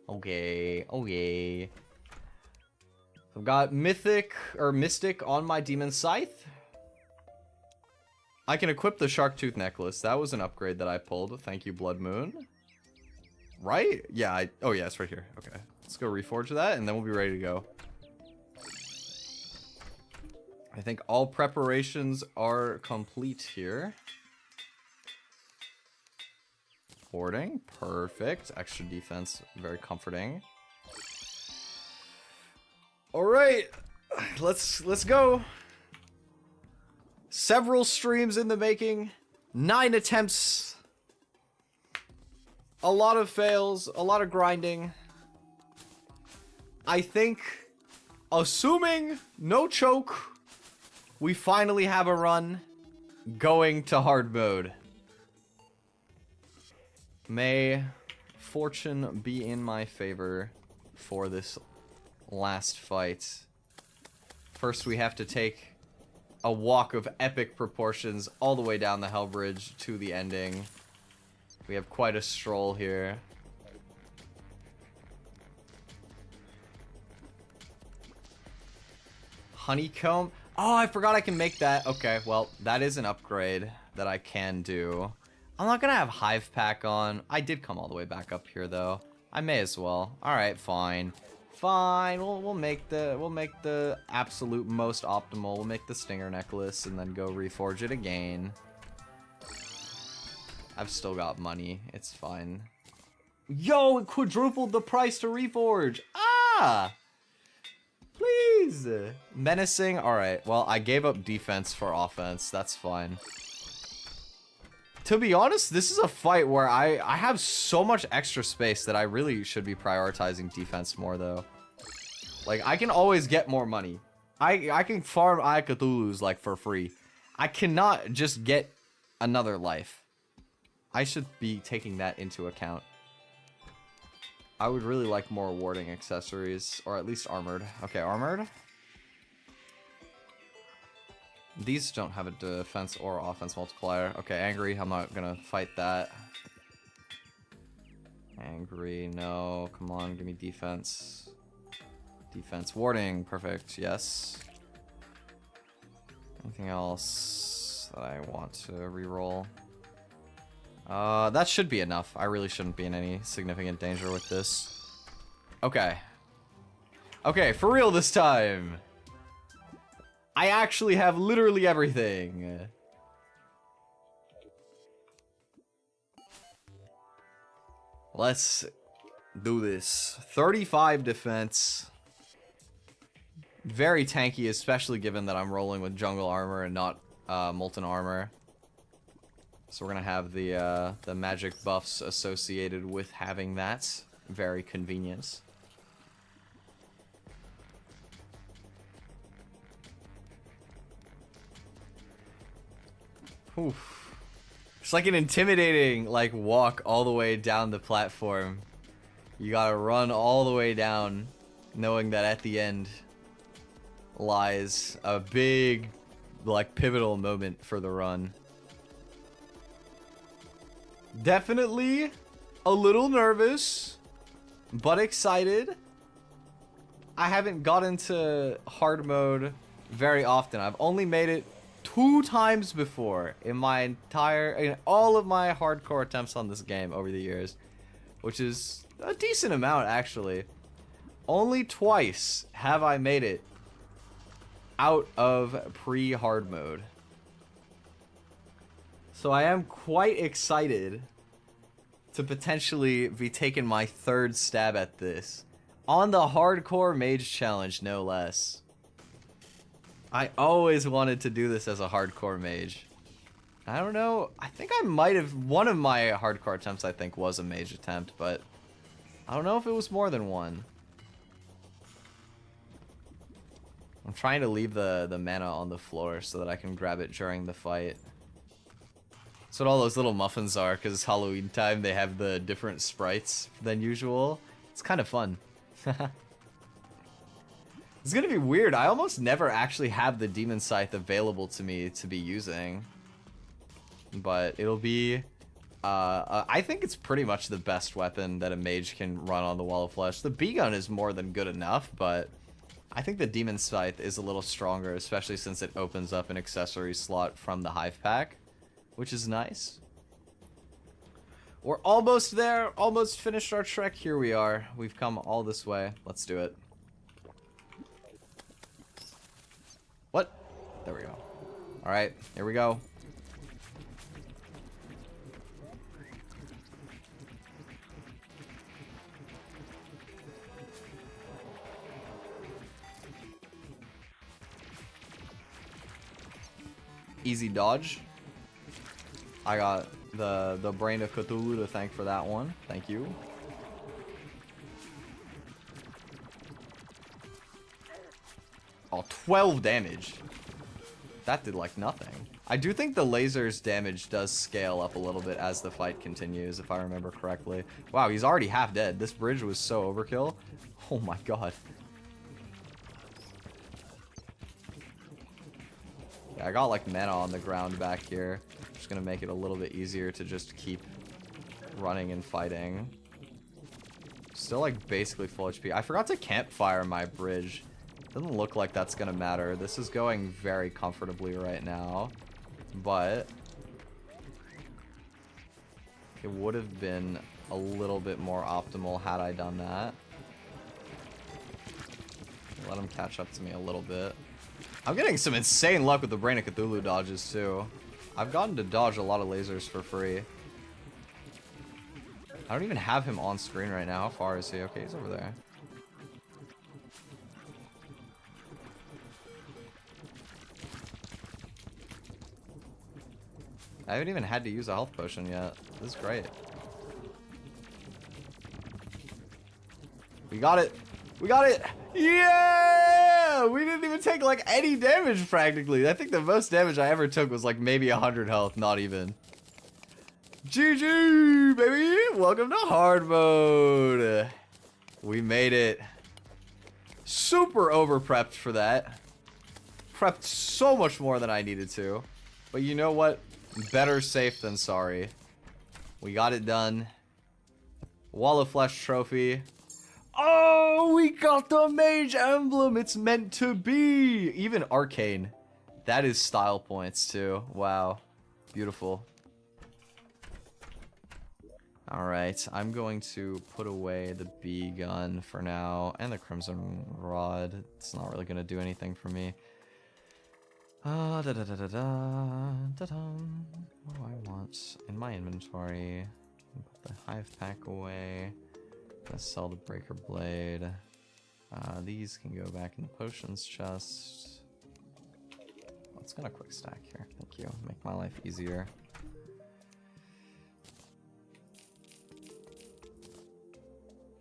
Okay. Okay. I've got mythic or mystic on my demon scythe. I can equip the shark tooth necklace. That was an upgrade that I pulled. Thank you, Blood Moon. Right? Yeah. Oh yeah, it's right here. Okay. Let's go reforge that, and then we'll be ready to go. I think all preparations are complete here. Hoarding, perfect. Extra defense, very comforting. All right, let's go. Several streams in the making, 9 attempts, a lot of fails, a lot of grinding. I think, assuming no choke, we finally have a run going to hard mode. May fortune be in my favor for this last fight. First, we have to take a walk of epic proportions all the way down the Hell Bridge to the ending. We have quite a stroll here. Honeycomb. Oh, I forgot I can make that. Okay, well, that is an upgrade that I can do. I'm not gonna have Hive Pack on. I did come all the way back up here, though. I may as well. All right, fine. Fine. We'll make the absolute most optimal. We'll make the Stinger Necklace and then go reforge it again. I've still got money. It's fine. Yo, it quadrupled the price to reforge. Ah! Please. Menacing. Alright, well, I gave up defense for offense. That's fine. To be honest, this is a fight where I have so much extra space that I really should be prioritizing defense more, though. Like, I can always get more money. I can farm Eye Cthulhu's, like, for free. I cannot just get another life. I should be taking that into account. I would really like more warding accessories, or at least armored. Okay, armored. These don't have a defense or offense multiplier. Okay, angry. I'm not gonna fight that. Angry, no. Come on, give me defense. Defense, warding, perfect. Yes. Anything else that I want to reroll? That should be enough. I really shouldn't be in any significant danger with this. Okay. Okay, for real this time. I actually have literally everything. Let's Do this. 35 defense. Very tanky, especially given that I'm rolling with jungle armor and not molten armor. So we're gonna have the magic buffs associated with having that. Very convenient. Oof. It's like an intimidating like walk all the way down the platform. You gotta run all the way down, knowing that at the end lies a big, like, pivotal moment for the run. Definitely a little nervous, but excited. I haven't got into hard mode very often. I've only made it 2 times before in all of my hardcore attempts on this game over the years, which is a decent amount actually. Only twice have I made it out of pre-hard mode. So I am quite excited to potentially be taking my 3rd stab at this on the hardcore mage challenge, no less. I always wanted to do this as a hardcore mage. I don't know, I think I might have, one of my hardcore attempts I think was a mage attempt, but I don't know if it was more than one. I'm trying to leave the mana on the floor so that I can grab it during the fight. That's what all those little muffins are, because it's Halloween time, they have the different sprites than usual. It's kind of fun. It's gonna be weird, I almost never actually have the Demon Scythe available to me to be using. But it'll be... I think it's pretty much the best weapon that a mage can run on the Wall of Flesh. The B-gun is more than good enough, but I think the Demon Scythe is a little stronger, especially since it opens up an accessory slot from the Hive Pack, which is nice. We're almost there, almost finished our trek. Here we are. We've come all this way. Let's do it. What? There we go. Alright, here we go. Easy dodge. I got the brain of Cthulhu to thank for that one. Thank you. Oh, 12 damage. That did like nothing. I do think the laser's damage does scale up a little bit as the fight continues, if I remember correctly. Wow, he's already half dead. This bridge was so overkill. Oh my god. Yeah, I got like mana on the ground back here. Just gonna make it a little bit easier to just keep running and fighting. Still like basically full HP. I forgot to campfire my bridge. Doesn't look like that's gonna matter. This is going very comfortably right now, but it would have been a little bit more optimal had I done that. Let him catch up to me a little bit. I'm getting some insane luck with the Brain of Cthulhu dodges too. I've gotten to dodge a lot of lasers for free. I don't even have him on screen right now. How far is he? Okay, he's over there. I haven't even had to use a health potion yet. This is great. We got it! We got it! Yeah! We didn't even take like any damage practically. I think the most damage I ever took was like maybe 100 health, not even. GG, baby! Welcome to hard mode. We made it. Super over prepped for that. Prepped so much more than I needed to. But you know what? Better safe than sorry. We got it done. Wall of Flesh trophy. Oh, we got the mage emblem. It's meant to be. Even arcane. That is style points too. Wow. Beautiful. Alright, I'm going to put away the B gun for now. And the Crimson Rod. It's not really going to do anything for me. What do I want in my inventory? Put the Hive Pack away. Gonna sell the breaker blade. These can go back in the potions chest. Let's get a quick stack here. Thank you. Make my life easier.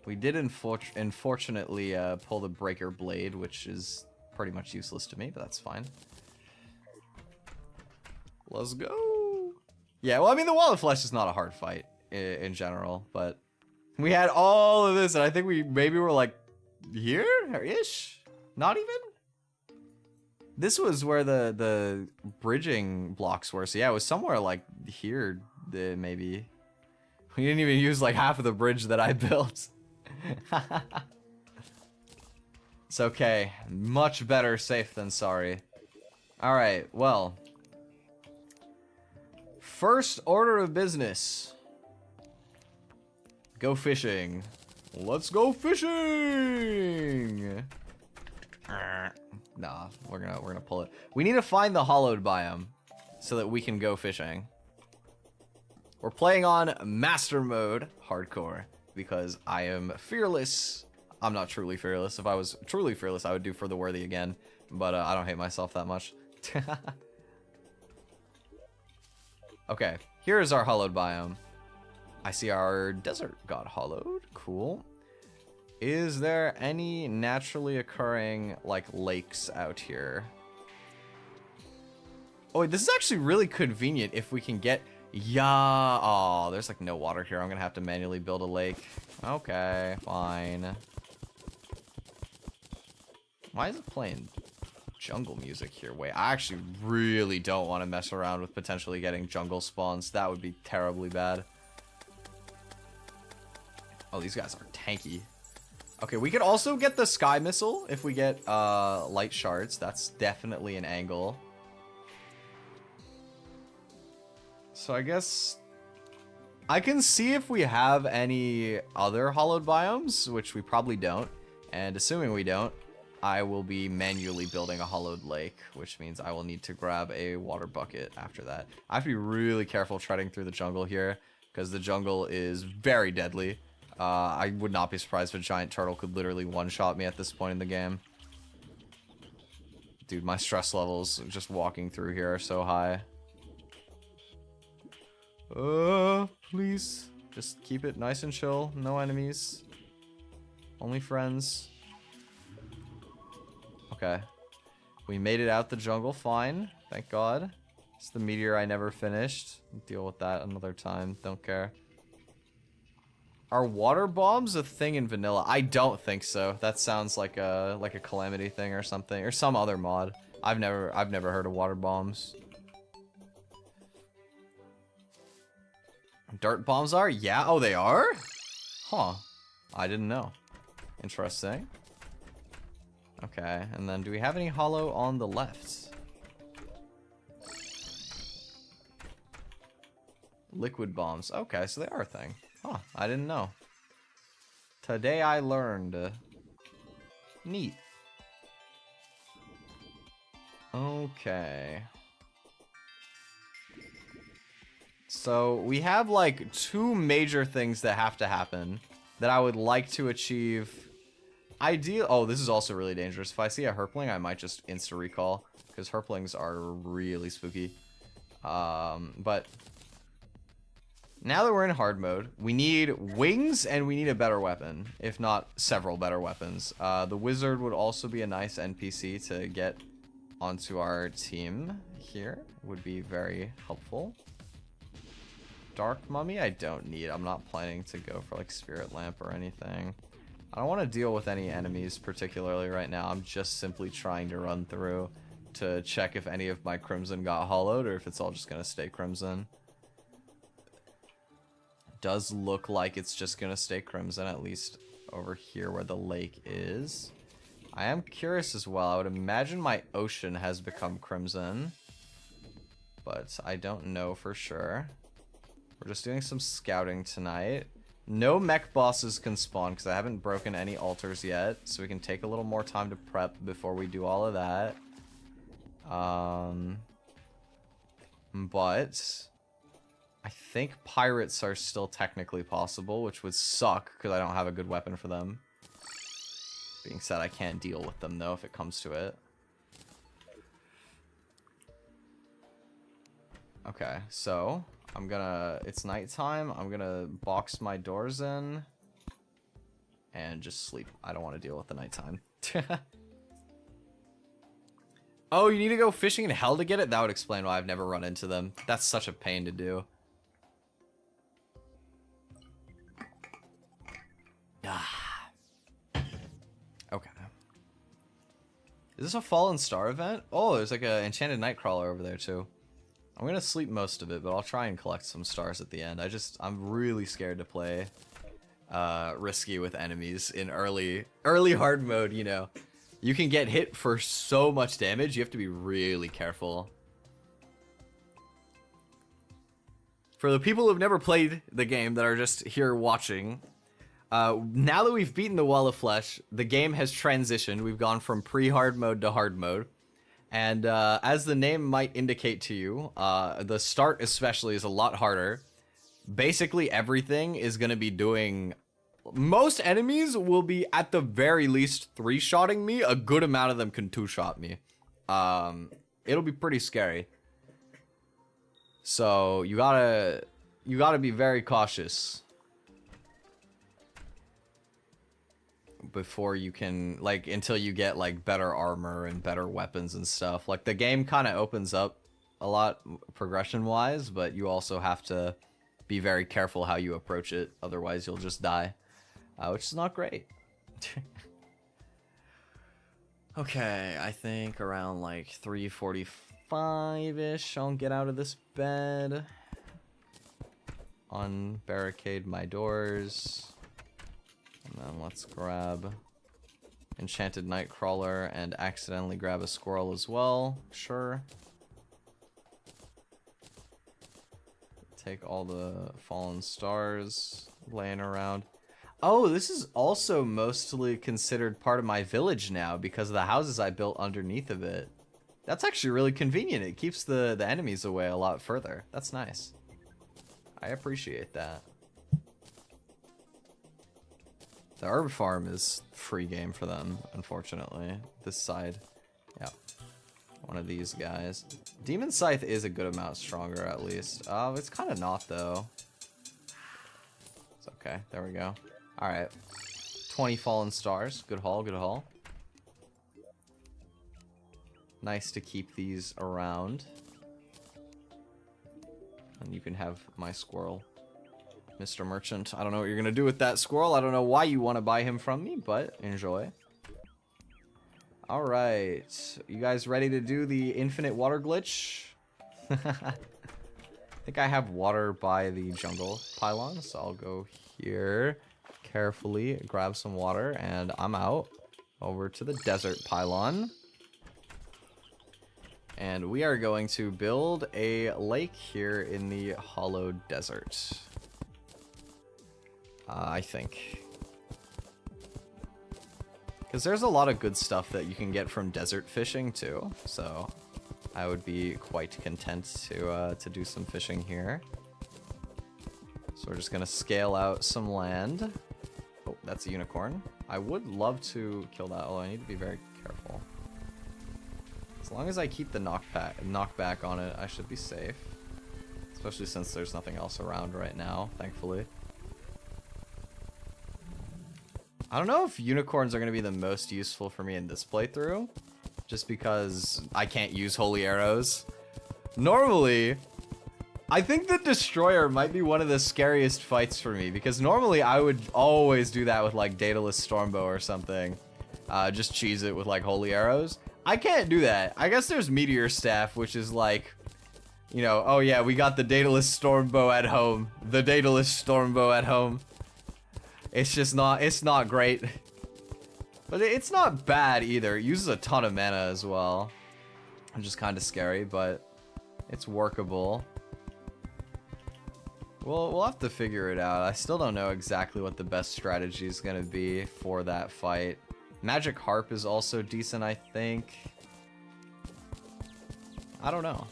We did unfortunately pull the breaker blade, which is pretty much useless to me, but that's fine. Let's go. Yeah, well, I mean, the Wall of Flesh is not a hard fight in general, but we had all of this, and I think we maybe were like here-ish? Not even? This was where the bridging blocks were, so yeah, it was somewhere like here, maybe. We didn't even use like half of the bridge that I built. It's okay. Much better safe than sorry. Alright, well. First order of business. Go fishing. Let's go fishing! Nah, we're gonna pull it. We need to find the hollowed biome so that we can go fishing. We're playing on master mode, hardcore, because I am fearless. I'm not truly fearless. If I was truly fearless, I would do For the Worthy again, but I don't hate myself that much. Okay, here's our hollowed biome. I see our desert got hollowed. Cool. Is there any naturally occurring, like, lakes out here? Oh, wait, this is actually really convenient if we can get... Yeah. Oh, there's, like, no water here. I'm gonna have to manually build a lake. Okay, fine. Why is it playing jungle music here? Wait, I actually really don't want to mess around with potentially getting jungle spawns. That would be terribly bad. Oh, these guys are tanky. Okay, we could also get the sky missile if we get light shards. That's definitely an angle. So I guess I can see if we have any other hollowed biomes, which we probably don't. And assuming we don't, I will be manually building a hollowed lake, which means I will need to grab a water bucket after that. I have to be really careful treading through the jungle here, because the jungle is very deadly. I would not be surprised if a giant turtle could literally one-shot me at this point in the game. Dude, my stress levels just walking through here are so high. Please. Just keep it nice and chill. No enemies. Only friends. Okay. We made it out the jungle fine. Thank God. It's the meteor I never finished. Deal with that another time. Don't care. Are water bombs a thing in vanilla? I don't think so. That sounds like a calamity thing or something, or some other mod. I've never heard of water bombs. Dirt bombs are? Yeah. Oh, they are? Huh. I didn't know. Interesting. Okay, and then do we have any hollow on the left? Liquid bombs. Okay, so they are a thing. Huh, I didn't know. Today I learned. Neat. Okay. So we have like two major things that have to happen that I would like to achieve. Oh, this is also really dangerous. If I see a herpling, I might just insta-recall, because herplings are really spooky. But now that we're in hard mode, we need wings and we need a better weapon, if not several better weapons. The wizard would also be a nice NPC to get onto our team here. Would be very helpful. Dark mummy, I don't need. I'm not planning to go for like spirit lamp or anything. I don't want to deal with any enemies particularly right now. I'm just simply trying to run through to check if any of my crimson got hollowed or if it's all just going to stay crimson. Does look like it's just going to stay crimson, at least over here where the lake is. I am curious as well. I would imagine my ocean has become crimson, but I don't know for sure. We're just doing some scouting tonight. No mech bosses can spawn because I haven't broken any altars yet, so we can take a little more time to prep before we do all of that. But I think pirates are still technically possible, which would suck because I don't have a good weapon for them. Being said, I can't deal with them though if it comes to it. Okay, so I'm gonna, it's nighttime. I'm gonna box my doors in and just sleep. I don't want to deal with the nighttime. Oh, you need to go fishing in hell to get it? That would explain why I've never run into them. That's such a pain to do. Okay. Is this a Fallen Star event? Oh, there's like an Enchanted Nightcrawler over there too. I'm gonna sleep most of it, but I'll try and collect some stars at the end. I'm really scared to play risky with enemies in early hard mode, you know. You can get hit for so much damage, you have to be really careful. For the people who've never played the game that are just here watching, now that we've beaten the Wall of Flesh, the game has transitioned. We've gone from pre-hard mode to hard mode. And as the name might indicate to you, the start especially is a lot harder. Basically everything is going to be doing... Most enemies will be at the very least 3-shotting me. A good amount of them can 2-shot me. It'll be pretty scary. So you gotta be very cautious before you can, like, until you get like better armor and better weapons and stuff. Like the game kind of opens up a lot progression wise, but you also have to be very careful how you approach it, otherwise you'll just die, which is not great. Okay, I think around like 3:45-ish I'll get out of this bed, unbarricade my doors, and then let's grab Enchanted Nightcrawler and accidentally grab a squirrel as well. Sure. Take all the fallen stars laying around. Oh, this is also mostly considered part of my village now because of the houses I built underneath of it. That's actually really convenient. It keeps the enemies away a lot further. That's nice. I appreciate that. The herb farm is free game for them, unfortunately. This side. Yeah. One of these guys. Demon Scythe is a good amount stronger, at least. It's kind of not, though. It's okay. There we go. Alright. 20 fallen stars. Good haul, good haul. Nice to keep these around. And you can have my squirrel, Mr. Merchant. I don't know what you're going to do with that squirrel. I don't know why you want to buy him from me, but enjoy. Alright. You guys ready to do the infinite water glitch? I think I have water by the jungle pylon, so I'll go here carefully, grab some water, and I'm out over to the desert pylon. And we are going to build a lake here in the hollow desert. I think. Because there's a lot of good stuff that you can get from desert fishing too, so I would be quite content to do some fishing here. So we're just gonna scale out some land. Oh, that's a unicorn. I would love to kill that, although I need to be very careful. As long as I keep the knockback on it, I should be safe. Especially since there's nothing else around right now, thankfully. I don't know if unicorns are going to be the most useful for me in this playthrough, just because I can't use holy arrows. Normally, I think the Destroyer might be one of the scariest fights for me, because normally I would always do that with like Daedalus Stormbow or something. Just cheese it with like holy arrows. I can't do that. I guess there's Meteor Staff, which is like, you know, oh yeah, we got the Daedalus Stormbow at home. The Daedalus Stormbow at home. It's just not, it's not great. But it's not bad either. It uses a ton of mana as well. Which is kind of scary, but it's workable. We'll have to figure it out. I still don't know exactly what the best strategy is going to be for that fight. Magic Harp is also decent, I think. I don't know.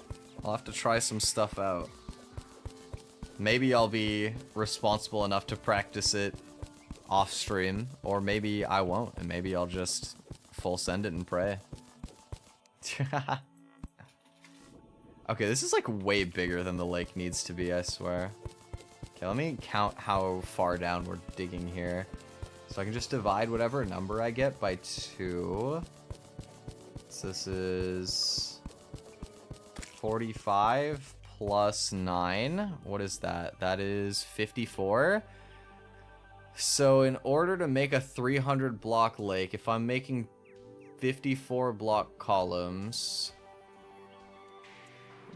I'll have to try some stuff out. Maybe I'll be responsible enough to practice it off stream, or maybe I won't, and maybe I'll just full send it and pray. Okay, this is like way bigger than the lake needs to be, I swear. Okay, let me count how far down we're digging here. So I can just divide whatever number I get by 2. So this is 45 plus 9. What is that? That is 54. So in order to make a 300 block lake, if I'm making 54 block columns,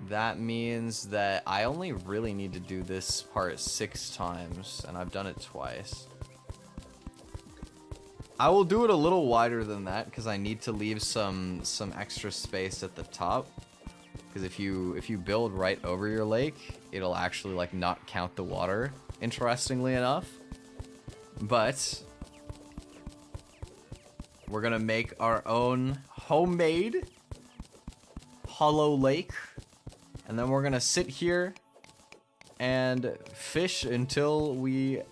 that means that I only really need to do this part 6 times, and I've done it twice. I will do it a little wider than that because I need to leave some extra space at the top. Because if you build right over your lake, it'll actually like not count the water, interestingly enough. But we're gonna make our own homemade hollow lake. And then we're gonna sit here and fish until we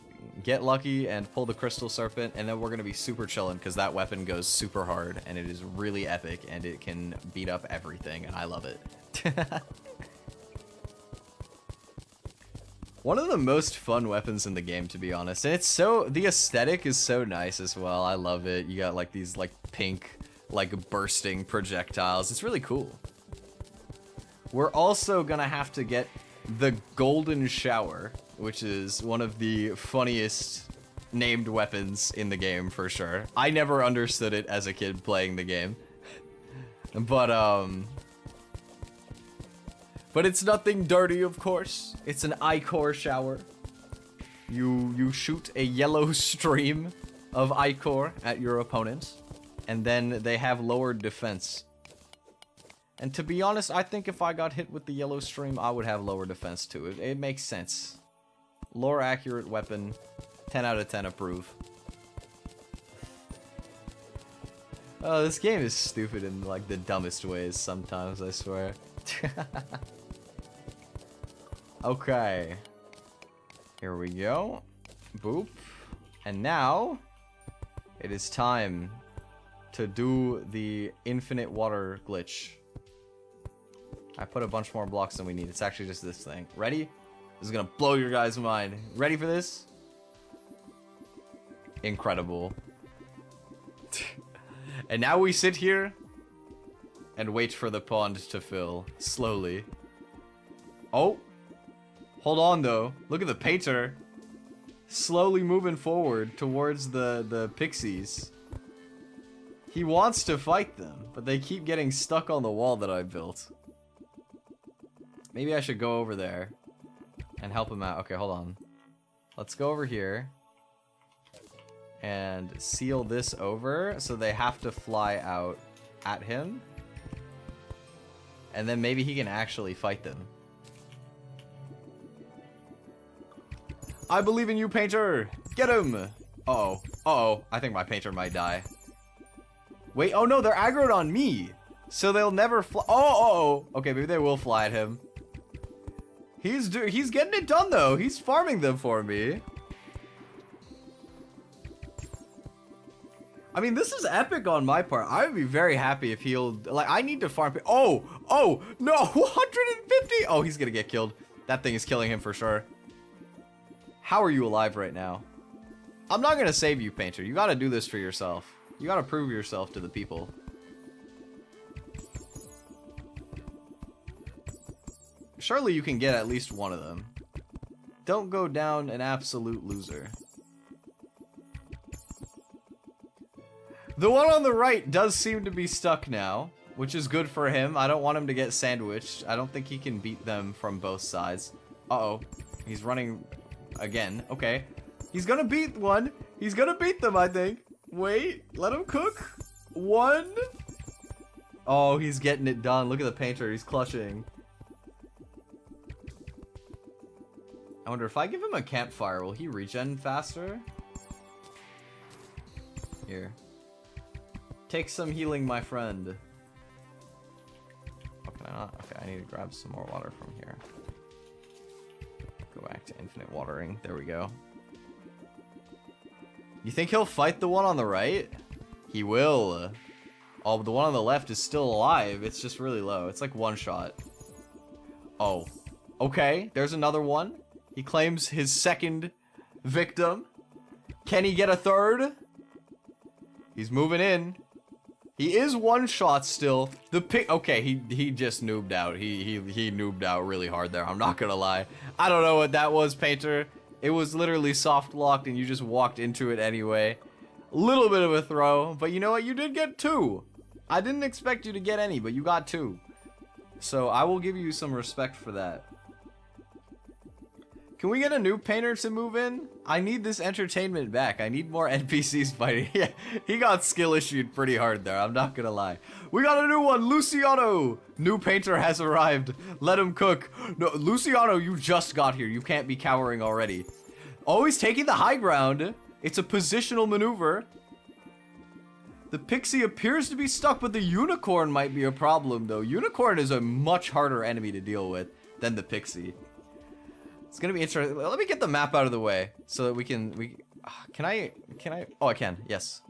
get lucky and pull the crystal serpent, and then we're gonna be super chillin' because that weapon goes super hard and it is really epic and it can beat up everything and I love it. One of the most fun weapons in the game, to be honest, and the aesthetic is so nice as well. I love it. You got like these like pink like bursting projectiles. It's really cool. We're also gonna have to get the golden shower, which is one of the funniest named weapons in the game for sure. I never understood it as a kid playing the game. But it's nothing dirty, of course. It's an ichor shower. You shoot a yellow stream of ichor at your opponent, and then they have lowered defense. And to be honest, I think if I got hit with the yellow stream, I would have lower defense too. It makes sense. Lore accurate weapon. 10 out of 10 approve. Oh, this game is stupid in like the dumbest ways sometimes, I swear. Okay. Here we go. Boop. And now it is time to do the infinite water glitch. I put a bunch more blocks than we need. It's actually just this thing. Ready? This is gonna blow your guys' mind. Ready for this? Incredible. And now we sit here and wait for the pond to fill. Slowly. Oh! Hold on though. Look at the painter. Slowly moving forward towards the pixies. He wants to fight them, but they keep getting stuck on the wall that I built. Maybe I should go over there and help him out. Okay, hold on. Let's go over here and seal this over so they have to fly out at him. And then maybe he can actually fight them. I believe in you, painter! Get him! Uh-oh. Uh-oh. I think my painter might die. Wait, oh no, they're aggroed on me! So they'll never fly. Oh, uh-oh. Okay, maybe they will fly at him. He's getting it done though. He's farming them for me. I mean, this is epic on my part. I would be very happy if he'll like. I need to farm. Oh no, 150. Oh, he's gonna get killed. That thing is killing him for sure. How are you alive right now? I'm not gonna save you, painter. You gotta do this for yourself. You gotta prove yourself to the people. Surely you can get at least one of them. Don't go down an absolute loser. The one on the right does seem to be stuck now, which is good for him. I don't want him to get sandwiched. I don't think he can beat them from both sides. Uh-oh. He's running again. Okay. He's gonna beat one. He's gonna beat them, I think. Wait. Let him cook. One. Oh, he's getting it done. Look at the painter. He's clutching. I wonder if I give him a campfire, will he regen faster? Here. Take some healing, my friend. Oh, can I not? Okay, I need to grab some more water from here. Go back to infinite watering. There we go. You think he'll fight the one on the right? He will. Oh, but the one on the left is still alive. It's just really low. It's like one shot. Oh. Okay, there's another one. He claims his second victim. Can he get a third? He's moving in. He is one shot still. Okay, he just noobed out. He noobed out really hard there. I'm not gonna lie. I don't know what that was, Painter. It was literally soft locked and you just walked into it anyway. A little bit of a throw, but you know what? You did get 2. I didn't expect you to get any, but you got 2. So I will give you some respect for that. Can we get a new painter to move in? I need this entertainment back. I need more NPCs fighting. Yeah, he got skill issued pretty hard there. I'm not gonna lie. We got a new one, Luciano. New painter has arrived. Let him cook. No, Luciano, you just got here. You can't be cowering already. Always taking the high ground. It's a positional maneuver. The pixie appears to be stuck, but the unicorn might be a problem, though. Unicorn is a much harder enemy to deal with than the pixie. It's gonna be interesting. Let me get the map out of the way so that can I? Oh, I can. Yes.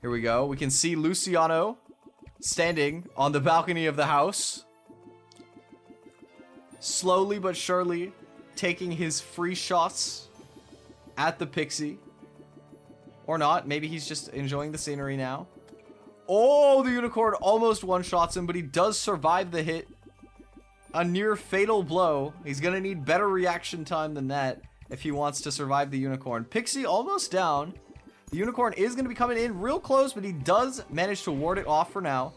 Here we go. We can see Luciano standing on the balcony of the house. Slowly but surely taking his free shots at the pixie. Or not. Maybe he's just enjoying the scenery now. Oh, the unicorn almost one-shots him, but he does survive the hit. A near fatal blow. He's gonna need better reaction time than that if he wants to survive the unicorn. Pixie almost down. The unicorn is gonna be coming in real close, but he does manage to ward it off for now.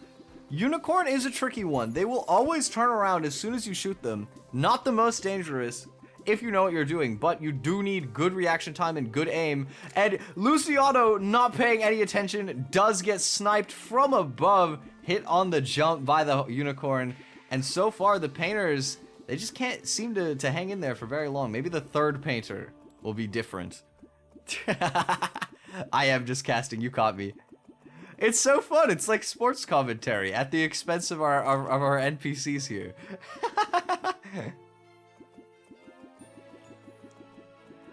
Unicorn is a tricky one. They will always turn around as soon as you shoot them. Not the most dangerous if you know what you're doing, but you do need good reaction time and good aim. And Luciano, not paying any attention, does get sniped from above, hit on the jump by the unicorn. And so far, the painters, they just can't seem to hang in there for very long. Maybe the third painter will be different. I am just casting, you caught me. It's so fun. It's like sports commentary at the expense of our NPCs here.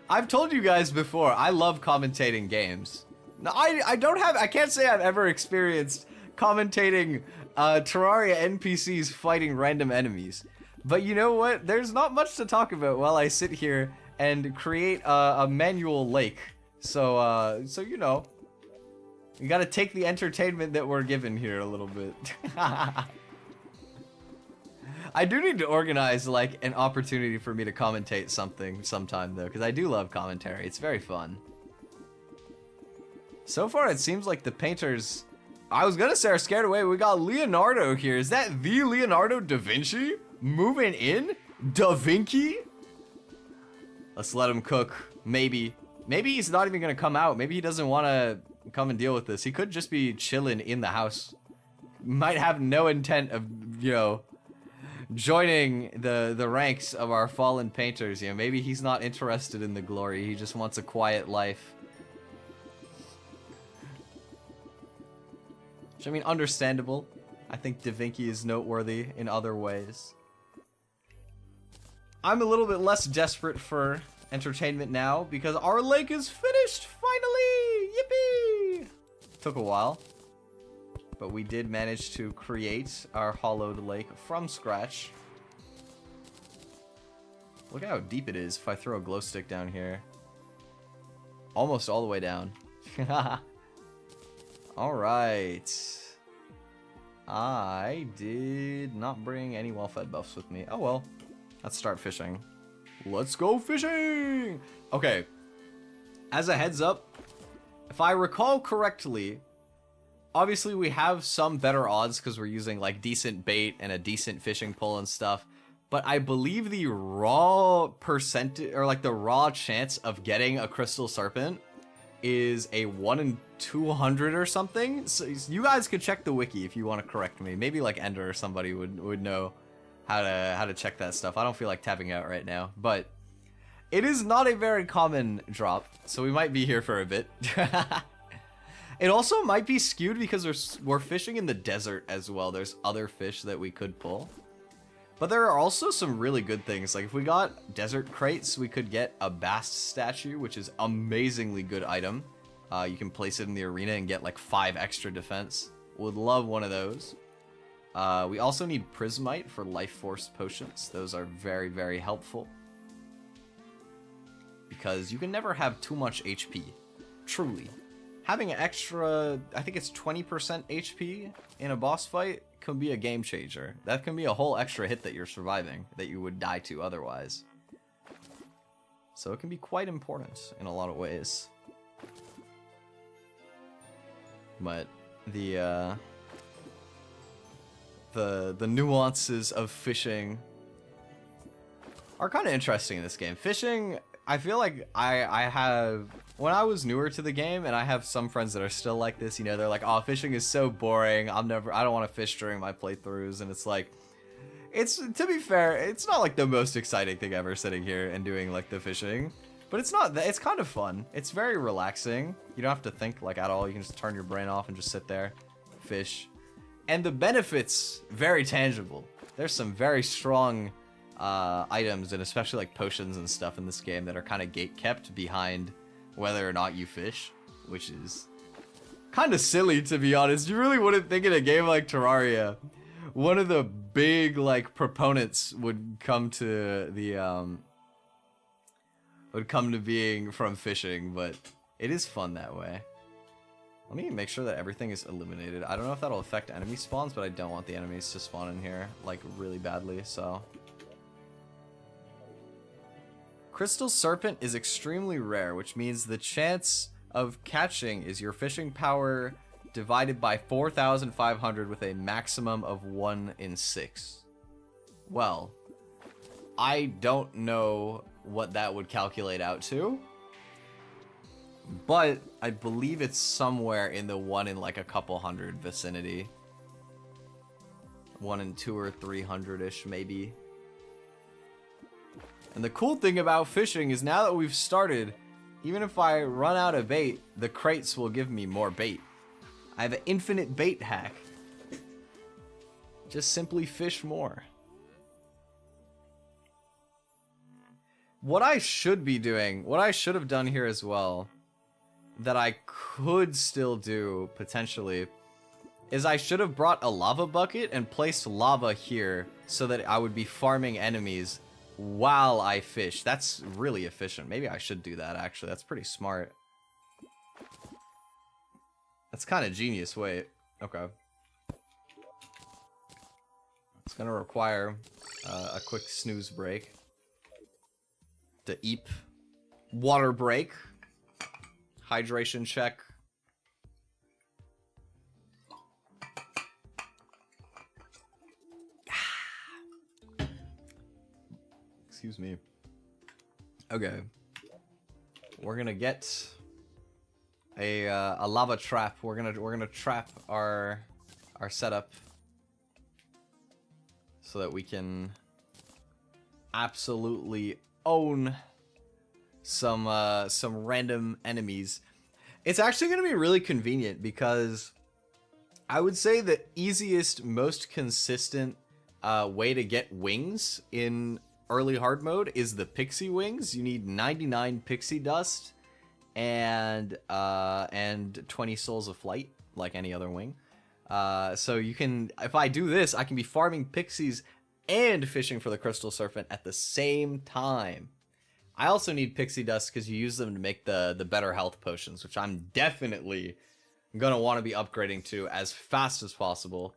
I've told you guys before, I love commentating games. Now, I can't say I've ever experienced commentating Terraria NPCs fighting random enemies. But you know what? There's not much to talk about while I sit here and create a manual lake. So you know, you gotta take the entertainment that we're given here a little bit. I do need to organize like an opportunity for me to commentate something sometime though, because I do love commentary. It's very fun. So far, it seems like the painters, I was gonna say, are scared away. We got Leonardo here. Is that the Leonardo da Vinci moving in? Da Vinci? Let's let him cook. Maybe he's not even gonna come out. Maybe he doesn't want to come and deal with this. He could just be chilling in the house. Might have no intent of, you know, joining the ranks of our fallen painters. You know, maybe he's not interested in the glory. He just wants a quiet life. Which, I mean, understandable. I think Da Vinci is noteworthy in other ways. I'm a little bit less desperate for entertainment now because our lake is finished, finally! Yippee! Took a while, but we did manage to create our hollowed lake from scratch. Look at how deep it is if I throw a glow stick down here. Almost all the way down. Alright. I did not bring any well-fed buffs with me. Oh well. Let's start fishing. Let's go fishing! Okay. As a heads up, if I recall correctly, obviously we have some better odds because we're using like decent bait and a decent fishing pole and stuff. But I believe the raw percentage, or like the raw chance of getting a crystal serpent is a 1 in 200 or something. So you guys could check the wiki if you want to correct me. Maybe like Ender or somebody would know how to check that stuff. I don't feel like tapping out right now, but it is not a very common drop, so we might be here for a bit. It also might be skewed because we're fishing in the desert as well. There's other fish that we could pull. But there are also some really good things. Like if we got desert crates, we could get a Bast statue, which is amazingly good item. You can place it in the arena and get like 5 extra defense. Would love one of those. We also need Prismite for life force potions. Those are very, very helpful. Because you can never have too much HP. Truly. Having an extra, I think it's 20% HP in a boss fight can be a game changer. That can be a whole extra hit that you're surviving that you would die to otherwise. So it can be quite important in a lot of ways. But the nuances of fishing are kind of interesting in this game. Fishing, I feel like I have, when I was newer to the game, and I have some friends that are still like this, you know, they're like, oh, fishing is so boring, I don't want to fish during my playthroughs, and it's like, to be fair, it's not like the most exciting thing ever sitting here and doing like the fishing, but it's kind of fun. It's very relaxing. You don't have to think like at all. You can just turn your brain off and just sit there, fish. And the benefits, very tangible. There's some very strong items, and especially like potions and stuff in this game that are kind of gate kept behind whether or not you fish, which is kind of silly, to be honest. You really wouldn't think in a game like Terraria, one of the big like proponents would come to the being from fishing, but it is fun that way. Let me make sure that everything is eliminated. I don't know if that'll affect enemy spawns, but I don't want the enemies to spawn in here like really badly, so. Crystal Serpent is extremely rare, which means the chance of catching is your fishing power divided by 4,500 with a maximum of 1 in 6. Well, I don't know what that would calculate out to, but I believe it's somewhere in the 1 in like a couple hundred vicinity. 1 in 200 or 300-ish maybe. And the cool thing about fishing is now that we've started, even if I run out of bait, the crates will give me more bait. I have an infinite bait hack. Just simply fish more. What I should be doing, what I should have done here as well, that I could still do, potentially, is I should have brought a lava bucket and placed lava here so that I would be farming enemies while I fish. That's really efficient. Maybe I should do that, actually. That's pretty smart. That's kind of genius. Wait. Okay. It's gonna require a quick snooze break. The eep. Water break. Hydration check. Excuse me. Okay. We're gonna get a lava trap. We're gonna trap our setup so that we can absolutely own some random enemies. It's actually gonna be really convenient because I would say the easiest, most consistent way to get wings in early hard mode is the pixie wings. You need 99 pixie dust and 20 souls of flight, like any other wing. So you can, if I do this, I can be farming pixies and fishing for the crystal serpent at the same time. I also need pixie dust because you use them to make the better health potions, which I'm definitely gonna want to be upgrading to as fast as possible.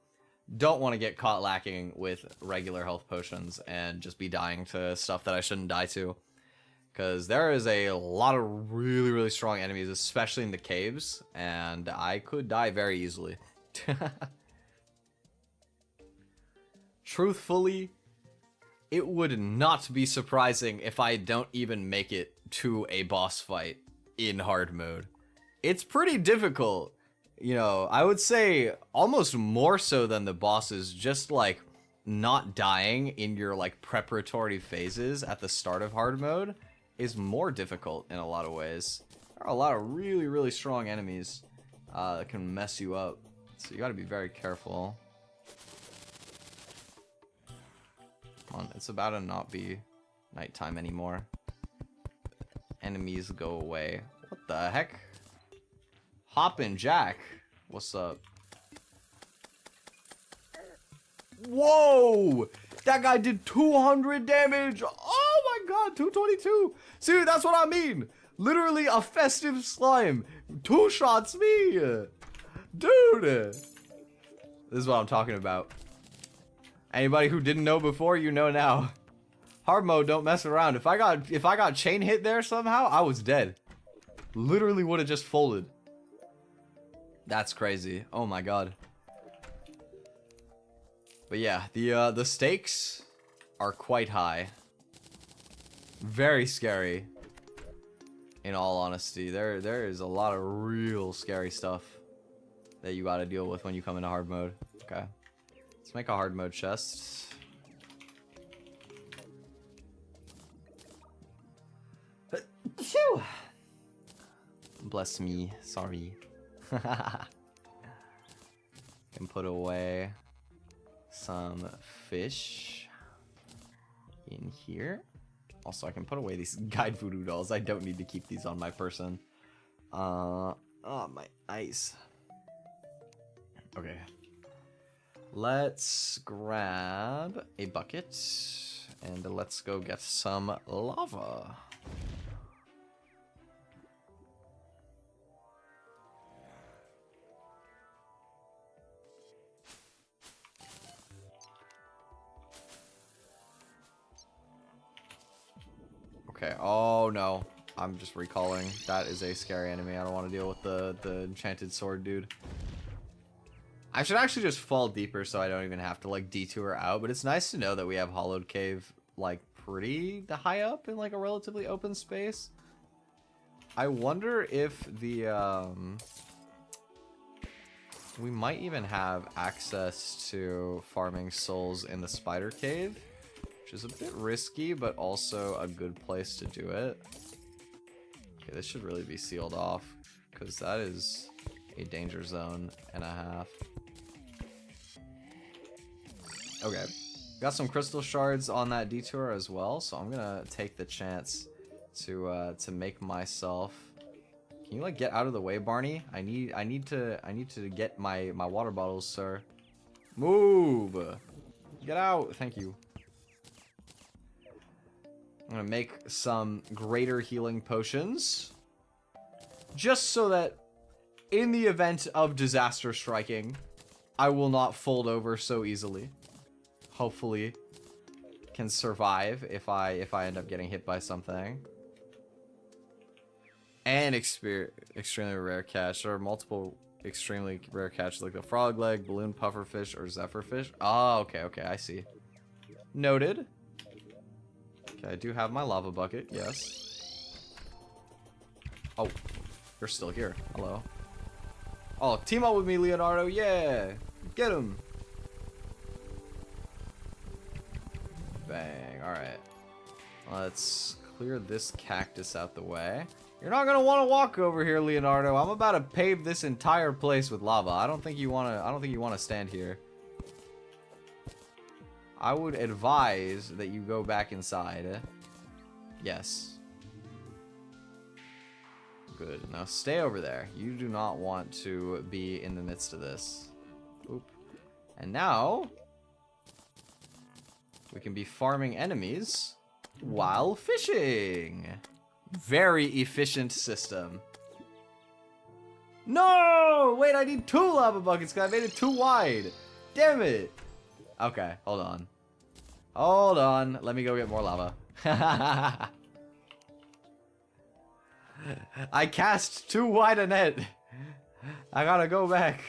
Don't want to get caught lacking with regular health potions and just be dying to stuff that I shouldn't die to. Because there is a lot of really, really strong enemies, especially in the caves, and I could die very easily. Truthfully, it would not be surprising if I don't even make it to a boss fight in hard mode. It's pretty difficult. You know, I would say almost more so than the bosses, just like not dying in your like preparatory phases at the start of hard mode is more difficult in a lot of ways. There are a lot of really, really strong enemies that can mess you up. So you gotta be very careful. Come on, it's about to not be nighttime anymore. Enemies go away. What the heck? Hoppin' Jack. What's up? Whoa! That guy did 200 damage! Oh my god, 222! See, that's what I mean! Literally a festive slime! 2 shots me! Dude! This is what I'm talking about. Anybody who didn't know before, you know now. Hard mode, don't mess around. If I got chain hit there somehow, I was dead. Literally would have just folded. That's crazy. Oh my god. But yeah, the stakes are quite high. Very scary. In all honesty, there is a lot of real scary stuff that you gotta deal with when you come into hard mode. Okay. Let's make a hard mode chest. Phew. Bless me. Sorry. Can put away some fish in here. Also, I can put away these guide voodoo dolls. I don't need to keep these on my person. Oh, my eyes. Okay. Let's grab a bucket and let's go get some lava. Okay, oh no. I'm just recalling. That is a scary enemy. I don't want to deal with the enchanted sword dude. I should actually just fall deeper so I don't even have to like detour out, but it's nice to know that we have Hollowed Cave like pretty high up in like a relatively open space. I wonder if the we might even have access to farming souls in the spider cave, which is a bit risky, but also a good place to do it. Okay, this should really be sealed off, because that is a danger zone and a half. Okay, got some crystal shards on that detour as well, so I'm gonna take the chance to make myself. Can you like get out of the way, Barney? I need to get my water bottles, sir. Move! Get out! Thank you. I'm gonna make some greater healing potions, just so that in the event of disaster striking, I will not fold over so easily. Hopefully, can survive if I end up getting hit by something. And extremely rare catch. There are multiple extremely rare catches like the frog leg, balloon pufferfish, or zephyrfish. Oh, okay, I see. Noted. Okay, I do have my lava bucket, yes. Oh, you're still here. Hello. Oh, team up with me, Leonardo. Yeah, get him. Bang. All right. Let's clear this cactus out the way. You're not gonna want to walk over here, Leonardo. I'm about to pave this entire place with lava. I don't think you wanna stand here. I would advise that you go back inside. Yes. Good. Now stay over there. You do not want to be in the midst of this. Oop. And now we can be farming enemies while fishing. Very efficient system. No! Wait, I need 2 lava buckets because I made it too wide. Damn it. Okay, hold on. Hold on. Let me go get more lava. I cast too wide a net. I gotta go back.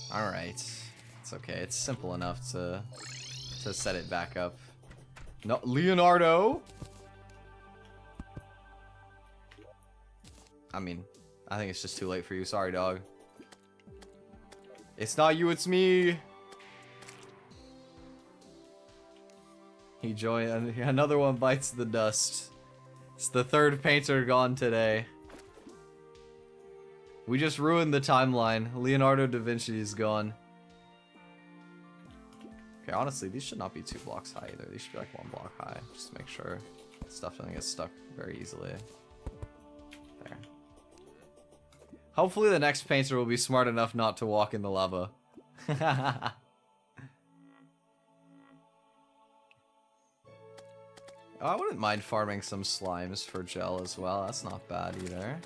Alright. It's okay. It's simple enough to set it back up. No, Leonardo! I mean, I think it's just too late for you. Sorry, dog. It's not you, it's me! He joined. Another one bites the dust. It's the 3rd painter gone today. We just ruined the timeline. Leonardo da Vinci is gone. Okay, honestly, these should not be 2 blocks high either. These should be like 1 block high, just to make sure stuff doesn't get stuck very easily. There. Hopefully the next painter will be smart enough not to walk in the lava. I wouldn't mind farming some slimes for gel as well. That's not bad either.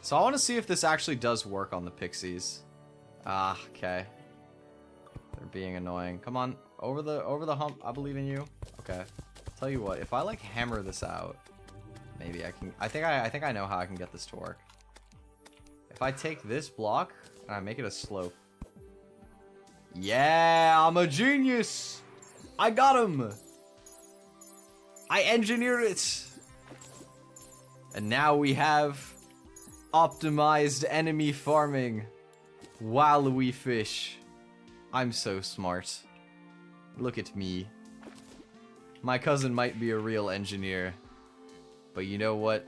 So I want to see if this actually does work on the pixies. Ah, okay. They're being annoying. Come on, over the hump. I believe in you. Okay. Tell you what, if I like hammer this out, maybe I can. I think I know how I can get this to work. If I take this block and I make it a slope. Yeah, I'm a genius. I got him. I engineered it. And now we have optimized enemy farming while we fish. I'm so smart. Look at me. My cousin might be a real engineer, but you know what?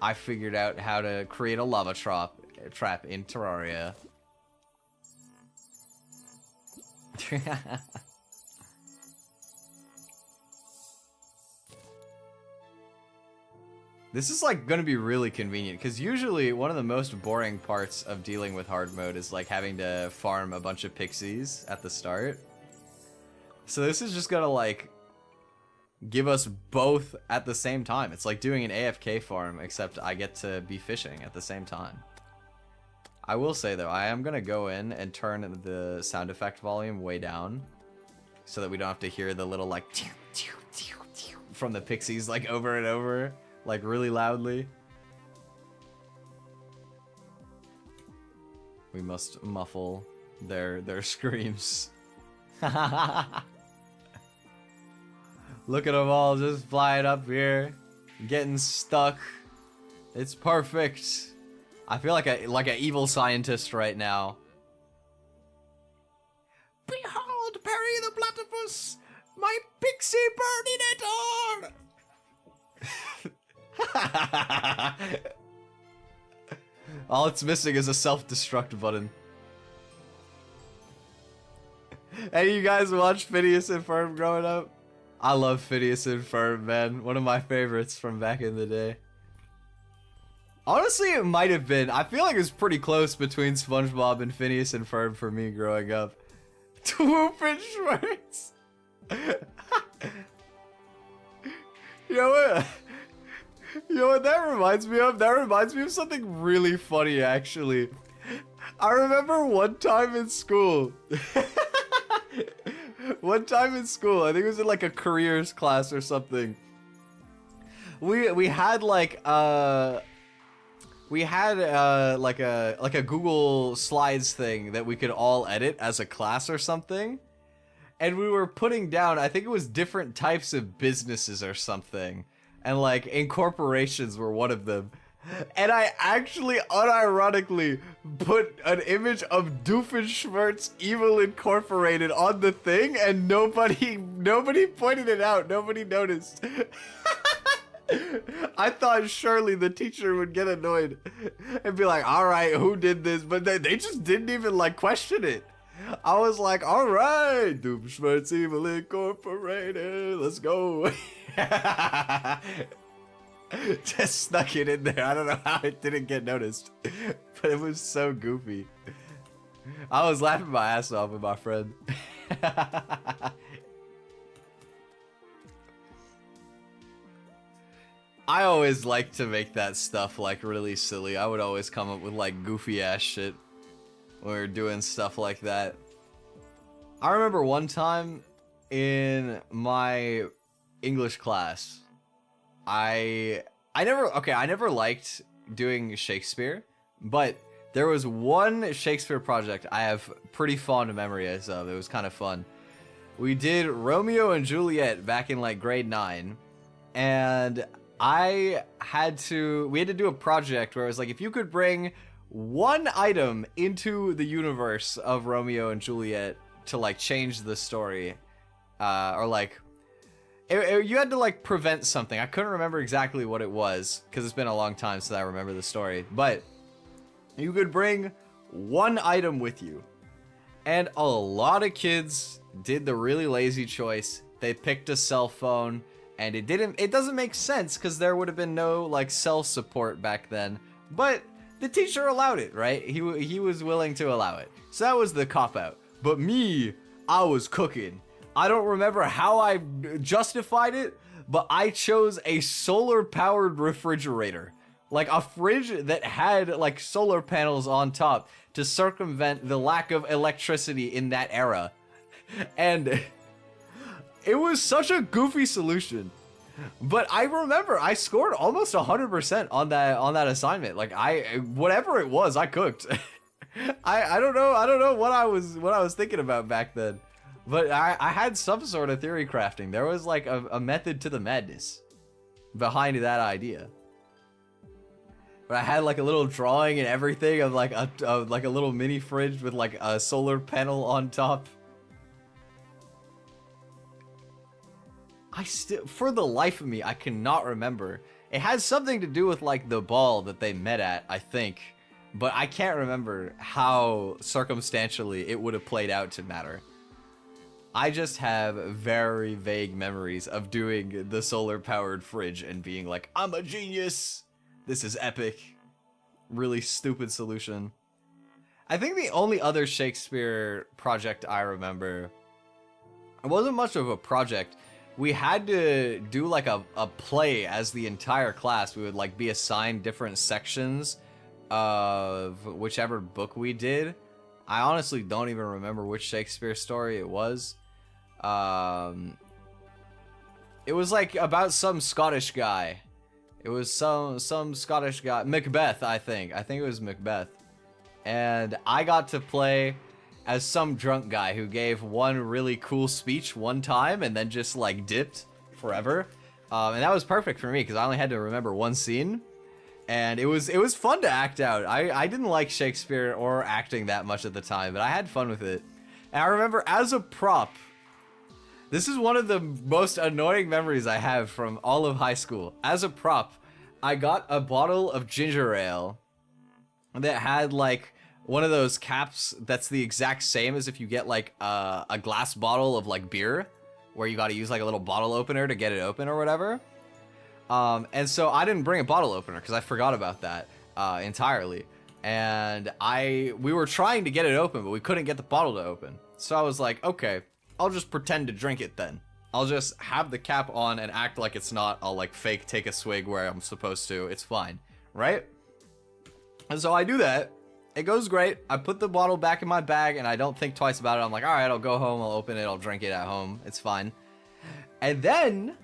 I figured out how to create a lava trap in Terraria. This is like gonna be really convenient, because usually one of the most boring parts of dealing with hard mode is like having to farm a bunch of pixies at the start. So this is just gonna like give us both at the same time. It's like doing an AFK farm, except I get to be fishing at the same time. I will say though, I am gonna go in and turn the sound effect volume way down, so that we don't have to hear the little like from the pixies like over and over, like really loudly. We must muffle their screams. Look at them all just flying up here, getting stuck. It's perfect. I feel like an evil scientist right now. Behold, Perry the Platypus, my pixie burninator. All it's missing is a self-destruct button. Hey, you guys watch Phineas and Ferb growing up? I love Phineas and Ferb, man. One of my favorites from back in the day. Honestly, it might have been. I feel like it's pretty close between SpongeBob and Phineas and Ferb for me growing up. Doofenshmirtz. You know what? You know what that reminds me of? That reminds me of something really funny, actually. I remember one time in school. One time in school, I think it was in like a careers class or something. We had like a Google Slides thing that we could all edit as a class or something. And we were putting down, I think it was different types of businesses or something. And like incorporations were one of them. And I actually unironically put an image of Doofenshmirtz Evil Incorporated on the thing, and nobody pointed it out. Nobody noticed. I thought surely the teacher would get annoyed and be like, all right, who did this? But they just didn't even like question it. I was like, all right, Doofenshmirtz Evil Incorporated, let's go. Just snuck it in there. I don't know how it didn't get noticed, but it was so goofy. I was laughing my ass off with my friend. I always like to make that stuff like really silly. I would always come up with like goofy ass shit when we were doing stuff like that. I remember one time in my English class, I never liked doing Shakespeare, but there was one Shakespeare project I have pretty fond memories of. It was kind of fun. We did Romeo and Juliet back in like grade 9, and we had to do a project where it was like, if you could bring one item into the universe of Romeo and Juliet to like change the story, or like you had to like prevent something. I couldn't remember exactly what it was because it's been a long time since I remember the story, but You could bring one item with you. And a lot of kids did the really lazy choice. They picked a cell phone, and it doesn't make sense because there would have been no like cell support back then. But the teacher allowed it, right? He was willing to allow it. So that was the cop-out. But me, I was cooking. I don't remember how I justified it, but I chose a solar-powered refrigerator. Like a fridge that had like solar panels on top to circumvent the lack of electricity in that era. And it was such a goofy solution. But I remember I scored almost 100% on that assignment. Like whatever it was, I cooked. I don't know what I was thinking about back then. But I had some sort of theory crafting. There was like a method to the madness behind that idea. But I had like a little drawing and everything of like a little mini fridge with like a solar panel on top. For the life of me, I cannot remember. It has something to do with like the ball that they met at, I think. But I can't remember how circumstantially it would have played out to matter. I just have very vague memories of doing the solar-powered fridge and being like, I'm a genius! This is epic. Really stupid solution. I think the only other Shakespeare project I remember, it wasn't much of a project. We had to do like a play as the entire class. We would like be assigned different sections of whichever book we did. I honestly don't even remember which Shakespeare story it was. It was like about some Scottish guy. It was some Scottish guy. Macbeth, I think. I think it was Macbeth. And I got to play as some drunk guy who gave one really cool speech one time and then just like dipped forever. And that was perfect for me because I only had to remember one scene. And it was fun to act out. I didn't like Shakespeare or acting that much at the time, but I had fun with it. And I remember as a prop, this is one of the most annoying memories I have from all of high school. As a prop, I got a bottle of ginger ale that had like one of those caps that's the exact same as if you get like a glass bottle of like beer, where you got to use like a little bottle opener to get it open or whatever. And so I didn't bring a bottle opener because I forgot about that entirely. And we were trying to get it open, but we couldn't get the bottle to open. So I was like, okay, I'll just pretend to drink it then. I'll just have the cap on and act like it's not. I'll like fake take a swig where I'm supposed to. It's fine, right? And so I do that. It goes great. I put the bottle back in my bag and I don't think twice about it. I'm like, all right, I'll go home. I'll open it. I'll drink it at home. It's fine. And then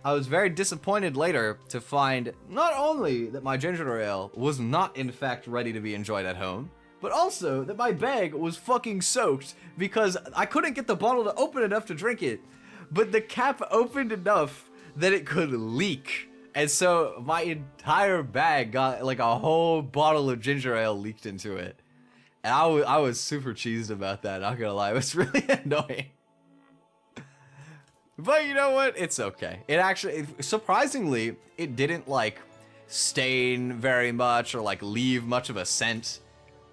I was very disappointed later to find not only that my ginger ale was not in fact ready to be enjoyed at home, but also that my bag was fucking soaked because I couldn't get the bottle to open enough to drink it, but the cap opened enough that it could leak. And so my entire bag got like a whole bottle of ginger ale leaked into it. And I was super cheesed about that, not gonna lie. It was really annoying. But you know what? It's okay. It actually, surprisingly, it didn't like stain very much or like leave much of a scent.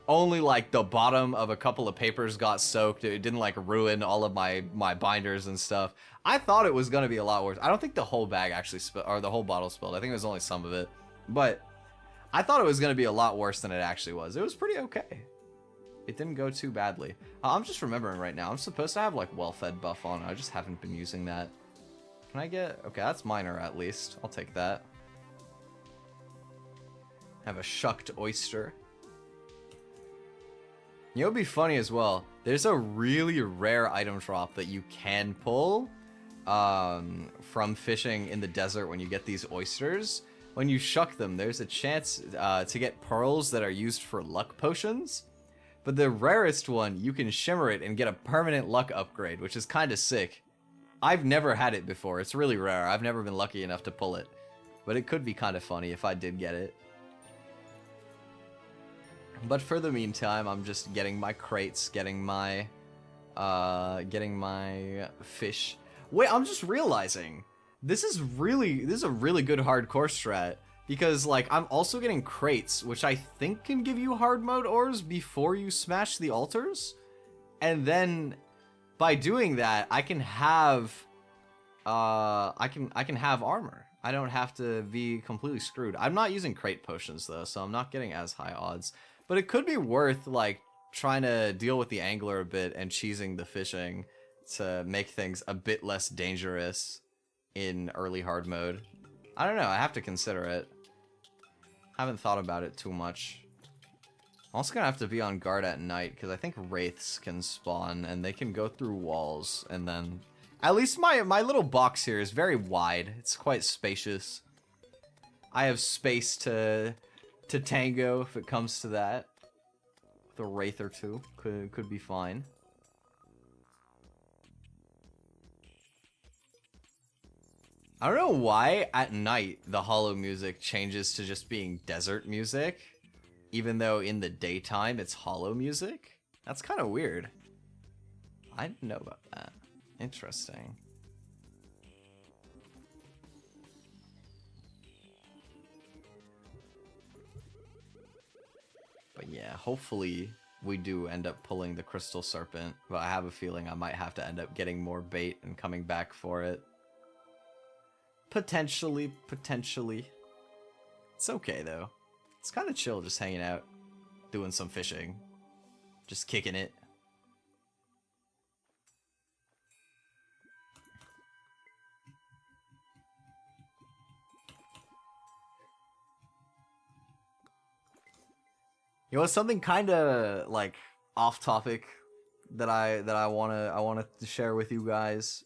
Only like the bottom of a couple of papers got soaked. It didn't like ruin all of my binders and stuff. I thought it was gonna be a lot worse. I don't think the whole bag actually spilled, or the whole bottle spilled. I think it was only some of it. But I thought it was gonna be a lot worse than it actually was. It was pretty okay. It didn't go too badly. I'm just remembering right now. I'm supposed to have like well-fed buff on. I just haven't been using that. Can I get... Okay, that's minor at least. I'll take that. Have a shucked oyster. You know, it'd be funny as well. There's a really rare item drop that you can pull from fishing in the desert when you get these oysters. When you shuck them, there's a chance to get pearls that are used for luck potions. But the rarest one, you can shimmer it and get a permanent luck upgrade, which is kind of sick. I've never had it before. It's really rare. I've never been lucky enough to pull it. But it could be kind of funny if I did get it. But for the meantime, I'm just getting my crates, getting my fish. Wait, I'm just realizing this is a really good hardcore strat Because, like, I'm also getting crates, which I think can give you hard mode ores before you smash the altars. And then, by doing that, I can have, I can have armor. I don't have to be completely screwed. I'm not using crate potions, though, so I'm not getting as high odds. But it could be worth, like, trying to deal with the angler a bit and cheesing the fishing to make things a bit less dangerous in early hard mode. I don't know, I have to consider it. Haven't thought about it too much. I'm also gonna have to be on guard at night, because I think wraiths can spawn, and they can go through walls, and then... At least my little box here is very wide. It's quite spacious. I have space to tango if it comes to that. With a wraith or two, could be fine. I don't know why at night the hollow music changes to just being desert music, even though in the daytime it's hollow music. That's kind of weird. I didn't know about that. Interesting. But yeah, hopefully we do end up pulling the crystal serpent, but I have a feeling I might have to end up getting more bait and coming back for it. Potentially. It's okay, though. It's kind of chill just hanging out, doing some fishing, just kicking it. You know, something kind of like off topic that I wanna share with you guys.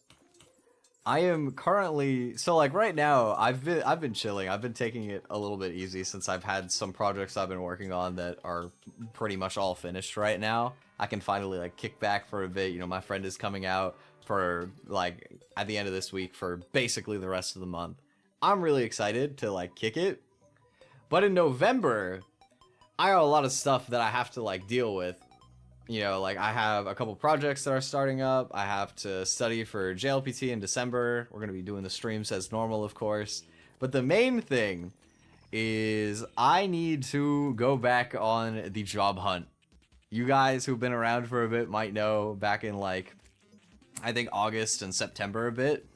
I am currently, so like right now, I've been chilling. I've been taking it a little bit easy since I've had some projects I've been working on that are pretty much all finished right now. I can finally like kick back for a bit. You know, my friend is coming out for like at the end of this week for basically the rest of the month. I'm really excited to like kick it. But in November, I have a lot of stuff that I have to like deal with. You know, like I have a couple projects that are starting up. I have to study for JLPT in December. We're going to be doing the streams as normal, of course. But the main thing is I need to go back on the job hunt. You guys who've been around for a bit might know back in like, I think August and September a bit,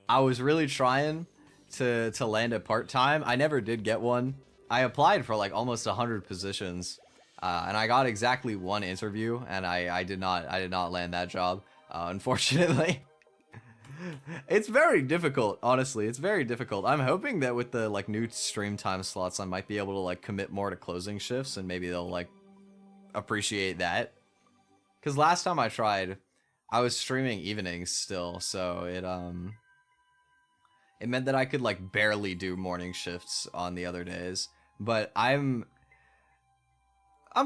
I was really trying to land a part-time. I never did get one. I applied for like almost 100 positions. And I got exactly one interview, and I did not land that job, unfortunately. It's very difficult, honestly. It's very difficult. I'm hoping that with the like new stream time slots, I might be able to like commit more to closing shifts, and maybe they'll like appreciate that. Because last time I tried, I was streaming evenings still, so it meant that I could like barely do morning shifts on the other days. But I'm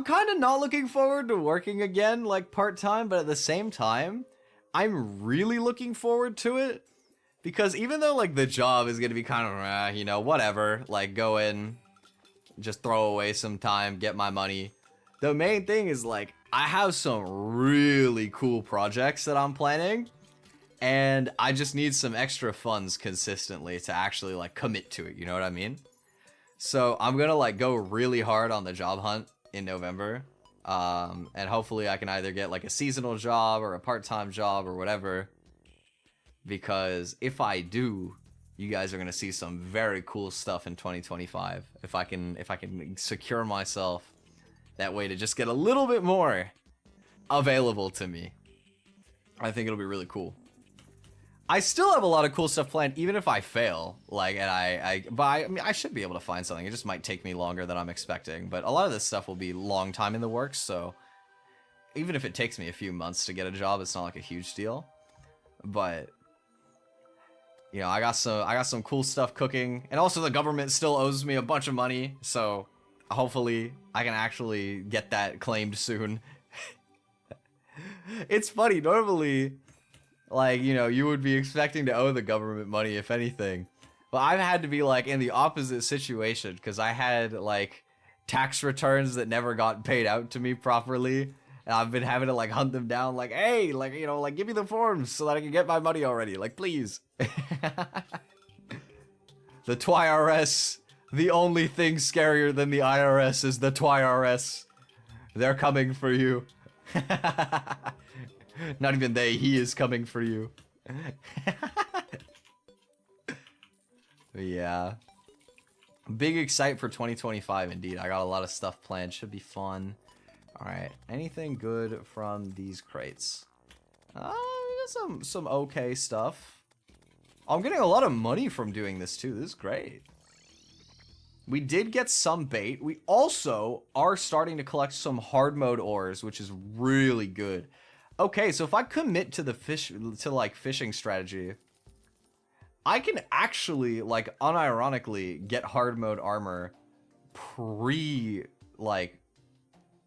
kind of not looking forward to working again, like, part-time, but at the same time, I'm really looking forward to it, because even though, like, the job is gonna be kind of, you know, whatever, like, go in, just throw away some time, get my money, the main thing is, like, I have some really cool projects that I'm planning, and I just need some extra funds consistently to actually, like, commit to it, you know what I mean? So, I'm gonna, like, go really hard on the job hunt in November, and hopefully I can either get like a seasonal job or a part-time job or whatever, because if I do, you guys are gonna see some very cool stuff in 2025 if I can secure myself that way to just get a little bit more available to me. I think it'll be really cool. I still have a lot of cool stuff planned, even if I fail. Like, and I mean, I should be able to find something. It just might take me longer than I'm expecting. But a lot of this stuff will be long time in the works, so even if it takes me a few months to get a job, it's not like a huge deal. But you know, I got some cool stuff cooking, and also the government still owes me a bunch of money, so hopefully I can actually get that claimed soon. It's funny, normally, like, you know, you would be expecting to owe the government money, if anything. But I've had to be, like, in the opposite situation, because I had, like, tax returns that never got paid out to me properly. And I've been having to, like, hunt them down, like, hey, like, you know, like, give me the forms so that I can get my money already. Like, please. The Twi The only thing scarier than the IRS is the Twi RS. They're coming for you. Not even they, he is coming for you. Yeah. Big excite for 2025 indeed. I got a lot of stuff planned. Should be fun. Alright. Anything good from these crates? We got some okay stuff. I'm getting a lot of money from doing this too. This is great. We did get some bait. We also are starting to collect some hard mode ores, which is really good. Okay, so if I commit to the fishing strategy, I can actually, like, unironically get hard mode armor pre, like,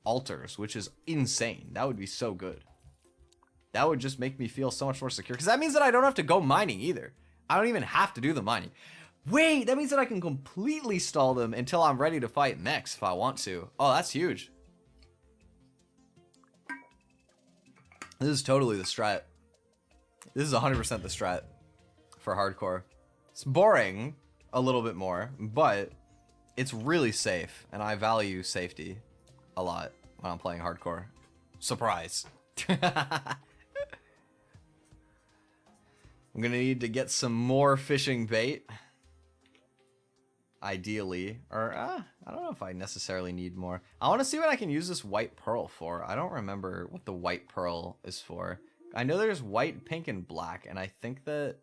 altars, which is insane. That would be so good. That would just make me feel so much more secure, because that means that I don't have to go mining either. I don't even have to do the mining. Wait, that means that I can completely stall them until I'm ready to fight mechs if I want to. Oh, that's huge. This is totally the strat. This is 100% the strat for hardcore. It's boring a little bit more, but it's really safe, and I value safety a lot when I'm playing hardcore. Surprise. I'm gonna need to get some more fishing bait. Ideally. Or, I don't know if I necessarily need more. I want to see what I can use this white pearl for. I don't remember what the white pearl is for. I know there's white, pink, and black, and I think that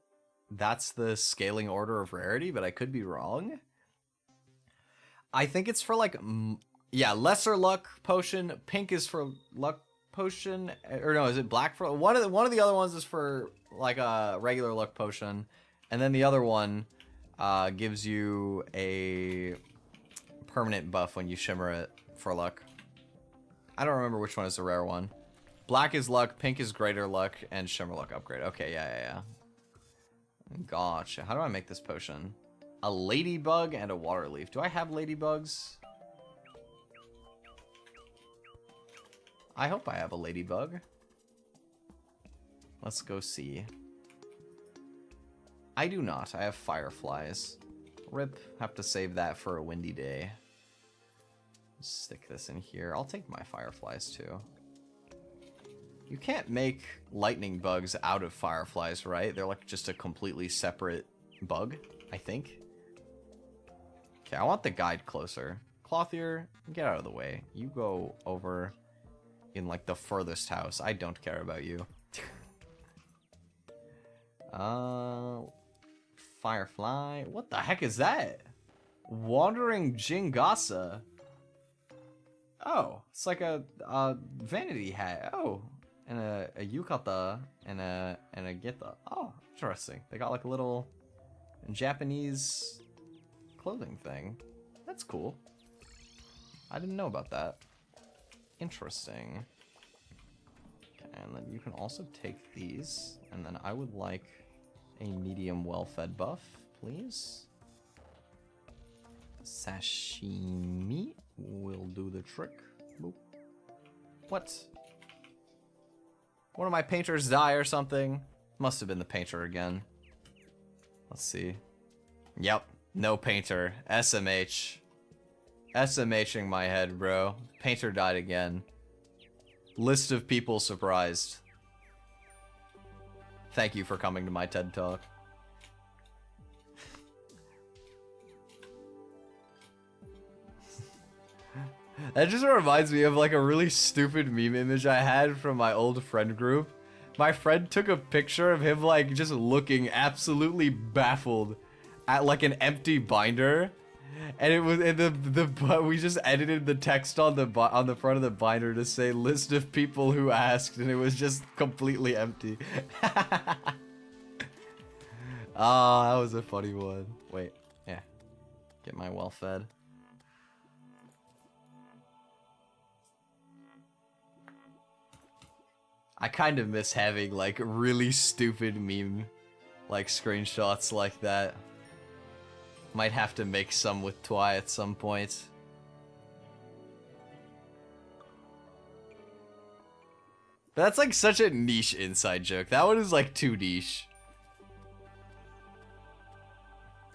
that's the scaling order of rarity, but I could be wrong. I think it's for, like, yeah, lesser luck potion. Pink is for luck potion. Or no, is it black for... One of the other ones is for, like, a regular luck potion. And then the other one... gives you a permanent buff when you shimmer it for luck. I don't remember which one is the rare one. Black is luck, pink is greater luck, and shimmer luck upgrade. Okay, yeah. Gotcha. How do I make this potion? A ladybug and a water leaf. Do I have ladybugs? I hope I have a ladybug. Let's go see. I do not. I have fireflies. Rip. Have to save that for a windy day. Stick this in here. I'll take my fireflies too. You can't make lightning bugs out of fireflies, right? They're like just a completely separate bug, I think. Okay, I want the guide closer. Clothier, get out of the way. You go over in like the furthest house. I don't care about you. Firefly. What the heck is that? Wandering Jingasa. Oh, it's like a vanity hat. Oh, and a yukata and a geta. Oh, interesting. They got like a little Japanese clothing thing. That's cool. I didn't know about that. Interesting. Okay, and then you can also take these, and then I would like a medium well-fed buff, please. Sashimi will do the trick. Boop. What? One of my painters die or something? Must have been the painter again. Let's see. Yep, no painter. SMH. SMHing my head, bro. Painter died again. List of people surprised. Thank you for coming to my TED Talk. That just reminds me of like a really stupid meme image I had from my old friend group. My friend took a picture of him like just looking absolutely baffled at like an empty binder, and it was we just edited the text on the front of the binder to say list of people who asked, and it was just completely empty. Ah, that was a funny one. Wait, yeah, get my well fed. I kind of miss having like really stupid meme like screenshots like that. Might have to make some with Twi at some point. But that's like such a niche inside joke. That one is like too niche.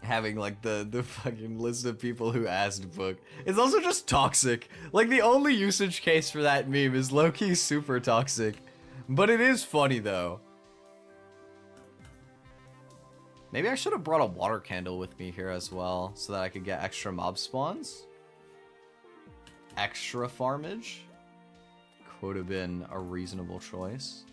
having like the fucking list of people who asked book. It's also just toxic. Like the only usage case for that meme is low-key super toxic. But it is funny though. Maybe I should have brought a water candle with me here as well so that I could get extra mob spawns. Extra farmage. Could have been a reasonable choice.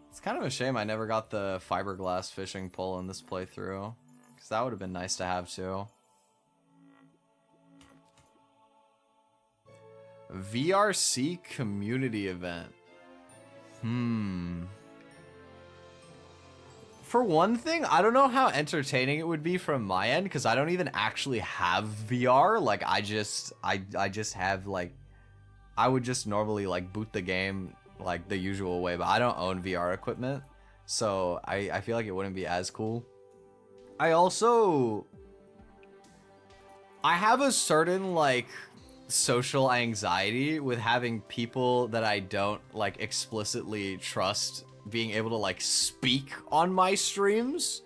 It's kind of a shame I never got the fiberglass fishing pole in this playthrough, because that would have been nice to have too. VRC community event. For one thing, I don't know how entertaining it would be from my end, because I don't even actually have VR. Like, I just have, like, I would just normally, like, boot the game, like, the usual way, but I don't own VR equipment, so I feel like it wouldn't be as cool. I have a certain, like, social anxiety with having people that I don't, like, explicitly trust being able to, like, speak on my streams.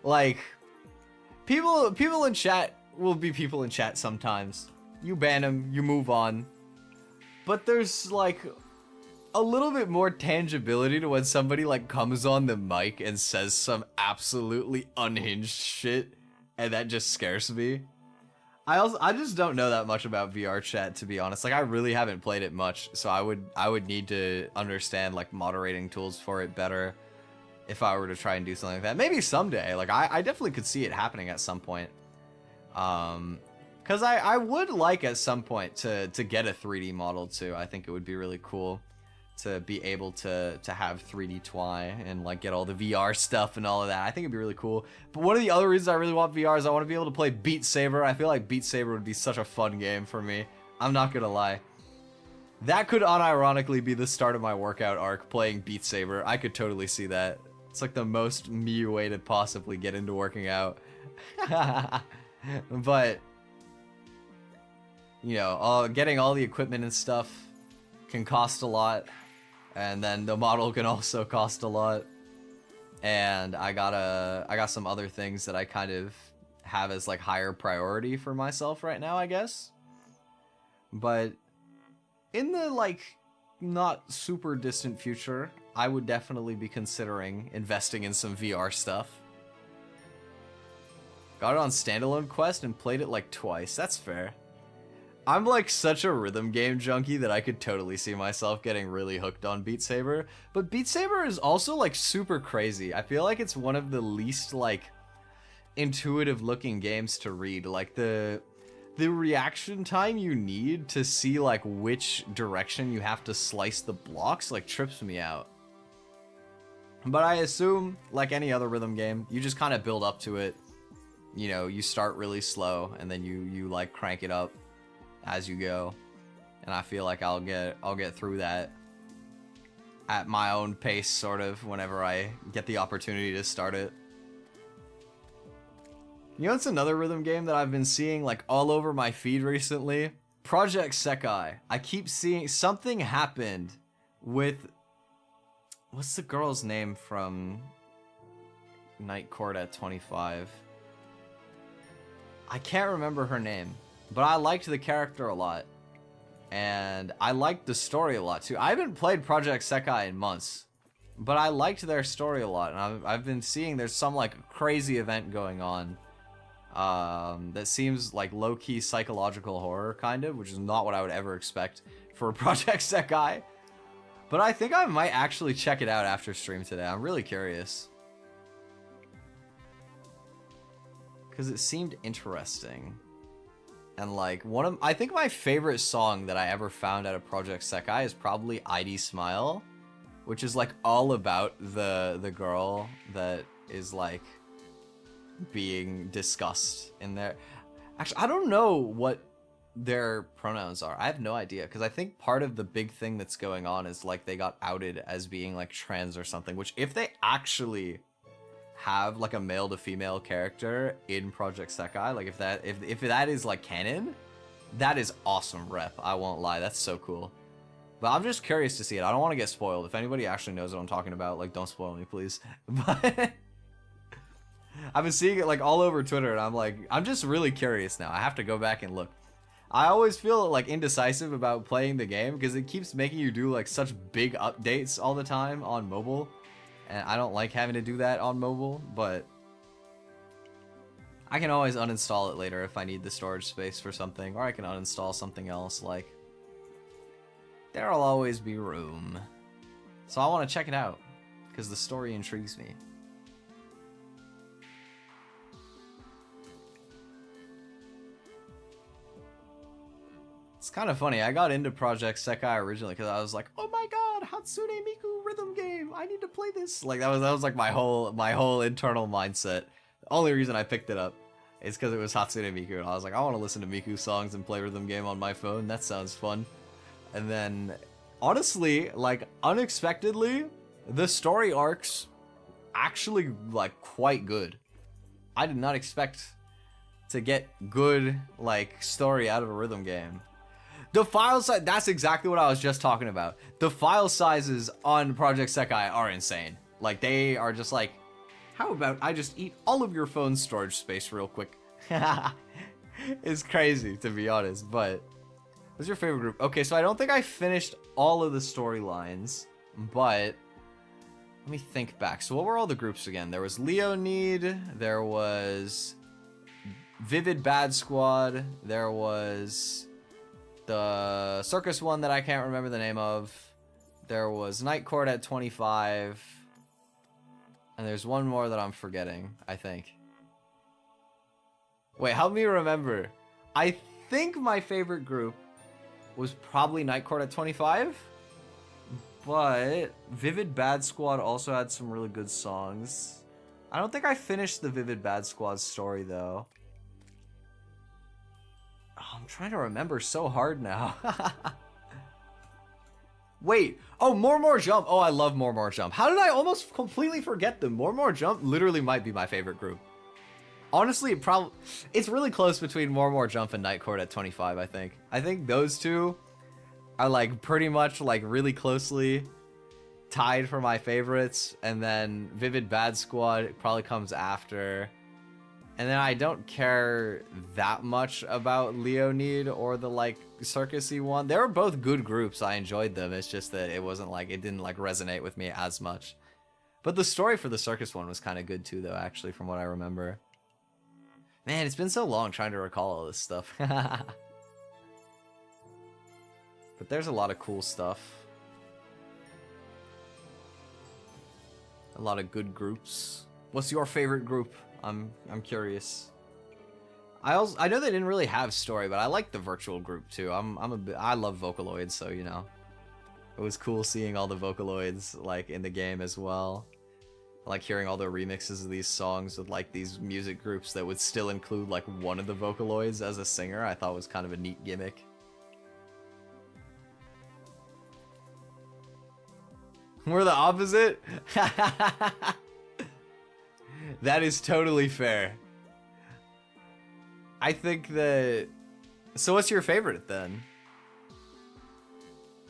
Like, people in chat will be people in chat sometimes. You ban them, you move on. But there's, like, a little bit more tangibility to when somebody, like, comes on the mic and says some absolutely unhinged shit, and that just scares me. I just don't know that much about VR chat, to be honest. Like, I really haven't played it much, so I would need to understand, like, moderating tools for it better if I were to try and do something like that. Maybe someday. Like, I definitely could see it happening at some point. Because I would like at some point to get a 3D model too. I think it would be really cool to be able to have 3D Twi and, like, get all the VR stuff and all of that. I think it'd be really cool. But one of the other reasons I really want VR is I want to be able to play Beat Saber. I feel like Beat Saber would be such a fun game for me. I'm not gonna lie. That could unironically be the start of my workout arc, playing Beat Saber. I could totally see that. It's like the most me way to possibly get into working out. But, you know, getting all the equipment and stuff can cost a lot. And then the model can also cost a lot. And I got some other things that I kind of have as, like, higher priority for myself right now, I guess. But in the, like, not super distant future, I would definitely be considering investing in some VR stuff. Got it on standalone quest and played it like twice. That's fair. I'm, like, such a rhythm game junkie that I could totally see myself getting really hooked on Beat Saber. But Beat Saber is also, like, super crazy. I feel like it's one of the least, like, intuitive looking games to read. Like, the reaction time you need to see, like, which direction you have to slice the blocks, like, trips me out. But I assume, like any other rhythm game, you just kind of build up to it. You know, you start really slow and then you like crank it up as you go, and I feel like I'll get through that at my own pace, sort of, whenever I get the opportunity to start it. You know, it's another rhythm game that I've been seeing, like, all over my feed recently. Project Sekai. I keep seeing something happened with, what's the girl's name from Night Court at 25? I can't remember her name. But I liked the character a lot, and I liked the story a lot too. I haven't played Project Sekai in months, but I liked their story a lot, and I've been seeing there's some, like, crazy event going on that seems like low-key psychological horror, kind of, which is not what I would ever expect for Project Sekai. But I think I might actually check it out after stream today. I'm really curious, because it seemed interesting. And, like, I think my favorite song that I ever found out of Project Sekai is probably ID Smile, which is, like, all about the girl that is, like, being discussed in there. Actually, I don't know what their pronouns are. I have no idea, because I think part of the big thing that's going on is, like, they got outed as being, like, trans or something, which if they actually have, like, a male to female character in Project Sekai, like, if that is, like, canon, that is awesome rep. I won't lie, that's so cool. But I'm just curious to see it. I don't want to get spoiled. If anybody actually knows what I'm talking about, like, don't spoil me, please. But I've been seeing it like all over Twitter, and I'm like, I'm just really curious now. I have to go back and look. I always feel like indecisive about playing the game because it keeps making you do like such big updates all the time on mobile, and I don't like having to do that on mobile, but I can always uninstall it later if I need the storage space for something, or I can uninstall something else. Like, there'll always be room. So I want to check it out because the story intrigues me. It's kind of funny. I got into Project Sekai originally because I was like, "Oh my God, Hatsune Miku rhythm game! I need to play this." Like that was like my whole internal mindset. The only reason I picked it up is because it was Hatsune Miku, and I was like, "I want to listen to Miku songs and play rhythm game on my phone. That sounds fun." And then, honestly, like unexpectedly, the story arcs actually like quite good. I did not expect to get good like story out of a rhythm game. The file size, that's exactly what I was just talking about. The file sizes on Project Sekai are insane. Like, they are just like, how about I just eat all of your phone's storage space real quick? It's crazy, to be honest, but what's your favorite group? Okay, so I don't think I finished all of the storylines, but let me think back. So what were all the groups again? There was Leonid, there was Vivid Bad Squad, there was the circus one that I can't remember the name of, there was Night Court at 25, and there's one more that I'm forgetting, I think. Wait, help me remember. I think my favorite group was probably Night Court at 25, but Vivid Bad Squad also had some really good songs. I don't think I finished the Vivid Bad Squad story though. Oh, I'm trying to remember so hard now. Wait. Oh, More Jump. Oh, I love More Jump. How did I almost completely forget them? More Jump literally might be my favorite group. Honestly, it's really close between More Jump and Night Court at 25, I think. I think those two are like pretty much like really closely tied for my favorites, and then Vivid Bad Squad probably comes after. And then I don't care that much about Leonid or the like circusy one. They were both good groups. I enjoyed them. It's just that it wasn't like, it didn't like resonate with me as much. But the story for the circus one was kind of good too, though, actually, from what I remember. Man, it's been so long trying to recall all this stuff. But there's a lot of cool stuff. A lot of good groups. What's your favorite group? I'm curious. I know they didn't really have story, but I like the virtual group too. I love Vocaloids, so you know, it was cool seeing all the Vocaloids like in the game as well. I like hearing all the remixes of these songs with like these music groups that would still include like one of the Vocaloids as a singer. I thought was kind of a neat gimmick. We're the opposite? That is totally fair. I think that... So what's your favorite then?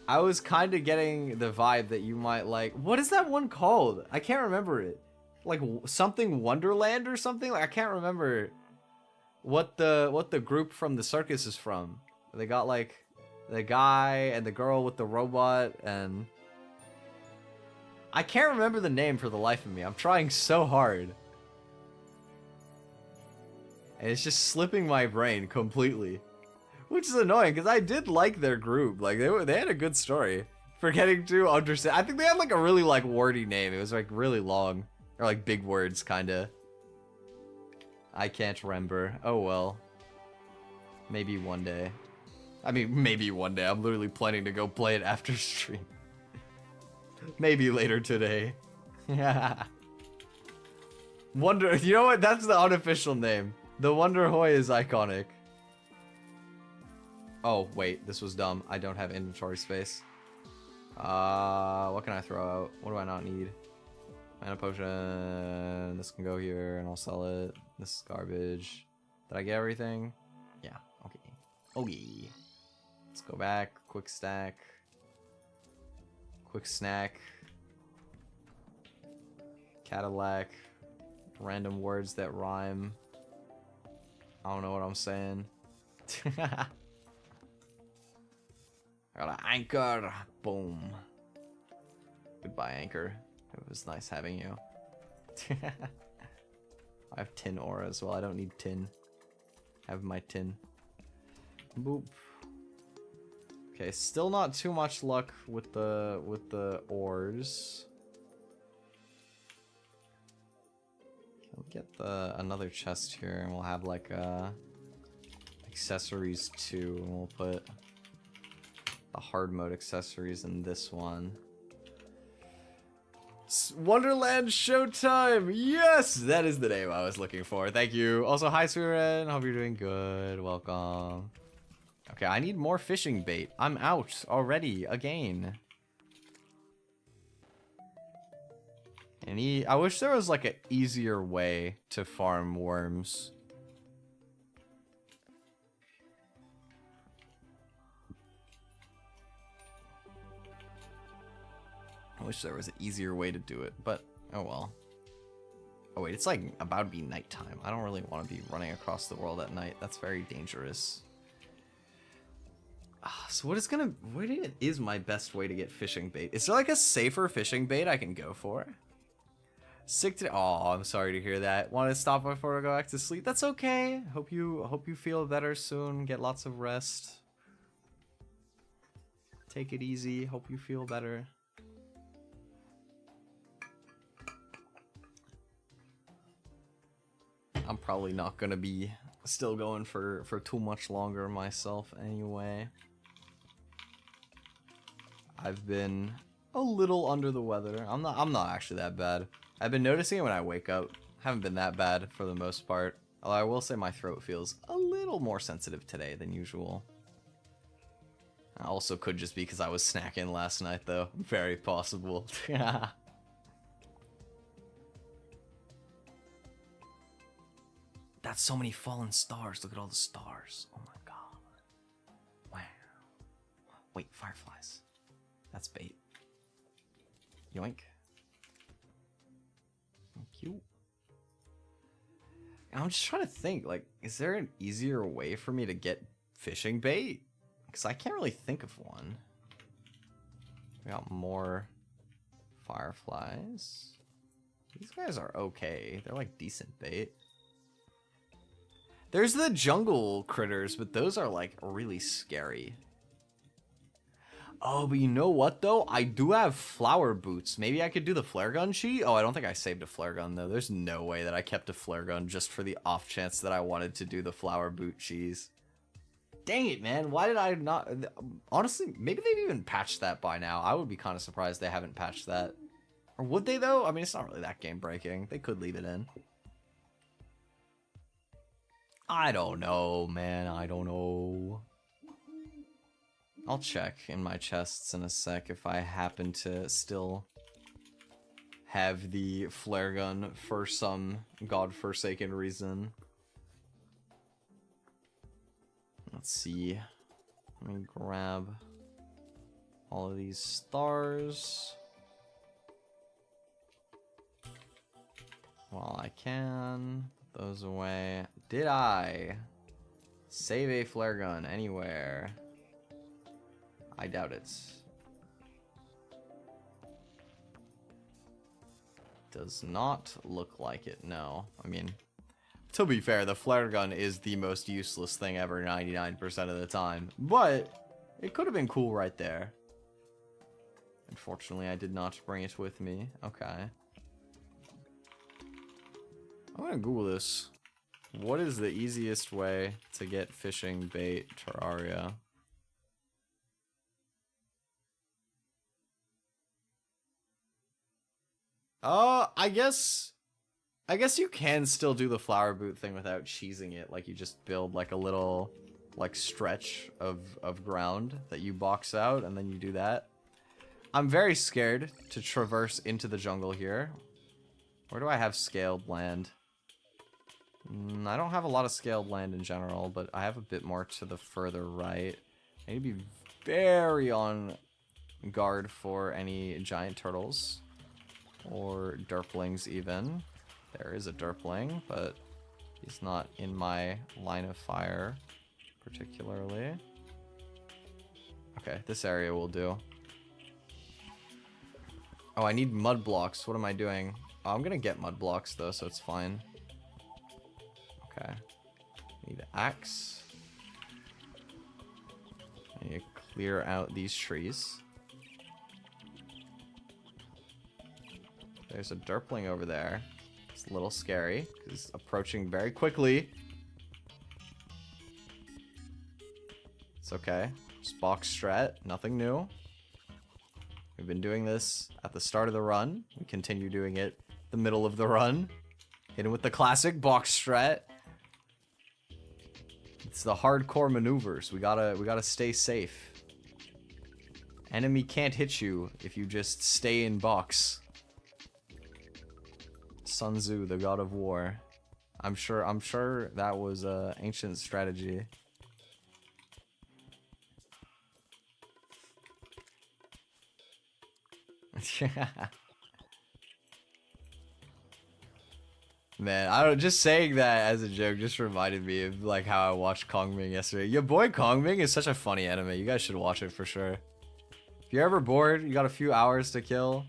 I was kind of getting the vibe that you might like... What is that one called? I can't remember it. Like something Wonderland or something? Like I can't remember what the group from the circus is from. They got like the guy and the girl with the robot, and I can't remember the name for the life of me. I'm trying so hard. And it's just slipping my brain completely. Which is annoying, because I did like their group. Like, they had a good story. Forgetting to understand. I think they had, like, a really, like, wordy name. It was, like, really long. Or, like, big words, kinda. I can't remember. Oh, well. Maybe one day. I mean, maybe one day. I'm literally planning to go play it after stream. Maybe later today. Yeah. Wonder... You know what? That's the unofficial name. The Wonder Hoy is iconic. Oh, wait. This was dumb. I don't have inventory space. What can I throw out? What do I not need? Mana potion. This can go here and I'll sell it. This is garbage. Did I get everything? Yeah. Okay. Okay. Let's go back. Quick stack. quick snack. Cadillac. Random words that rhyme. I don't know what I'm saying. I got an anchor. Boom. Goodbye, anchor. It was nice having you. I have tin aura as well. I don't need tin. I have my tin. Boop. Okay, still not too much luck with the ores. We'll get another chest here, and we'll have like accessories too. And we'll put the hard mode accessories in this one. Wonderland Showtime! Yes! That is the name I was looking for. Thank you. Also, hi, Suren. Hope you're doing good. Welcome. Okay, I need more fishing bait. I'm out already, again. I wish there was like an easier way to farm worms. I wish there was an easier way to do it, but oh well. Oh wait, it's like about to be nighttime. I don't really want to be running across the world at night. That's very dangerous. So what is my best way to get fishing bait? Is there like a safer fishing bait I can go for? Sick to oh, I'm sorry to hear that. Want to stop before I go back to sleep? That's okay. Hope you feel better soon. Get lots of rest. Take it easy. Hope you feel better. I'm probably not gonna be still going for too much longer myself anyway. I've been a little under the weather. I'm not actually that bad. I've been noticing it when I wake up. Haven't been that bad for the most part. Although I will say my throat feels a little more sensitive today than usual. Also could just be because I was snacking last night though. Very possible. That's so many fallen stars. Look at all the stars. Oh my god. Wow. Wait, fireflies. That's bait. Yoink. Thank you. I'm just trying to think, like, is there an easier way for me to get fishing bait? Because I can't really think of one. We got more fireflies. These guys are okay. They're like decent bait. There's the jungle critters, but those are like really scary. Oh, but you know what though? I do have flower boots. Maybe I could do the flare gun cheat? Oh, I don't think I saved a flare gun though. There's no way that I kept a flare gun just for the off chance that I wanted to do the flower boot cheese. Dang it, man. Why did I not? Honestly, maybe they've even patched that by now. I would be kind of surprised they haven't patched that. Or would they though? I mean, it's not really that game breaking. They could leave it in. I don't know, man. I don't know. I'll check in my chests in a sec if I happen to still have the flare gun for some godforsaken reason. Let's see. Let me grab all of these stars while I can. Put those away. Did I save a flare gun anywhere? I doubt it. Does not look like it, no. I mean, to be fair, the flare gun is the most useless thing ever 99% of the time. But it could have been cool right there. Unfortunately, I did not bring it with me. Okay. I'm gonna Google this. What is the easiest way to get fishing bait Terraria? I guess you can still do the flower boot thing without cheesing it. Like, you just build like a little like stretch of ground that you box out, and then you do that. I'm very scared to traverse into the jungle here. Where do I have scaled land? I don't have a lot of scaled land in general, but I have a bit more to the further right. I need to be very on guard for any giant turtles or derplings even. There is a derpling, but he's not in my line of fire particularly. Okay, this area will do. Oh, I need mud blocks. What am I doing? Oh, I'm gonna get mud blocks though, so it's fine. Okay. Need an axe. I need to clear out these trees. There's a derpling over there. It's a little scary because it's approaching very quickly. It's okay. Just box strat, nothing new. We've been doing this at the start of the run. We continue doing it the middle of the run. Hitting with the classic box strat. It's the hardcore maneuvers. We gotta stay safe. Enemy can't hit you if you just stay in box. Sun Tzu, the god of war. I'm sure that was an ancient strategy. Man, I don't, just saying that as a joke just reminded me of like how I watched Kongming yesterday. Your boy Kongming is such a funny anime. You guys should watch it for sure. If you're ever bored, you got a few hours to kill.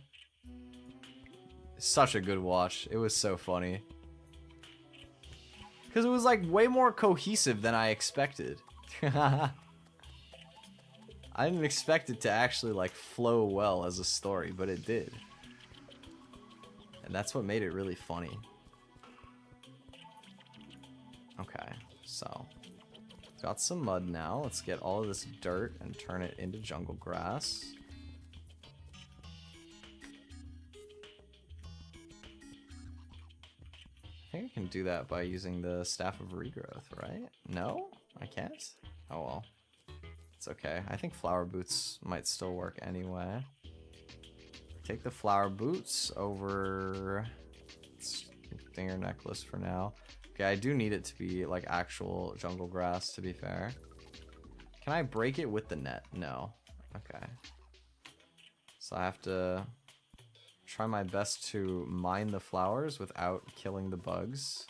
Such a good watch. It was so funny. Because it was like way more cohesive than I expected. I didn't expect it to actually like flow well as a story, but it did. And that's what made it really funny. Okay, so got some mud now. Let's get all of this dirt and turn it into jungle grass. I think I can do that by using the Staff of Regrowth, right? No? I can't? Oh well. It's okay. I think flower boots might still work anyway. Take the flower boots over stinger necklace for now. Okay, I do need it to be like actual jungle grass, to be fair. Can I break it with the net? No. Okay. So I have to try my best to mine the flowers without killing the bugs.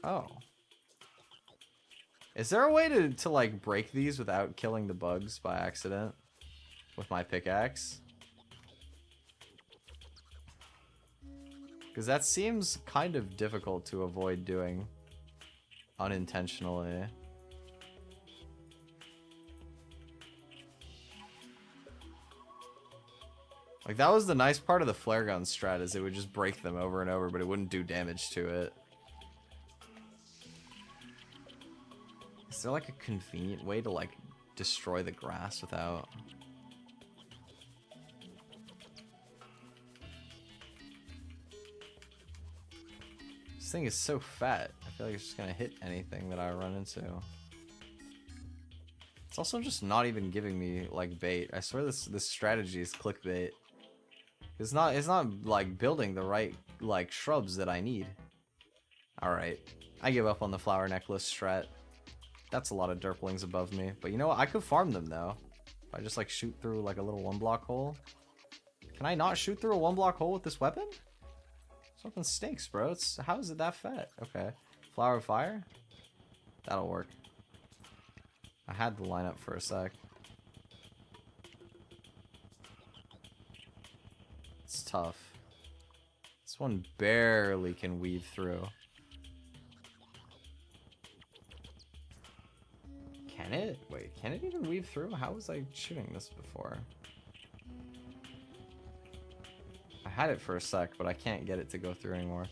Oh. Is there a way to like break these without killing the bugs by accident with my pickaxe? Because that seems kind of difficult to avoid doing unintentionally. Like, that was the nice part of the flare gun strat, is it would just break them over and over, but it wouldn't do damage to it. Is there like a convenient way to like destroy the grass without... This thing is so fat. I feel like it's just gonna hit anything that I run into. It's also just not even giving me like bait. I swear this strategy is clickbait. It's not like building the right like shrubs that I need. Alright. I give up on the flower necklace strat. That's a lot of derplings above me. But you know what? I could farm them though. If I just like shoot through like a little 1-block hole. Can I not shoot through a 1-block hole with this weapon? Something stinks, bro. How is it that fat? Okay. Flower of fire? That'll work. I had to line up for a sec. It's tough. This one barely can weave through. Can it? Wait, can it even weave through? How was I shooting this before? I had it for a sec, but I can't get it to go through anymore.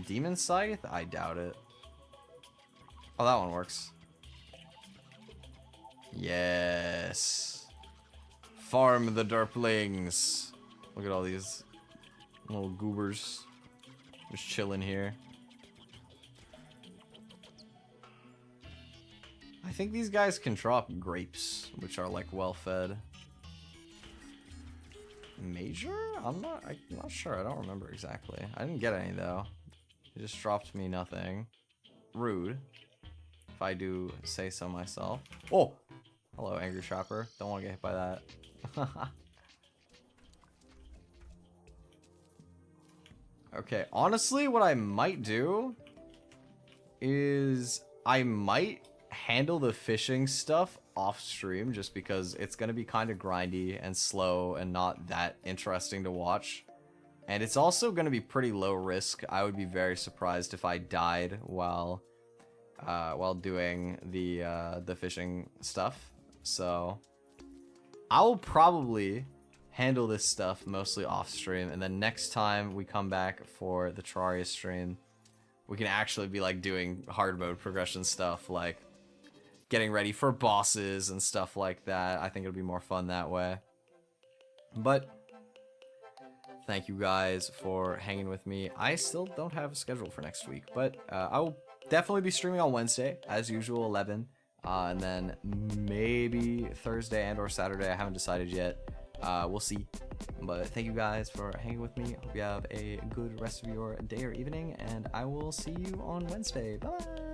Demon Scythe? I doubt it. Oh, that one works. Yes. Farm the derplings. Look at all these little goobers just chilling here. I think these guys can drop grapes, which are like well fed. Major? I'm not sure. I don't remember exactly. I didn't get any though. It just dropped me nothing. Rude, if I do say so myself. Oh Hello, angry shopper. Don't want to get hit by that. Okay, honestly, what I might do is I might handle the fishing stuff off stream just because it's going to be kind of grindy and slow and not that interesting to watch. And it's also going to be pretty low risk. I would be very surprised if I died while doing the fishing stuff. So I'll probably handle this stuff mostly off stream, and then next time we come back for the Terraria stream, we can actually be like doing hard mode progression stuff, like getting ready for bosses and stuff like that. I think it'll be more fun that way. But thank you guys for hanging with me. I still don't have a schedule for next week, but I will definitely be streaming on Wednesday as usual, 11, and then maybe Thursday and or Saturday. I haven't decided yet. We'll see. But thank you guys for hanging with me. Hope you have a good rest of your day or evening, and I will see you on Wednesday. Bye.